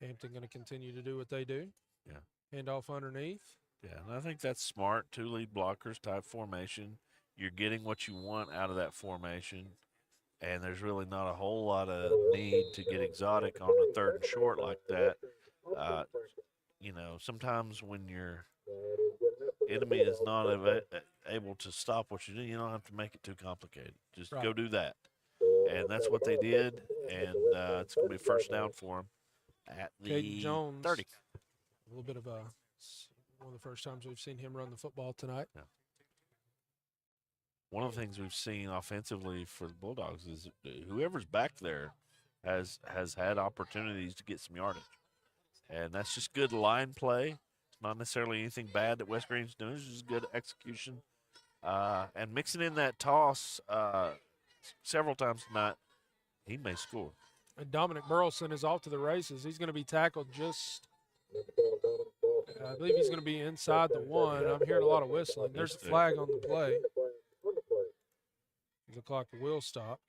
Hampton going to continue to do what they do. Yeah. Hand off underneath. Yeah, and I think that's smart. 2 lead blockers type formation. You're getting what you want out of that formation, and there's really not a whole lot of need to get exotic on a 3rd and short like that. Sometimes when your enemy is not able to stop what you do, you don't have to make it too complicated. Just go do that. And that's what they did, and it's going to be first down for them at the Caden Jones, 30. A little bit of one of the first times we've seen him run the football tonight. Yeah. One of the things we've seen offensively for the Bulldogs is whoever's back there has had opportunities to get some yardage. And that's just good line play. It's not necessarily anything bad that West Greene's doing. It's just good execution. And mixing in that toss several times tonight, he may score. And Dominic Burleson is off to the races. He's going to be tackled just I believe he's going to be inside the 1. I'm hearing a lot of whistling. There's a flag on the play. The clock will stop.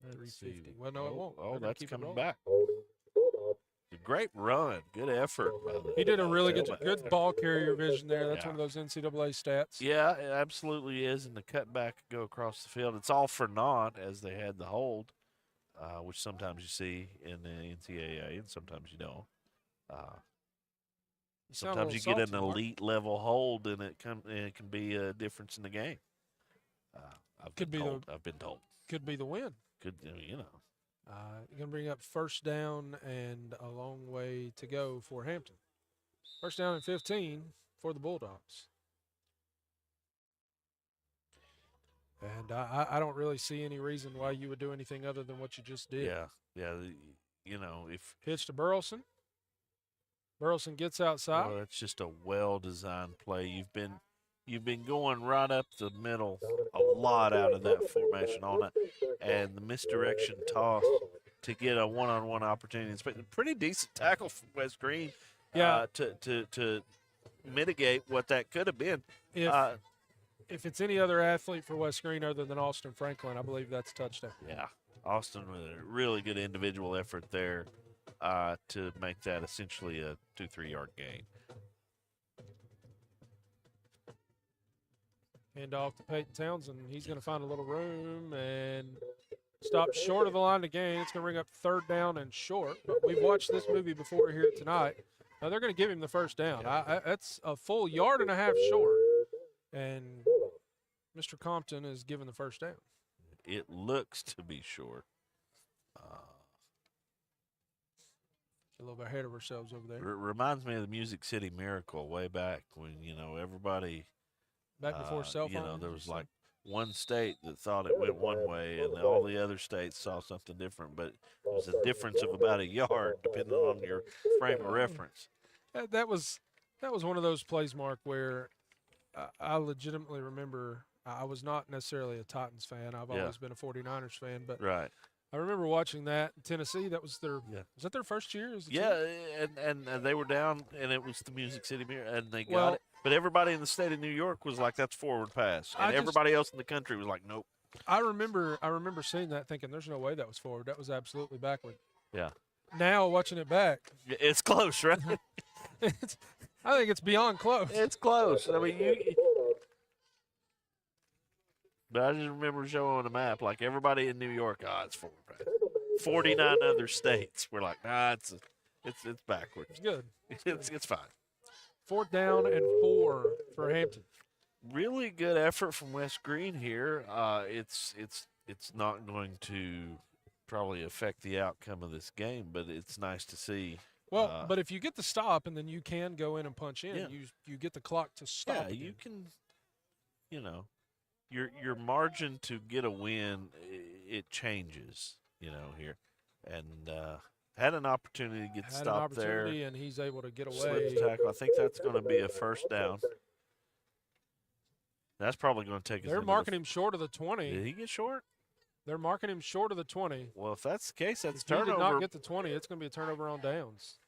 3:50. Well, no, it won't. Oh, that's coming back. A great run. Good effort. He did a really good ball carrier vision there. That's one of those NCAA stats. Yeah, it absolutely is. And the cutback go across the field. It's all for naught as they had the hold, which sometimes you see in the NCAA and sometimes you don't. Sometimes you get an elite level hold and it can be a difference in the game. I've Could been be told. I've been told. Could be the win. Could, you know. You're going to bring up first down and a long way to go for Hampton. First down and 15 for the Bulldogs. And I don't really see any reason why you would do anything other than what you just did. Yeah. You know, if pitch to Burleson. Burleson gets outside. Well, that's just a well-designed play. You've been going right up the middle a lot out of that formation on it, and the misdirection toss to get a one-on-one opportunity. It's a pretty decent tackle from West Greene. Yeah. To mitigate what that could have been. If it's any other athlete for West Greene other than Austin Franklin, I believe that's a touchdown. Yeah, Austin with a really good individual effort there to make that essentially a 2-3 yard gain. Hand off to Peyton Townsend. He's going to find a little room and stop short of the line to gain. It's going to bring up third down and short. But we've watched this movie before here tonight. Now they're going to give him the first down. That's a full yard and a half short. And Mr. Compton is given the first down. It looks to be short. A little bit ahead of ourselves over there. It reminds me of the Music City Miracle way back when, everybody. Back before cell phones. There was like one state that thought it went one way and all the other states saw something different, but it was a difference of about a yard depending on your frame of reference. That was one of those plays, Mark, where I legitimately remember I was not necessarily a Titans fan. I've always been a 49ers fan, but right. I remember watching that in Tennessee. That was was that their first year? And they were down, and it was the Music City Miracle, and they got it. But everybody in the state of New York was like, "That's forward pass," and everybody else in the country was like, "Nope." I remember seeing that, thinking, "There's no way that was forward. That was absolutely backward." Yeah. Now watching it back, it's close, right? I think it's beyond close. It's close. I mean, but I just remember showing a map, like everybody in New York, it's forward pass. 49 other states were like, it's backwards. It's good. It's fine. Fourth down and 4 for Hampton. Really good effort from West Greene here. It's not going to probably affect the outcome of this game, but it's nice to see. Well, but if you get the stop and then you can go in and punch in, you get the clock to stop. Yeah, you can, your margin to get a win, it changes, here. And had an opportunity to get stopped there. And he's able to get away. Slips tackle. I think that's going to be a first down. That's probably going to take us. They're marking him short of the 20. Did he get short? They're marking him short of the 20. Well, if that's the case, that's if turnover. If he did not get the 20, it's going to be a turnover on downs.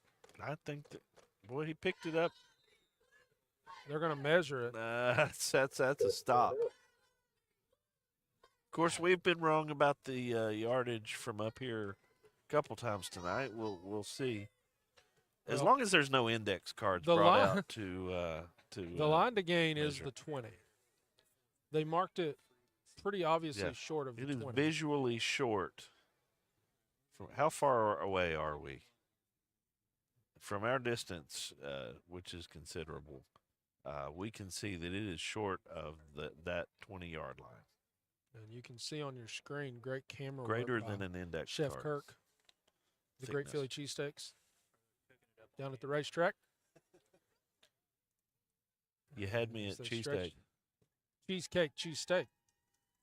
I think that, boy, he picked it up. They're going to measure it. That's a stop. Of course, we've been wrong about the yardage from up here a couple times tonight. We'll see. As long as there's no index cards brought out to the line to gain is the 20. They marked it pretty obviously short of the 20. It is visually short. From how far away are we? From our distance, which is considerable, we can see that it is short of that 20-yard line. And you can see on your screen, great camera greater work than an index Chef card. Kirk, the Great Philly cheesesteaks down at the racetrack. You had me at cheesesteak. Cheesecake, cheesesteak.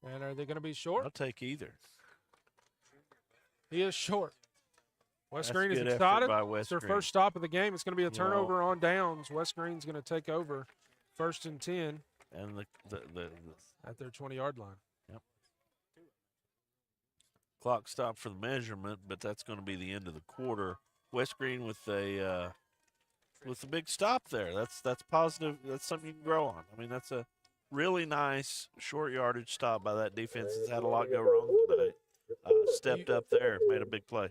And are they going to be short? I'll take either. He is short. West Greene is good excited. effort by West It's their Greene. first stop of the game. It's going to be a turnover on downs. West Greene's going to take over 1st and 10. And at their 20-yard line. Yep. Clock stopped for the measurement, but that's going to be the end of the quarter. West Greene with a big stop there. That's positive. That's something you can grow on. I mean, that's a really nice short yardage stop by that defense. Has had a lot go wrong today. Stepped up there, made a big play.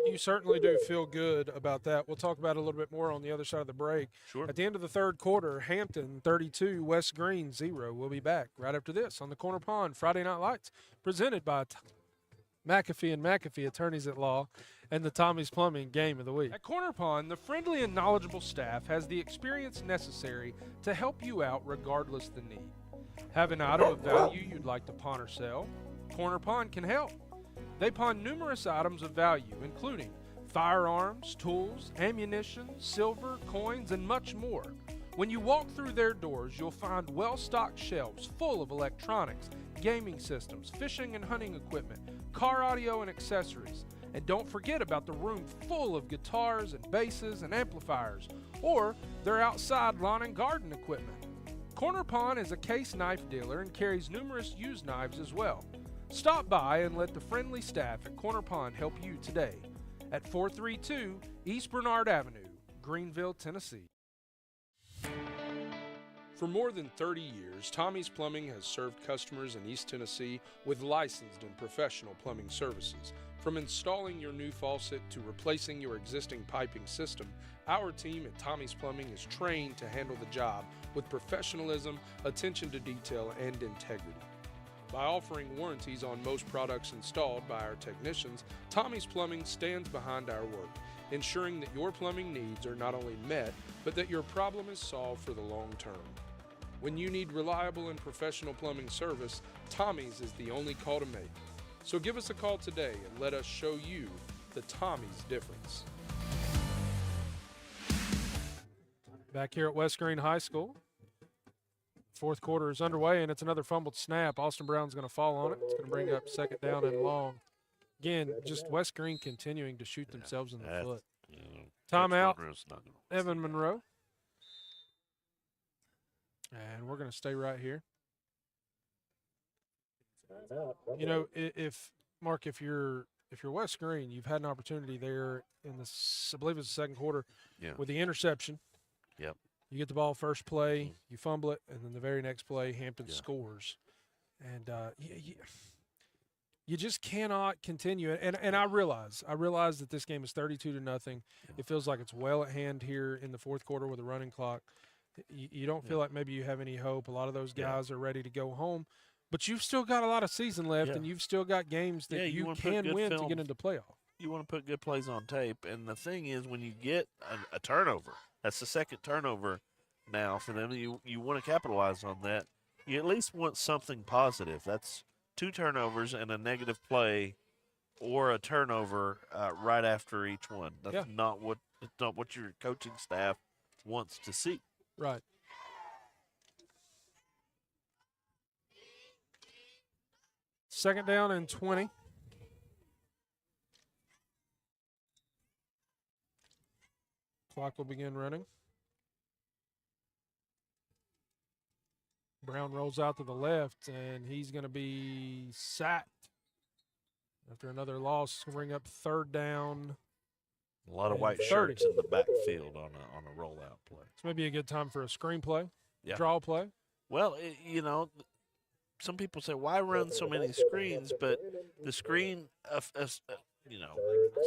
You certainly do feel good about that. We'll talk about it a little bit more on the other side of the break. Sure. At the end of the third quarter, Hampton 32, West Greene 0. We'll be back right after this on the Corner Pond Friday Night Lights, presented by McAfee and McAfee Attorneys at Law and the Tommie's Plumbing Game of the Week. At Corner Pond, the friendly and knowledgeable staff has the experience necessary to help you out regardless the need. Have an item of value you'd like to pawn or sell? Korner Pawn can help. They pawn numerous items of value, including firearms, tools, ammunition, silver, coins, and much more. When you walk through their doors, you'll find well-stocked shelves full of electronics, gaming systems, fishing and hunting equipment, car audio and accessories. And don't forget about the room full of guitars and basses and amplifiers, or their outside lawn and garden equipment. Korner Pawn is a case knife dealer and carries numerous used knives as well. Stop by and let the friendly staff at Korner Pawn help you today at 432 East Bernard Avenue, Greenville, Tennessee. For more than 30 years, Tommie's Plumbing has served customers in East Tennessee with licensed and professional plumbing services. From installing your new faucet to replacing your existing piping system, our team at Tommie's Plumbing is trained to handle the job with professionalism, attention to detail, and integrity. By offering warranties on most products installed by our technicians, Tommie's Plumbing stands behind our work, ensuring that your plumbing needs are not only met, but that your problem is solved for the long term. When you need reliable and professional plumbing service, Tommie's is the only call to make. So give us a call today and let us show you the Tommie's difference. Back here at West Greene High School. Fourth quarter is underway, and it's another fumbled snap. Austin Brown's going to fall on it. It's going to bring up second down and long. Again, just West Greene continuing to shoot themselves in the foot. Timeout, Evan Monroe. And we're going to stay right here. You know, if Mark, if you're West Greene, you've had an opportunity there in the, I believe it's the second quarter, with the interception. Yep. You get the ball first play, you fumble it, and then the very next play, Hampton scores. And you just cannot continue. And I realize that this game is 32-0. It feels like it's well at hand here in the fourth quarter with a running clock. You don't feel like maybe you have any hope. A lot of those guys are ready to go home. But you've still got a lot of season left, and you've still got games that you can win to get into playoff. You want to put good plays on tape. And the thing is, when you get a turnover, that's the second turnover now for them. You want to capitalize on that. You at least want something positive. That's 2 turnovers and a negative play or a turnover right after each one. That's not what your coaching staff wants to see. Right. Second down and 20. Clock will begin running. Brown rolls out to the left, and he's going to be sacked after another loss. Bring up third down. A lot of white shirts in the backfield on a rollout play. This may be a good time for a screenplay, draw play. Well, some people say, why run so many screens? But the screen, it's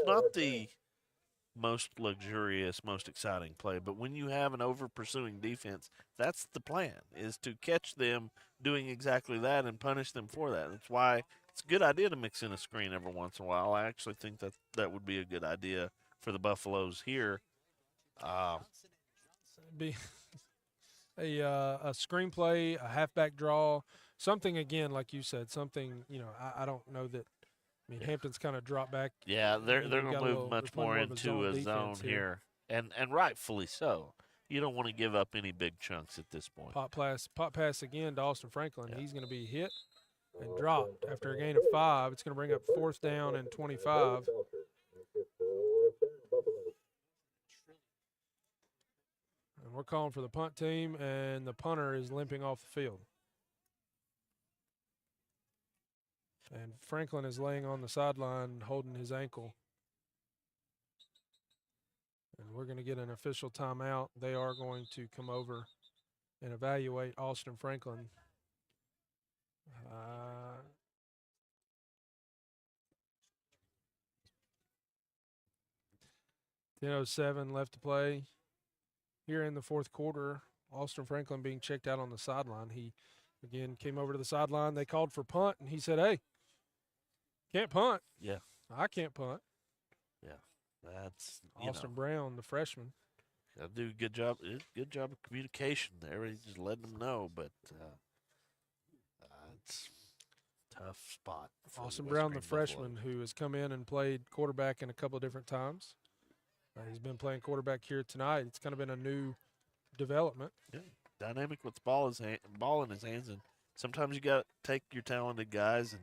not the most luxurious, most exciting play. But when you have an over-pursuing defense, that's the plan, is to catch them doing exactly that and punish them for that. That's why it's a good idea to mix in a screen every once in a while. I actually think that would be a good idea for the Buffaloes here. Be a screenplay, a halfback draw, something, again, like you said, something, I don't know that. I mean, Hampton's kind of dropped back. Yeah, they're going to move much more into a zone here, and rightfully so. You don't want to give up any big chunks at this point. Pop pass again to Austin Franklin. He's going to be hit and dropped after a gain of 5. It's going to bring up fourth down and 25. And we're calling for the punt team, and the punter is limping off the field. And Franklin is laying on the sideline holding his ankle. And we're going to get an official timeout. They are going to come over and evaluate Austin Franklin. 10:07 left to play here in the fourth quarter. Austin Franklin being checked out on the sideline. He, again, came over to the sideline. They called for punt, and he said, hey, can't punt. Yeah. I can't punt. Yeah. That's Austin Brown, the freshman. Got to do a good job of communication there. He's just letting them know. But That's a tough spot. for Austin West Brown, the Greene Buffaloes. freshman, who has come in and played quarterback in a couple of different times. He's been playing quarterback here tonight. It's kind of been a new development. Yeah, dynamic with the ball in his hands, and sometimes you got to take your talented guys and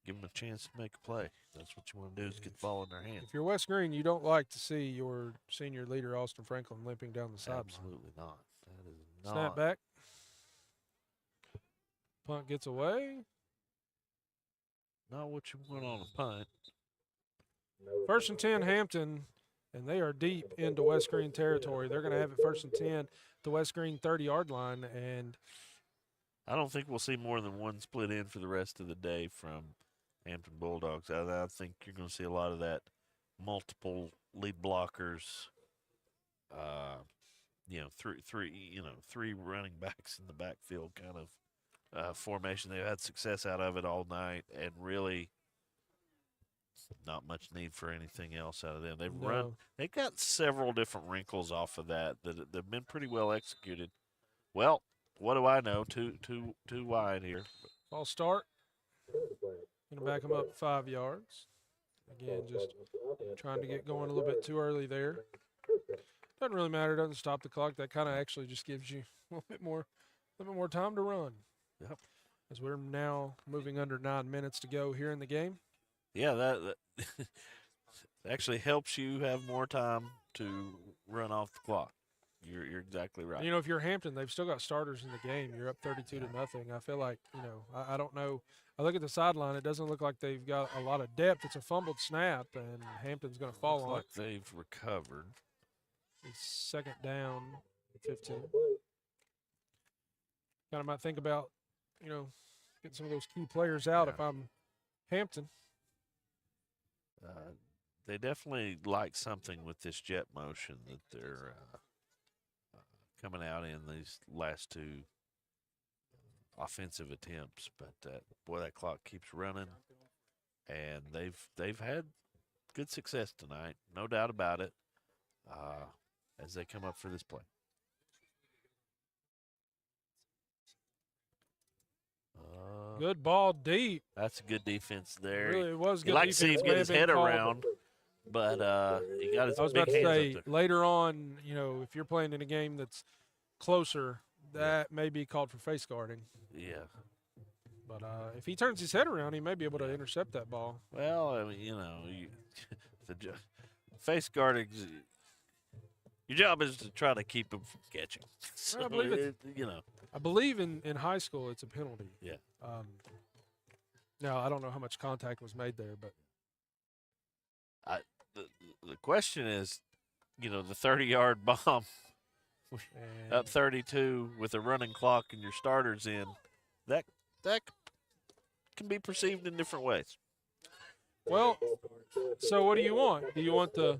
give them a chance to make a play. That's what you want to do is get the ball in their hands. If you're West Greene, you don't like to see your senior leader, Austin Franklin, limping down the sideline. Absolutely not. That is not. Snap back. Punt gets away. Not what you want on a punt. 1st and 10, Hampton, and they are deep into West Greene territory. They're going to have it 1st and 10, the West Greene 30-yard line, and I don't think we'll see more than one split in for the rest of the day from Hampton Bulldogs. I think you're going to see a lot of that multiple lead blockers. Three running backs in the backfield kind of formation. They've had success out of it all night, and really not much need for anything else out of them. They've got several different wrinkles off of that have been pretty well executed. Well, what do I know? Too wide here. false start. Going to back them up 5 yards. Again, just trying to get going a little bit too early there. Doesn't really matter. Doesn't stop the clock. That kind of actually just gives you a little bit more time to run. Yep. As we're now moving under 9 minutes to go here in the game. Yeah, that actually helps you have more time to run off the clock. You're exactly right. You know, if you're Hampton, they've still got starters in the game. You're up 32-0. I feel like, I don't know. I look at the sideline. It doesn't look like they've got a lot of depth. It's a fumbled snap, and Hampton's going to fall Looks on like it. they've recovered. It's 2nd down, 15. Kind of might think about, getting some of those key players out if I'm Hampton. They definitely like something with this jet motion that they're coming out in these last two offensive attempts. But boy, that clock keeps running, and they've had good success tonight, no doubt about it, as they come up for this play. Good ball deep. That's a good defense there. Really, it was good You'd like to see him defense. get May his have been head called. around, but he got his I was big about to hands say, up there. later on, if you're playing in a game that's closer, that may be called for face guarding. Yeah. But if he turns his head around, he may be able to intercept that ball. Well, I mean, face guarding, your job is to try to keep him from catching. So, I believe I believe in high school it's a penalty. Yeah. Now, I don't know how much contact was made there, but the question is, the 30-yard bomb up 32 with a running clock and your starters in, that can be perceived in different ways. Well, so what do you want? Do you want the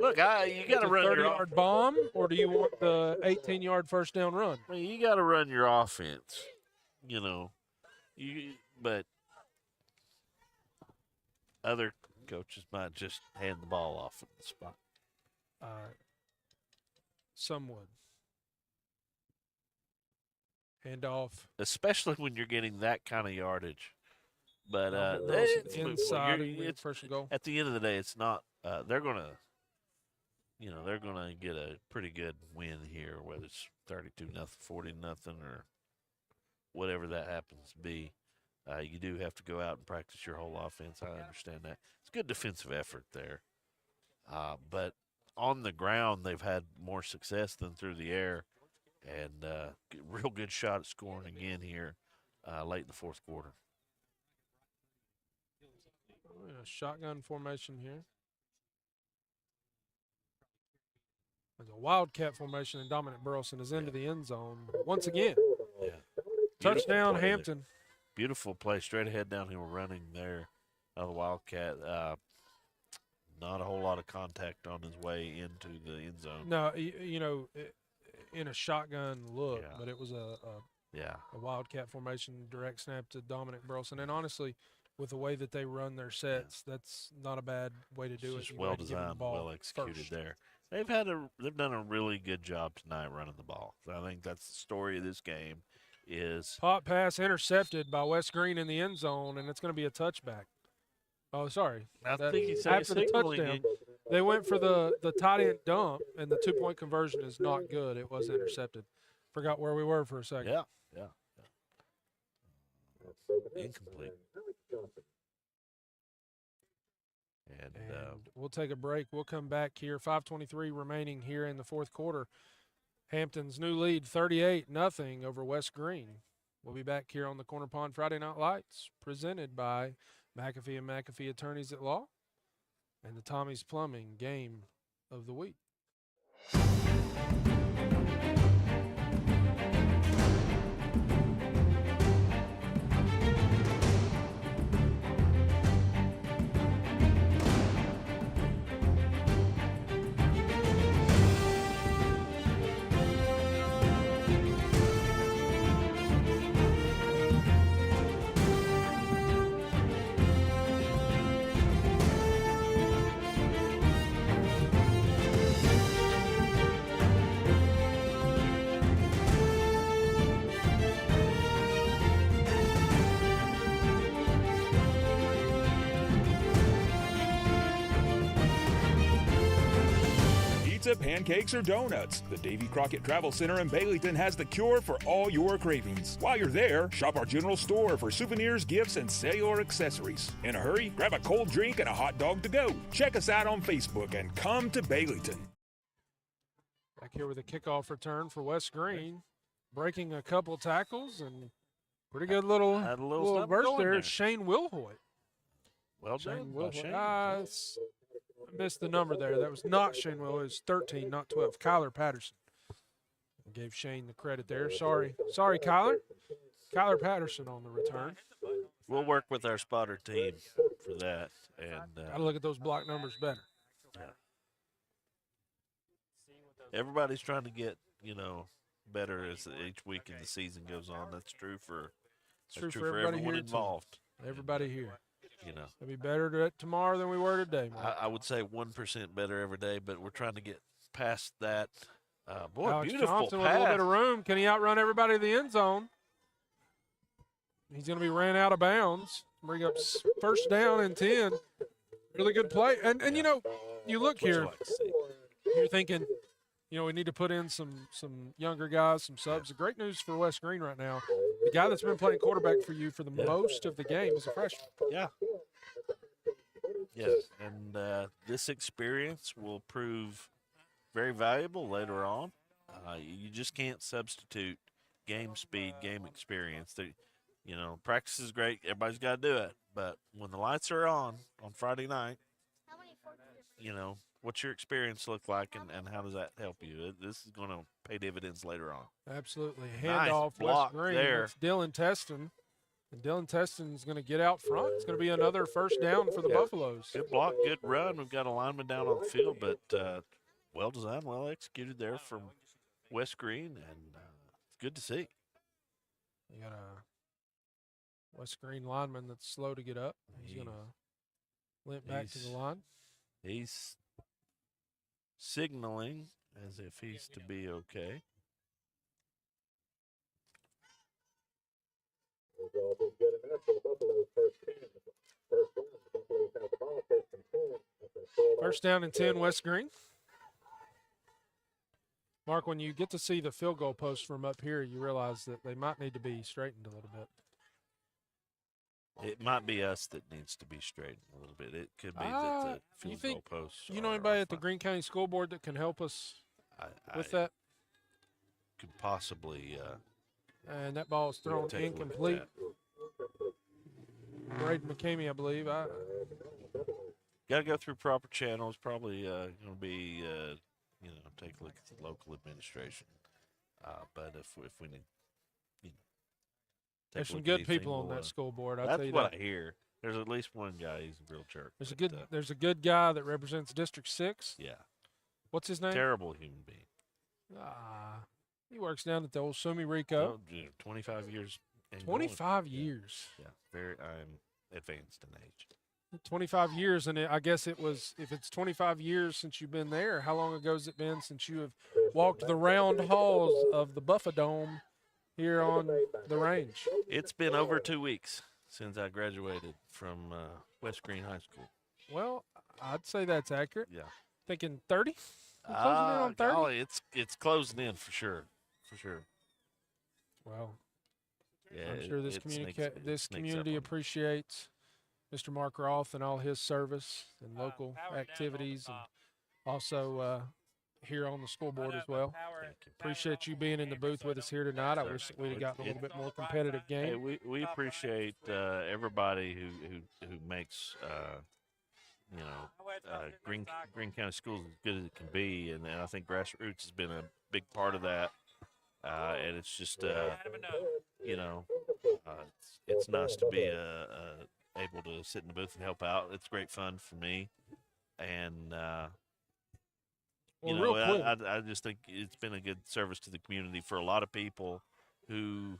you got to run your 30-yard bomb, or do you want the 18-yard first down run? I mean, you got to run your offense, but other coaches might just hand the ball off at the spot. Some would. Hand off. Especially when you're getting that kind of yardage. But inside it's first and goal. At the end of the day, it's not. They're gonna get a pretty good win here, whether it's 32-0, 40-0, or whatever that happens to be. You do have to go out and practice your whole offense. I understand that. It's a good defensive effort there. But on the ground, they've had more success than through the air, and real good shot at scoring again here late in the fourth quarter. Shotgun formation here. There's a wildcat formation, and Dominic Burleson is into the end zone once again. Yeah. Touchdown, Play Hampton. there. Beautiful play, straight ahead downhill running there of the Wildcat. Not a whole lot of contact on his way into the end zone. No, in a shotgun look, but it was a wildcat formation, direct snap to Dominic Burleson. And honestly, with the way that they run their sets, that's not a bad way to do it. Just You well had to give them the designed, ball well executed first. there. They've done a really good job tonight running the ball. So I think that's the story of this game is Pop pass intercepted by West Greene in the end zone, and it's going to be a touchback. Oh, sorry. I That- think he's after the signaling touchdown, it. they went for the tight end dump, and the 2-point conversion is not good. It was intercepted. Forgot where we were for a second. Yeah. Incomplete. And we'll take a break. We'll come back here. 5:23 remaining here in the fourth quarter. Hampton's new lead, 38-0 over West Greene. We'll be back here on the Corner Pond Friday Night Lights, presented by McAfee and McAfee Attorneys at Law and the Tommie's Plumbing Game of the Week. Pizza, pancakes, or donuts, the Davy Crockett Travel Center in Baileyton has the cure for all your cravings. While you're there, shop our general store for souvenirs, gifts, and cellular accessories. In a hurry, grab a cold drink and a hot dog to go. Check us out on Facebook and come to Baileyton. Back here with a kickoff return for West Greene, breaking a couple tackles and pretty good little Had a little something burst going there. there. Shane Wilhoit. Well Shane done by Wilhoit. Shane. I missed the number there. That was not Shane Wilhoit. It was 13, not 12. Kyler Patterson. I gave Shane the credit there. Sorry, Kyler. Kyler Patterson on the return. We'll work with our spotter team for that. And Got to look at those block numbers better. everybody's trying to get, better as each week in the season goes on. That's true for everybody everyone here, involved. too. Everybody here. We'll be better tomorrow than we were today, Mark. I would say 1% better every day, but we're trying to get past that. Boy, Alex beautiful Johnson pass. with a little bit of room. Can he outrun everybody to the end zone? He's going to be ran out of bounds. Bring up first down and 10. Really good play. And you look here, you're thinking, we need to put in some younger guys, some subs. The great news for West Greene right now, the guy that's been playing quarterback for you for the most of the game is a freshman. Yeah. Yes, and this experience will prove very valuable later on. You just can't substitute game speed, game experience. Practice is great. Everybody's got to do it. But when the lights are on Friday night, what's your experience look like, and how does that help you? This is going to pay dividends later on. Absolutely. Nice Handoff block West Greene. there. It's Dylan Teston. And Dylan Teston's going to get out front. It's going to be another first down for the Buffaloes. Good block, good run. We've got a lineman down on the field, but well designed, well executed there from West Greene, and it's good to see. You got a West Greene lineman that's slow to get up. He's going to limp back to the line. He's signaling as if he's to be okay. First down and 10, West Greene. Mark, when you get to see the field goal post from up here, you realize that they might need to be straightened a little bit. It might be us that needs to be straightened a little bit. It could be that the field goal posts. You know anybody at the Greene County School Board that can help us with that? Could possibly. And that ball is thrown incomplete. Braden McCamey, I believe. Got to go through proper channels. Probably going to be, take a look at the local administration. But if we need, there's some good people on that school board. That's what I hear. There's at least one guy. He's a real jerk. There's a good guy that represents District 6. Yeah. What's his name? Terrible human being. He works down at the old Sumi Rico. 25 years. 25 years. Yeah. I'm advanced in age. 25 years, and I guess it was, if it's 25 years since you've been there, how long ago has it been since you have walked the round halls of the Buffadome here on the range? It's been over 2 weeks since I graduated from West Greene High School. Well, I'd say that's accurate. Yeah. Thinking 30? We're closing in on 30? Golly, it's closing in for sure. Well, Yeah, I'm sure this it this sneaks community up on appreciates Mr. Mark Roth and all his service and local activities, and also here on the scoreboard as well. Appreciate you being in the booth with us here tonight. I wish that we'd have gotten a little bit more competitive game. Hey, we appreciate everybody who makes Greene County Schools as good as it can be, and I think grassroots has been a big part of that. And it's just it's nice to be able to sit in the booth and help out. It's great fun for me, and I just think it's been a good service to the community for a lot of people who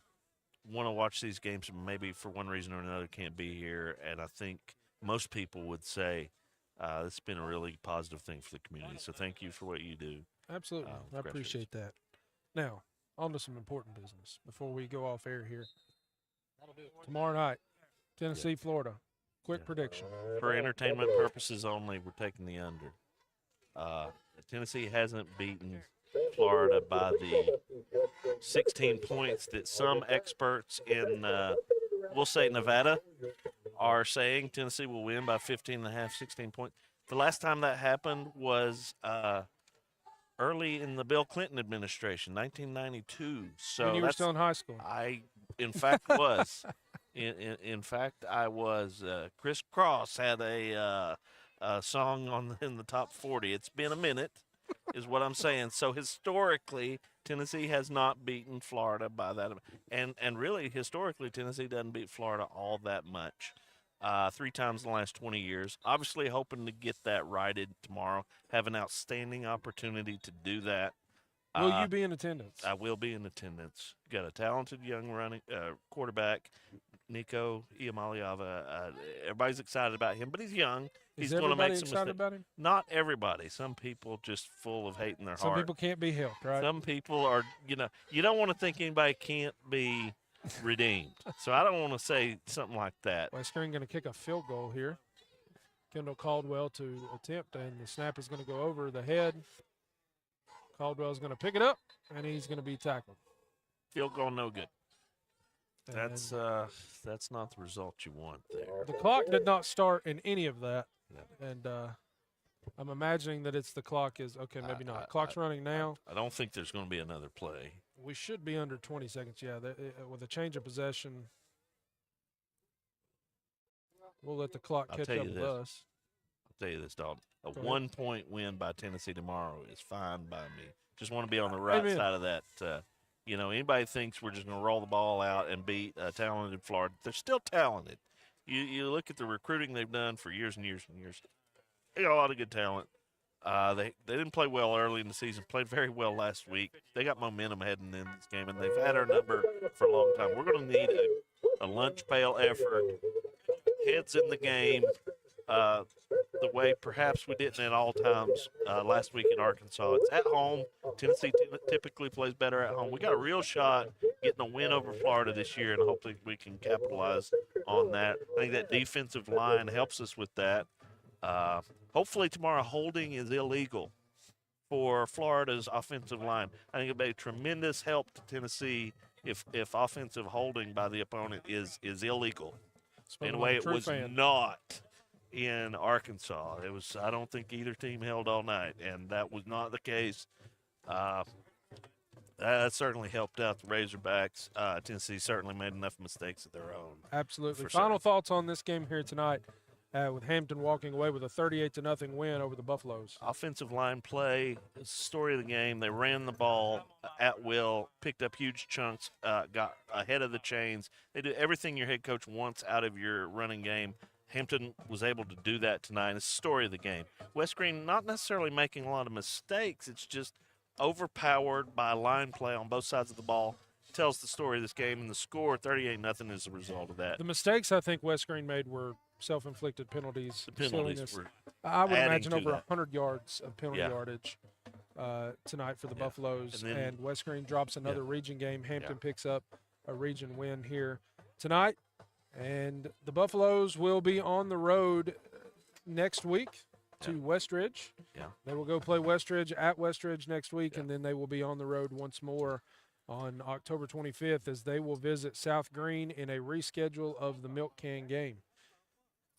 want to watch these games and maybe for one reason or another can't be here. And I think most people would say this has been a really positive thing for the community. So thank you for what you do. Absolutely. I appreciate that. Now, on to some important business before we go off air here. Tomorrow night, Tennessee, Florida. Quick prediction. For entertainment purposes only, we're taking the under. Tennessee hasn't beaten Florida by the 16 points that some experts in, we'll say Nevada, are saying Tennessee will win by 15.5, 16 points. The last time that happened was early in the Bill Clinton administration, 1992. So when you were still in high school. I, in fact, was. In fact, I was. Chris Cross had a song in the top 40. It's been a minute, is what I'm saying. So historically, Tennessee has not beaten Florida by that. And really, historically, Tennessee doesn't beat Florida all that much. 3 times in the last 20 years. Obviously hoping to get that righted tomorrow. Have an outstanding opportunity to do that. Will you be in attendance? I will be in attendance. Got a talented young running quarterback, Nico Iamaliava. Everybody's excited about him, but he's young. He's going to make some excited mistakes. about him? Not everybody. Some people just full of hate in their Some heart. people can't be helped, right? Some people are, you don't want to think anybody can't be redeemed. So I don't want to say something like that. West Greene going to kick a field goal here. Kendall Caldwell to attempt, and the snap is going to go over the head. Caldwell's going to pick it up, and he's going to be tackled. Field goal, no good. And That's not the result you want there. the clock did not start in any of that, and I'm imagining that it's the clock is okay. Maybe not. Clock's running now. I don't think there's going to be another play. We should be under 20 seconds. Yeah, with a change of possession, we'll let the clock catch up with us. I'll tell you this, Dalton. A Go ahead. 1-point win by Tennessee tomorrow is fine by me. Just want to be on the right Amen. side of that. Anybody thinks we're just going to roll the ball out and beat talented Florida. They're still talented. You look at the recruiting they've done for years and years and years. They got a lot of good talent. They didn't play well early in the season, played very well last week. They got momentum heading into this game, and they've had our number for a long time. We're going to need a lunch pail effort, heads in the game, the way perhaps we didn't at all times last week in Arkansas. It's at home. Tennessee typically plays better at home. We got a real shot getting a win over Florida this year, and hopefully we can capitalize on that. I think that defensive line helps us with that. Hopefully tomorrow holding is illegal for Florida's offensive line. I think it'll be a tremendous help to Tennessee if offensive holding by the opponent is illegal. In a way it was not in Arkansas. I don't think either team held all night, and that was not the case. That certainly helped out the Razorbacks. Tennessee certainly made enough mistakes of their own. Absolutely. Final thoughts on this game here tonight, with Hampton walking away with a 38-0 win over the Buffaloes. Offensive line play, story of the game. They ran the ball at will, picked up huge chunks, got ahead of the chains. They do everything your head coach wants out of your running game. Hampton was able to do that tonight. It's the story of the game. West Greene not necessarily making a lot of mistakes. It's just overpowered by line play on both sides of the ball. Tells the story of this game, and the score, 38-0, is a result of that. The mistakes I think West Greene made were self-inflicted penalties. The penalties were I would adding imagine to over that. 100 yards of penalty yardage. tonight for the Yeah. Buffaloes, And and then- West Greene drops another Yeah. region game. Hampton Yeah. picks up a region win here tonight, and the Buffaloes will be on the road next week to Westridge. Yeah. They will go play Westridge at Westridge next week, and then they will be on the road once more on October 25th as they will visit South Greene in a reschedule of the Milk Can game.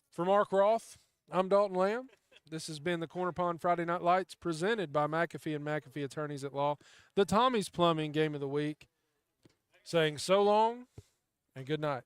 For Mark Roth, I'm Dalton Lamb. This has been the Corner Pond Friday Night Lights presented by McAfee and McAfee Attorneys at Law, the Tommie's Plumbing Game of the Week, saying so long and good night.